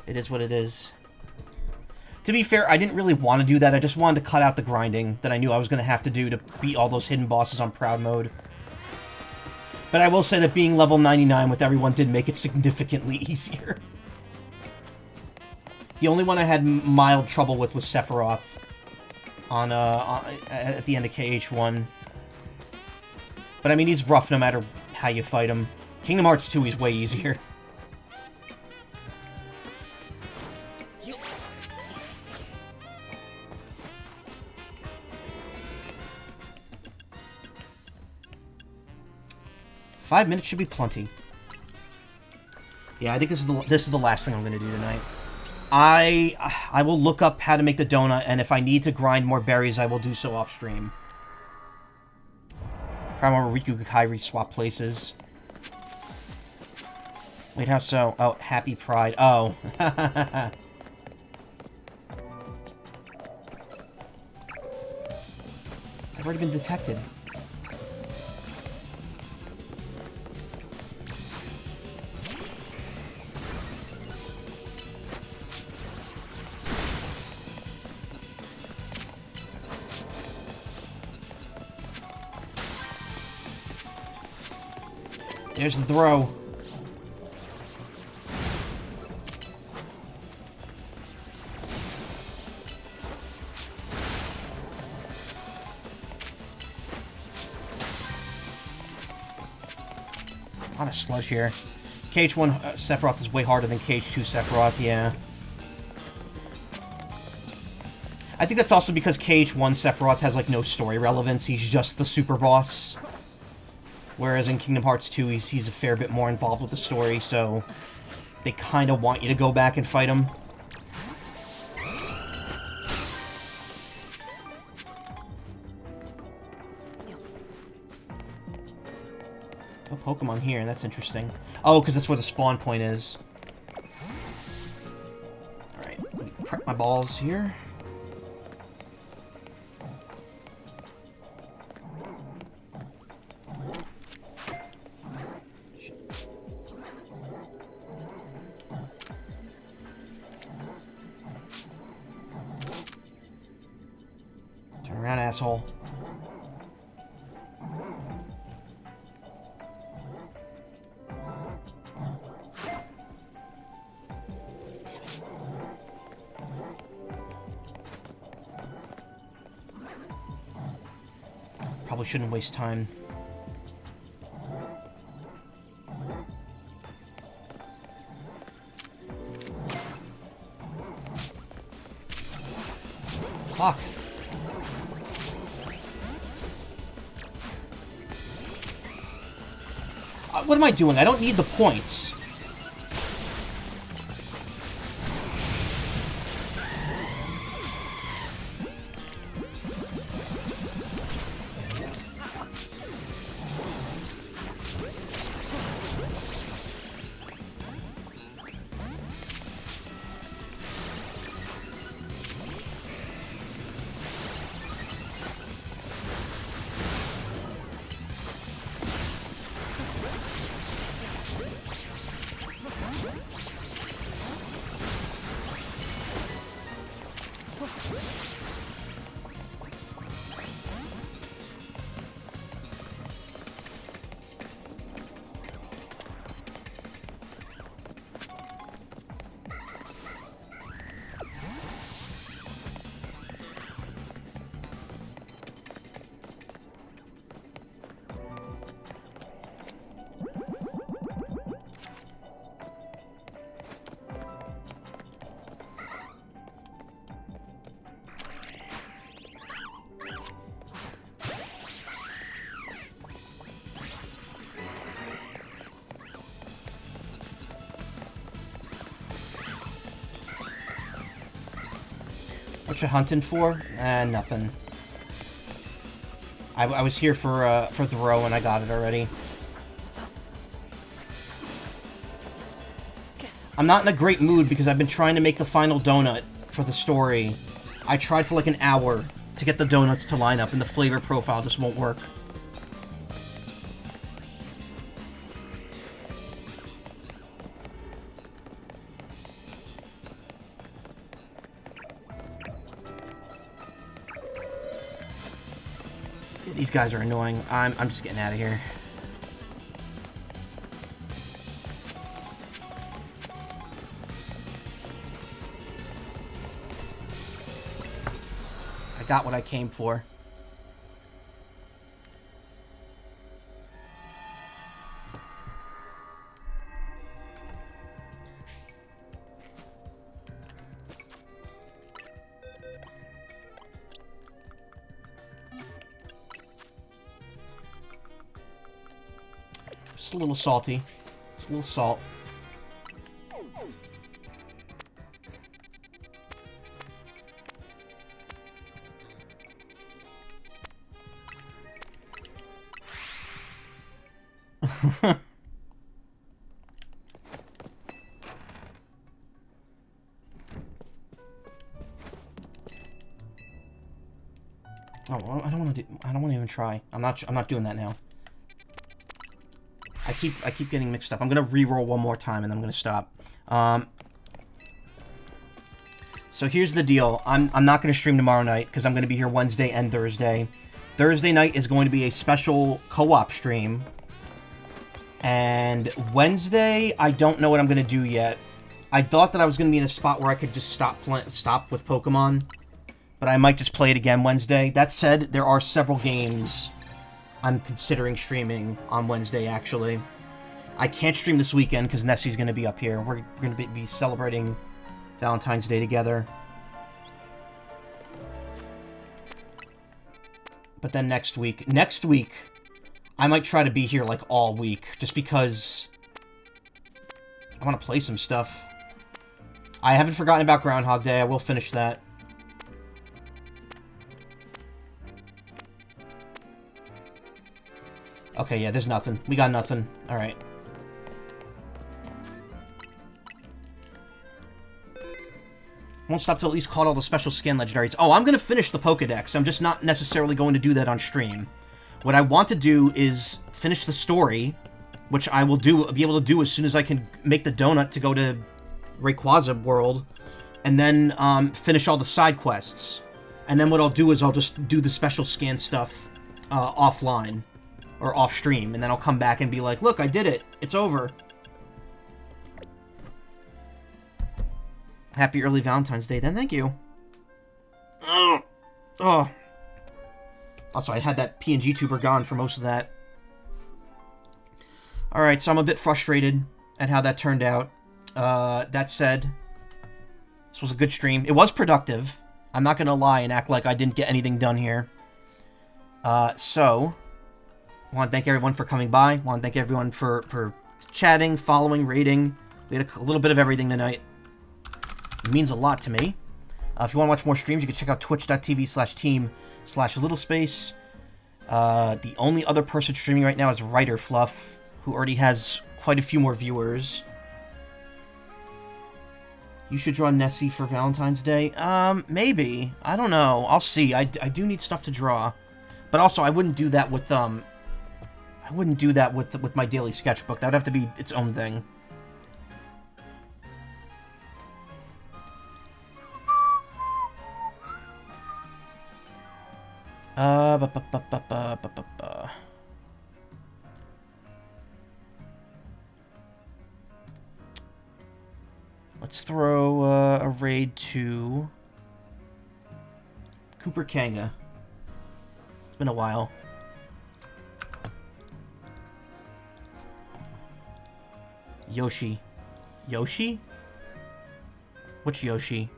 It is what it is. To be fair, I didn't really want to do that. I just wanted to cut out the grinding that I knew I was going to have to do to beat all those hidden bosses on Proud Mode. But I will say that being level 99 with everyone did make it significantly easier. The only one I had mild trouble with was Sephiroth at the end of KH1. But I mean, he's rough no matter how you fight him. Kingdom Hearts 2 is way easier. Five minutes should be plenty. Yeah, I think this is the last thing I'm gonna do tonight. I will look up how to make the donut, and if I need to grind more berries, I will do so off stream. Probably where Riku Kairi swap places. Wait, how so? Oh, Happy Pride. Oh. I've already been detected. There's the throw. A lot of sludge here. KH1 Sephiroth is way harder than KH2 Sephiroth, yeah. I think that's also because KH1 Sephiroth has, like, no story relevance. He's just the super boss. Whereas in Kingdom Hearts 2, he's a fair bit more involved with the story, so they kind of want you to go back and fight him. No Pokemon here, and that's interesting. Oh, because that's where the spawn point is. Alright, let me prep my balls here. Turn around, asshole. Probably shouldn't waste time. Fuck. What am I doing? I don't need the points. What you hunting for? Nothing. I was here for the row and I got it already. I'm not in a great mood because I've been trying to make the final donut for the story. I tried for like an hour to get the donuts to line up and the flavor profile just won't work. These guys are annoying. I'm just getting out of here. I got what I came for. Just a little salty. Just a little salt. want to even try. I'm not doing that now. I keep getting mixed up. I'm gonna re-roll one more time and then I'm gonna stop. So here's the deal. I'm not gonna stream tomorrow night because I'm gonna be here Wednesday and Thursday. Thursday night is going to be a special co-op stream. And Wednesday, I don't know what I'm gonna do yet. I thought that I was gonna be in a spot where I could just stop with Pokemon, but I might just play it again Wednesday. That said, there are several games I'm considering streaming on Wednesday, actually. I can't stream this weekend because Nessie's going to be up here. We're going to be celebrating Valentine's Day together. But then next week, I might try to be here, like, all week, just because I want to play some stuff. I haven't forgotten about Groundhog Day. I will finish that. Okay, yeah, there's nothing. We got nothing. Alright. Won't stop till at least caught all the special scan legendaries. Oh, I'm gonna finish the Pokedex. I'm just not necessarily going to do that on stream. What I want to do is finish the story, which I will be able to do as soon as I can make the donut to go to Rayquaza World, and then finish all the side quests. And then what I'll do is I'll just do the special scan stuff offline. Or off-stream, and then I'll come back and be like, look, I did it. It's over. Happy early Valentine's Day, then. Thank you. Oh. Also, I had that PNG tuber gone for most of that. Alright, so I'm a bit frustrated at how that turned out. That said, this was a good stream. It was productive. I'm not gonna lie and act like I didn't get anything done here. So... I want to thank everyone for coming by. I want to thank everyone for chatting, following, rating. We had a little bit of everything tonight. It means a lot to me. If you want to watch more streams, you can check out twitch.tv/team/littlespace. The only other person streaming right now is Writer Fluff, who already has quite a few more viewers. You should draw Nessie for Valentine's Day. Maybe. I don't know. I'll see. I do need stuff to draw. But also, I wouldn't do that with, with my daily sketchbook. That would have to be its own thing. Let's throw a raid to Cooper Kanga. It's been a while. Yoshi. Yoshi? Which Yoshi?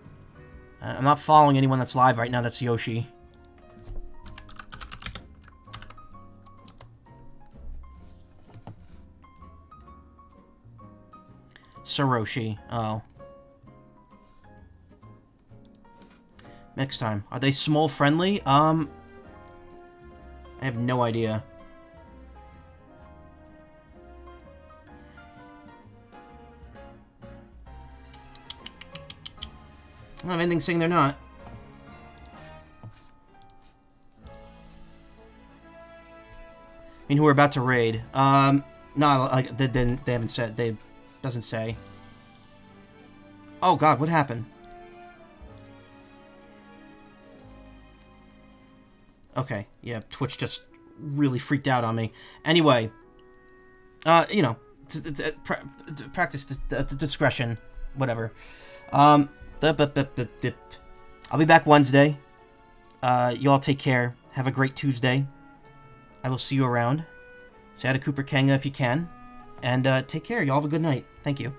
I'm not following anyone that's live right now that's Yoshi. Saroshi. Oh. Next time. Are they small friendly? I have no idea. I don't have anything saying they're not. I mean, who we're about to raid. No, like, they haven't said. They doesn't say. Oh God, what happened? Okay, yeah, Twitch just really freaked out on me. Anyway, you know, practice discretion, whatever. I'll be back Wednesday. You all take care. Have a great Tuesday. I will see you around. Say hi to Cooper Kanga if you can. And take care. You all have a good night. Thank you.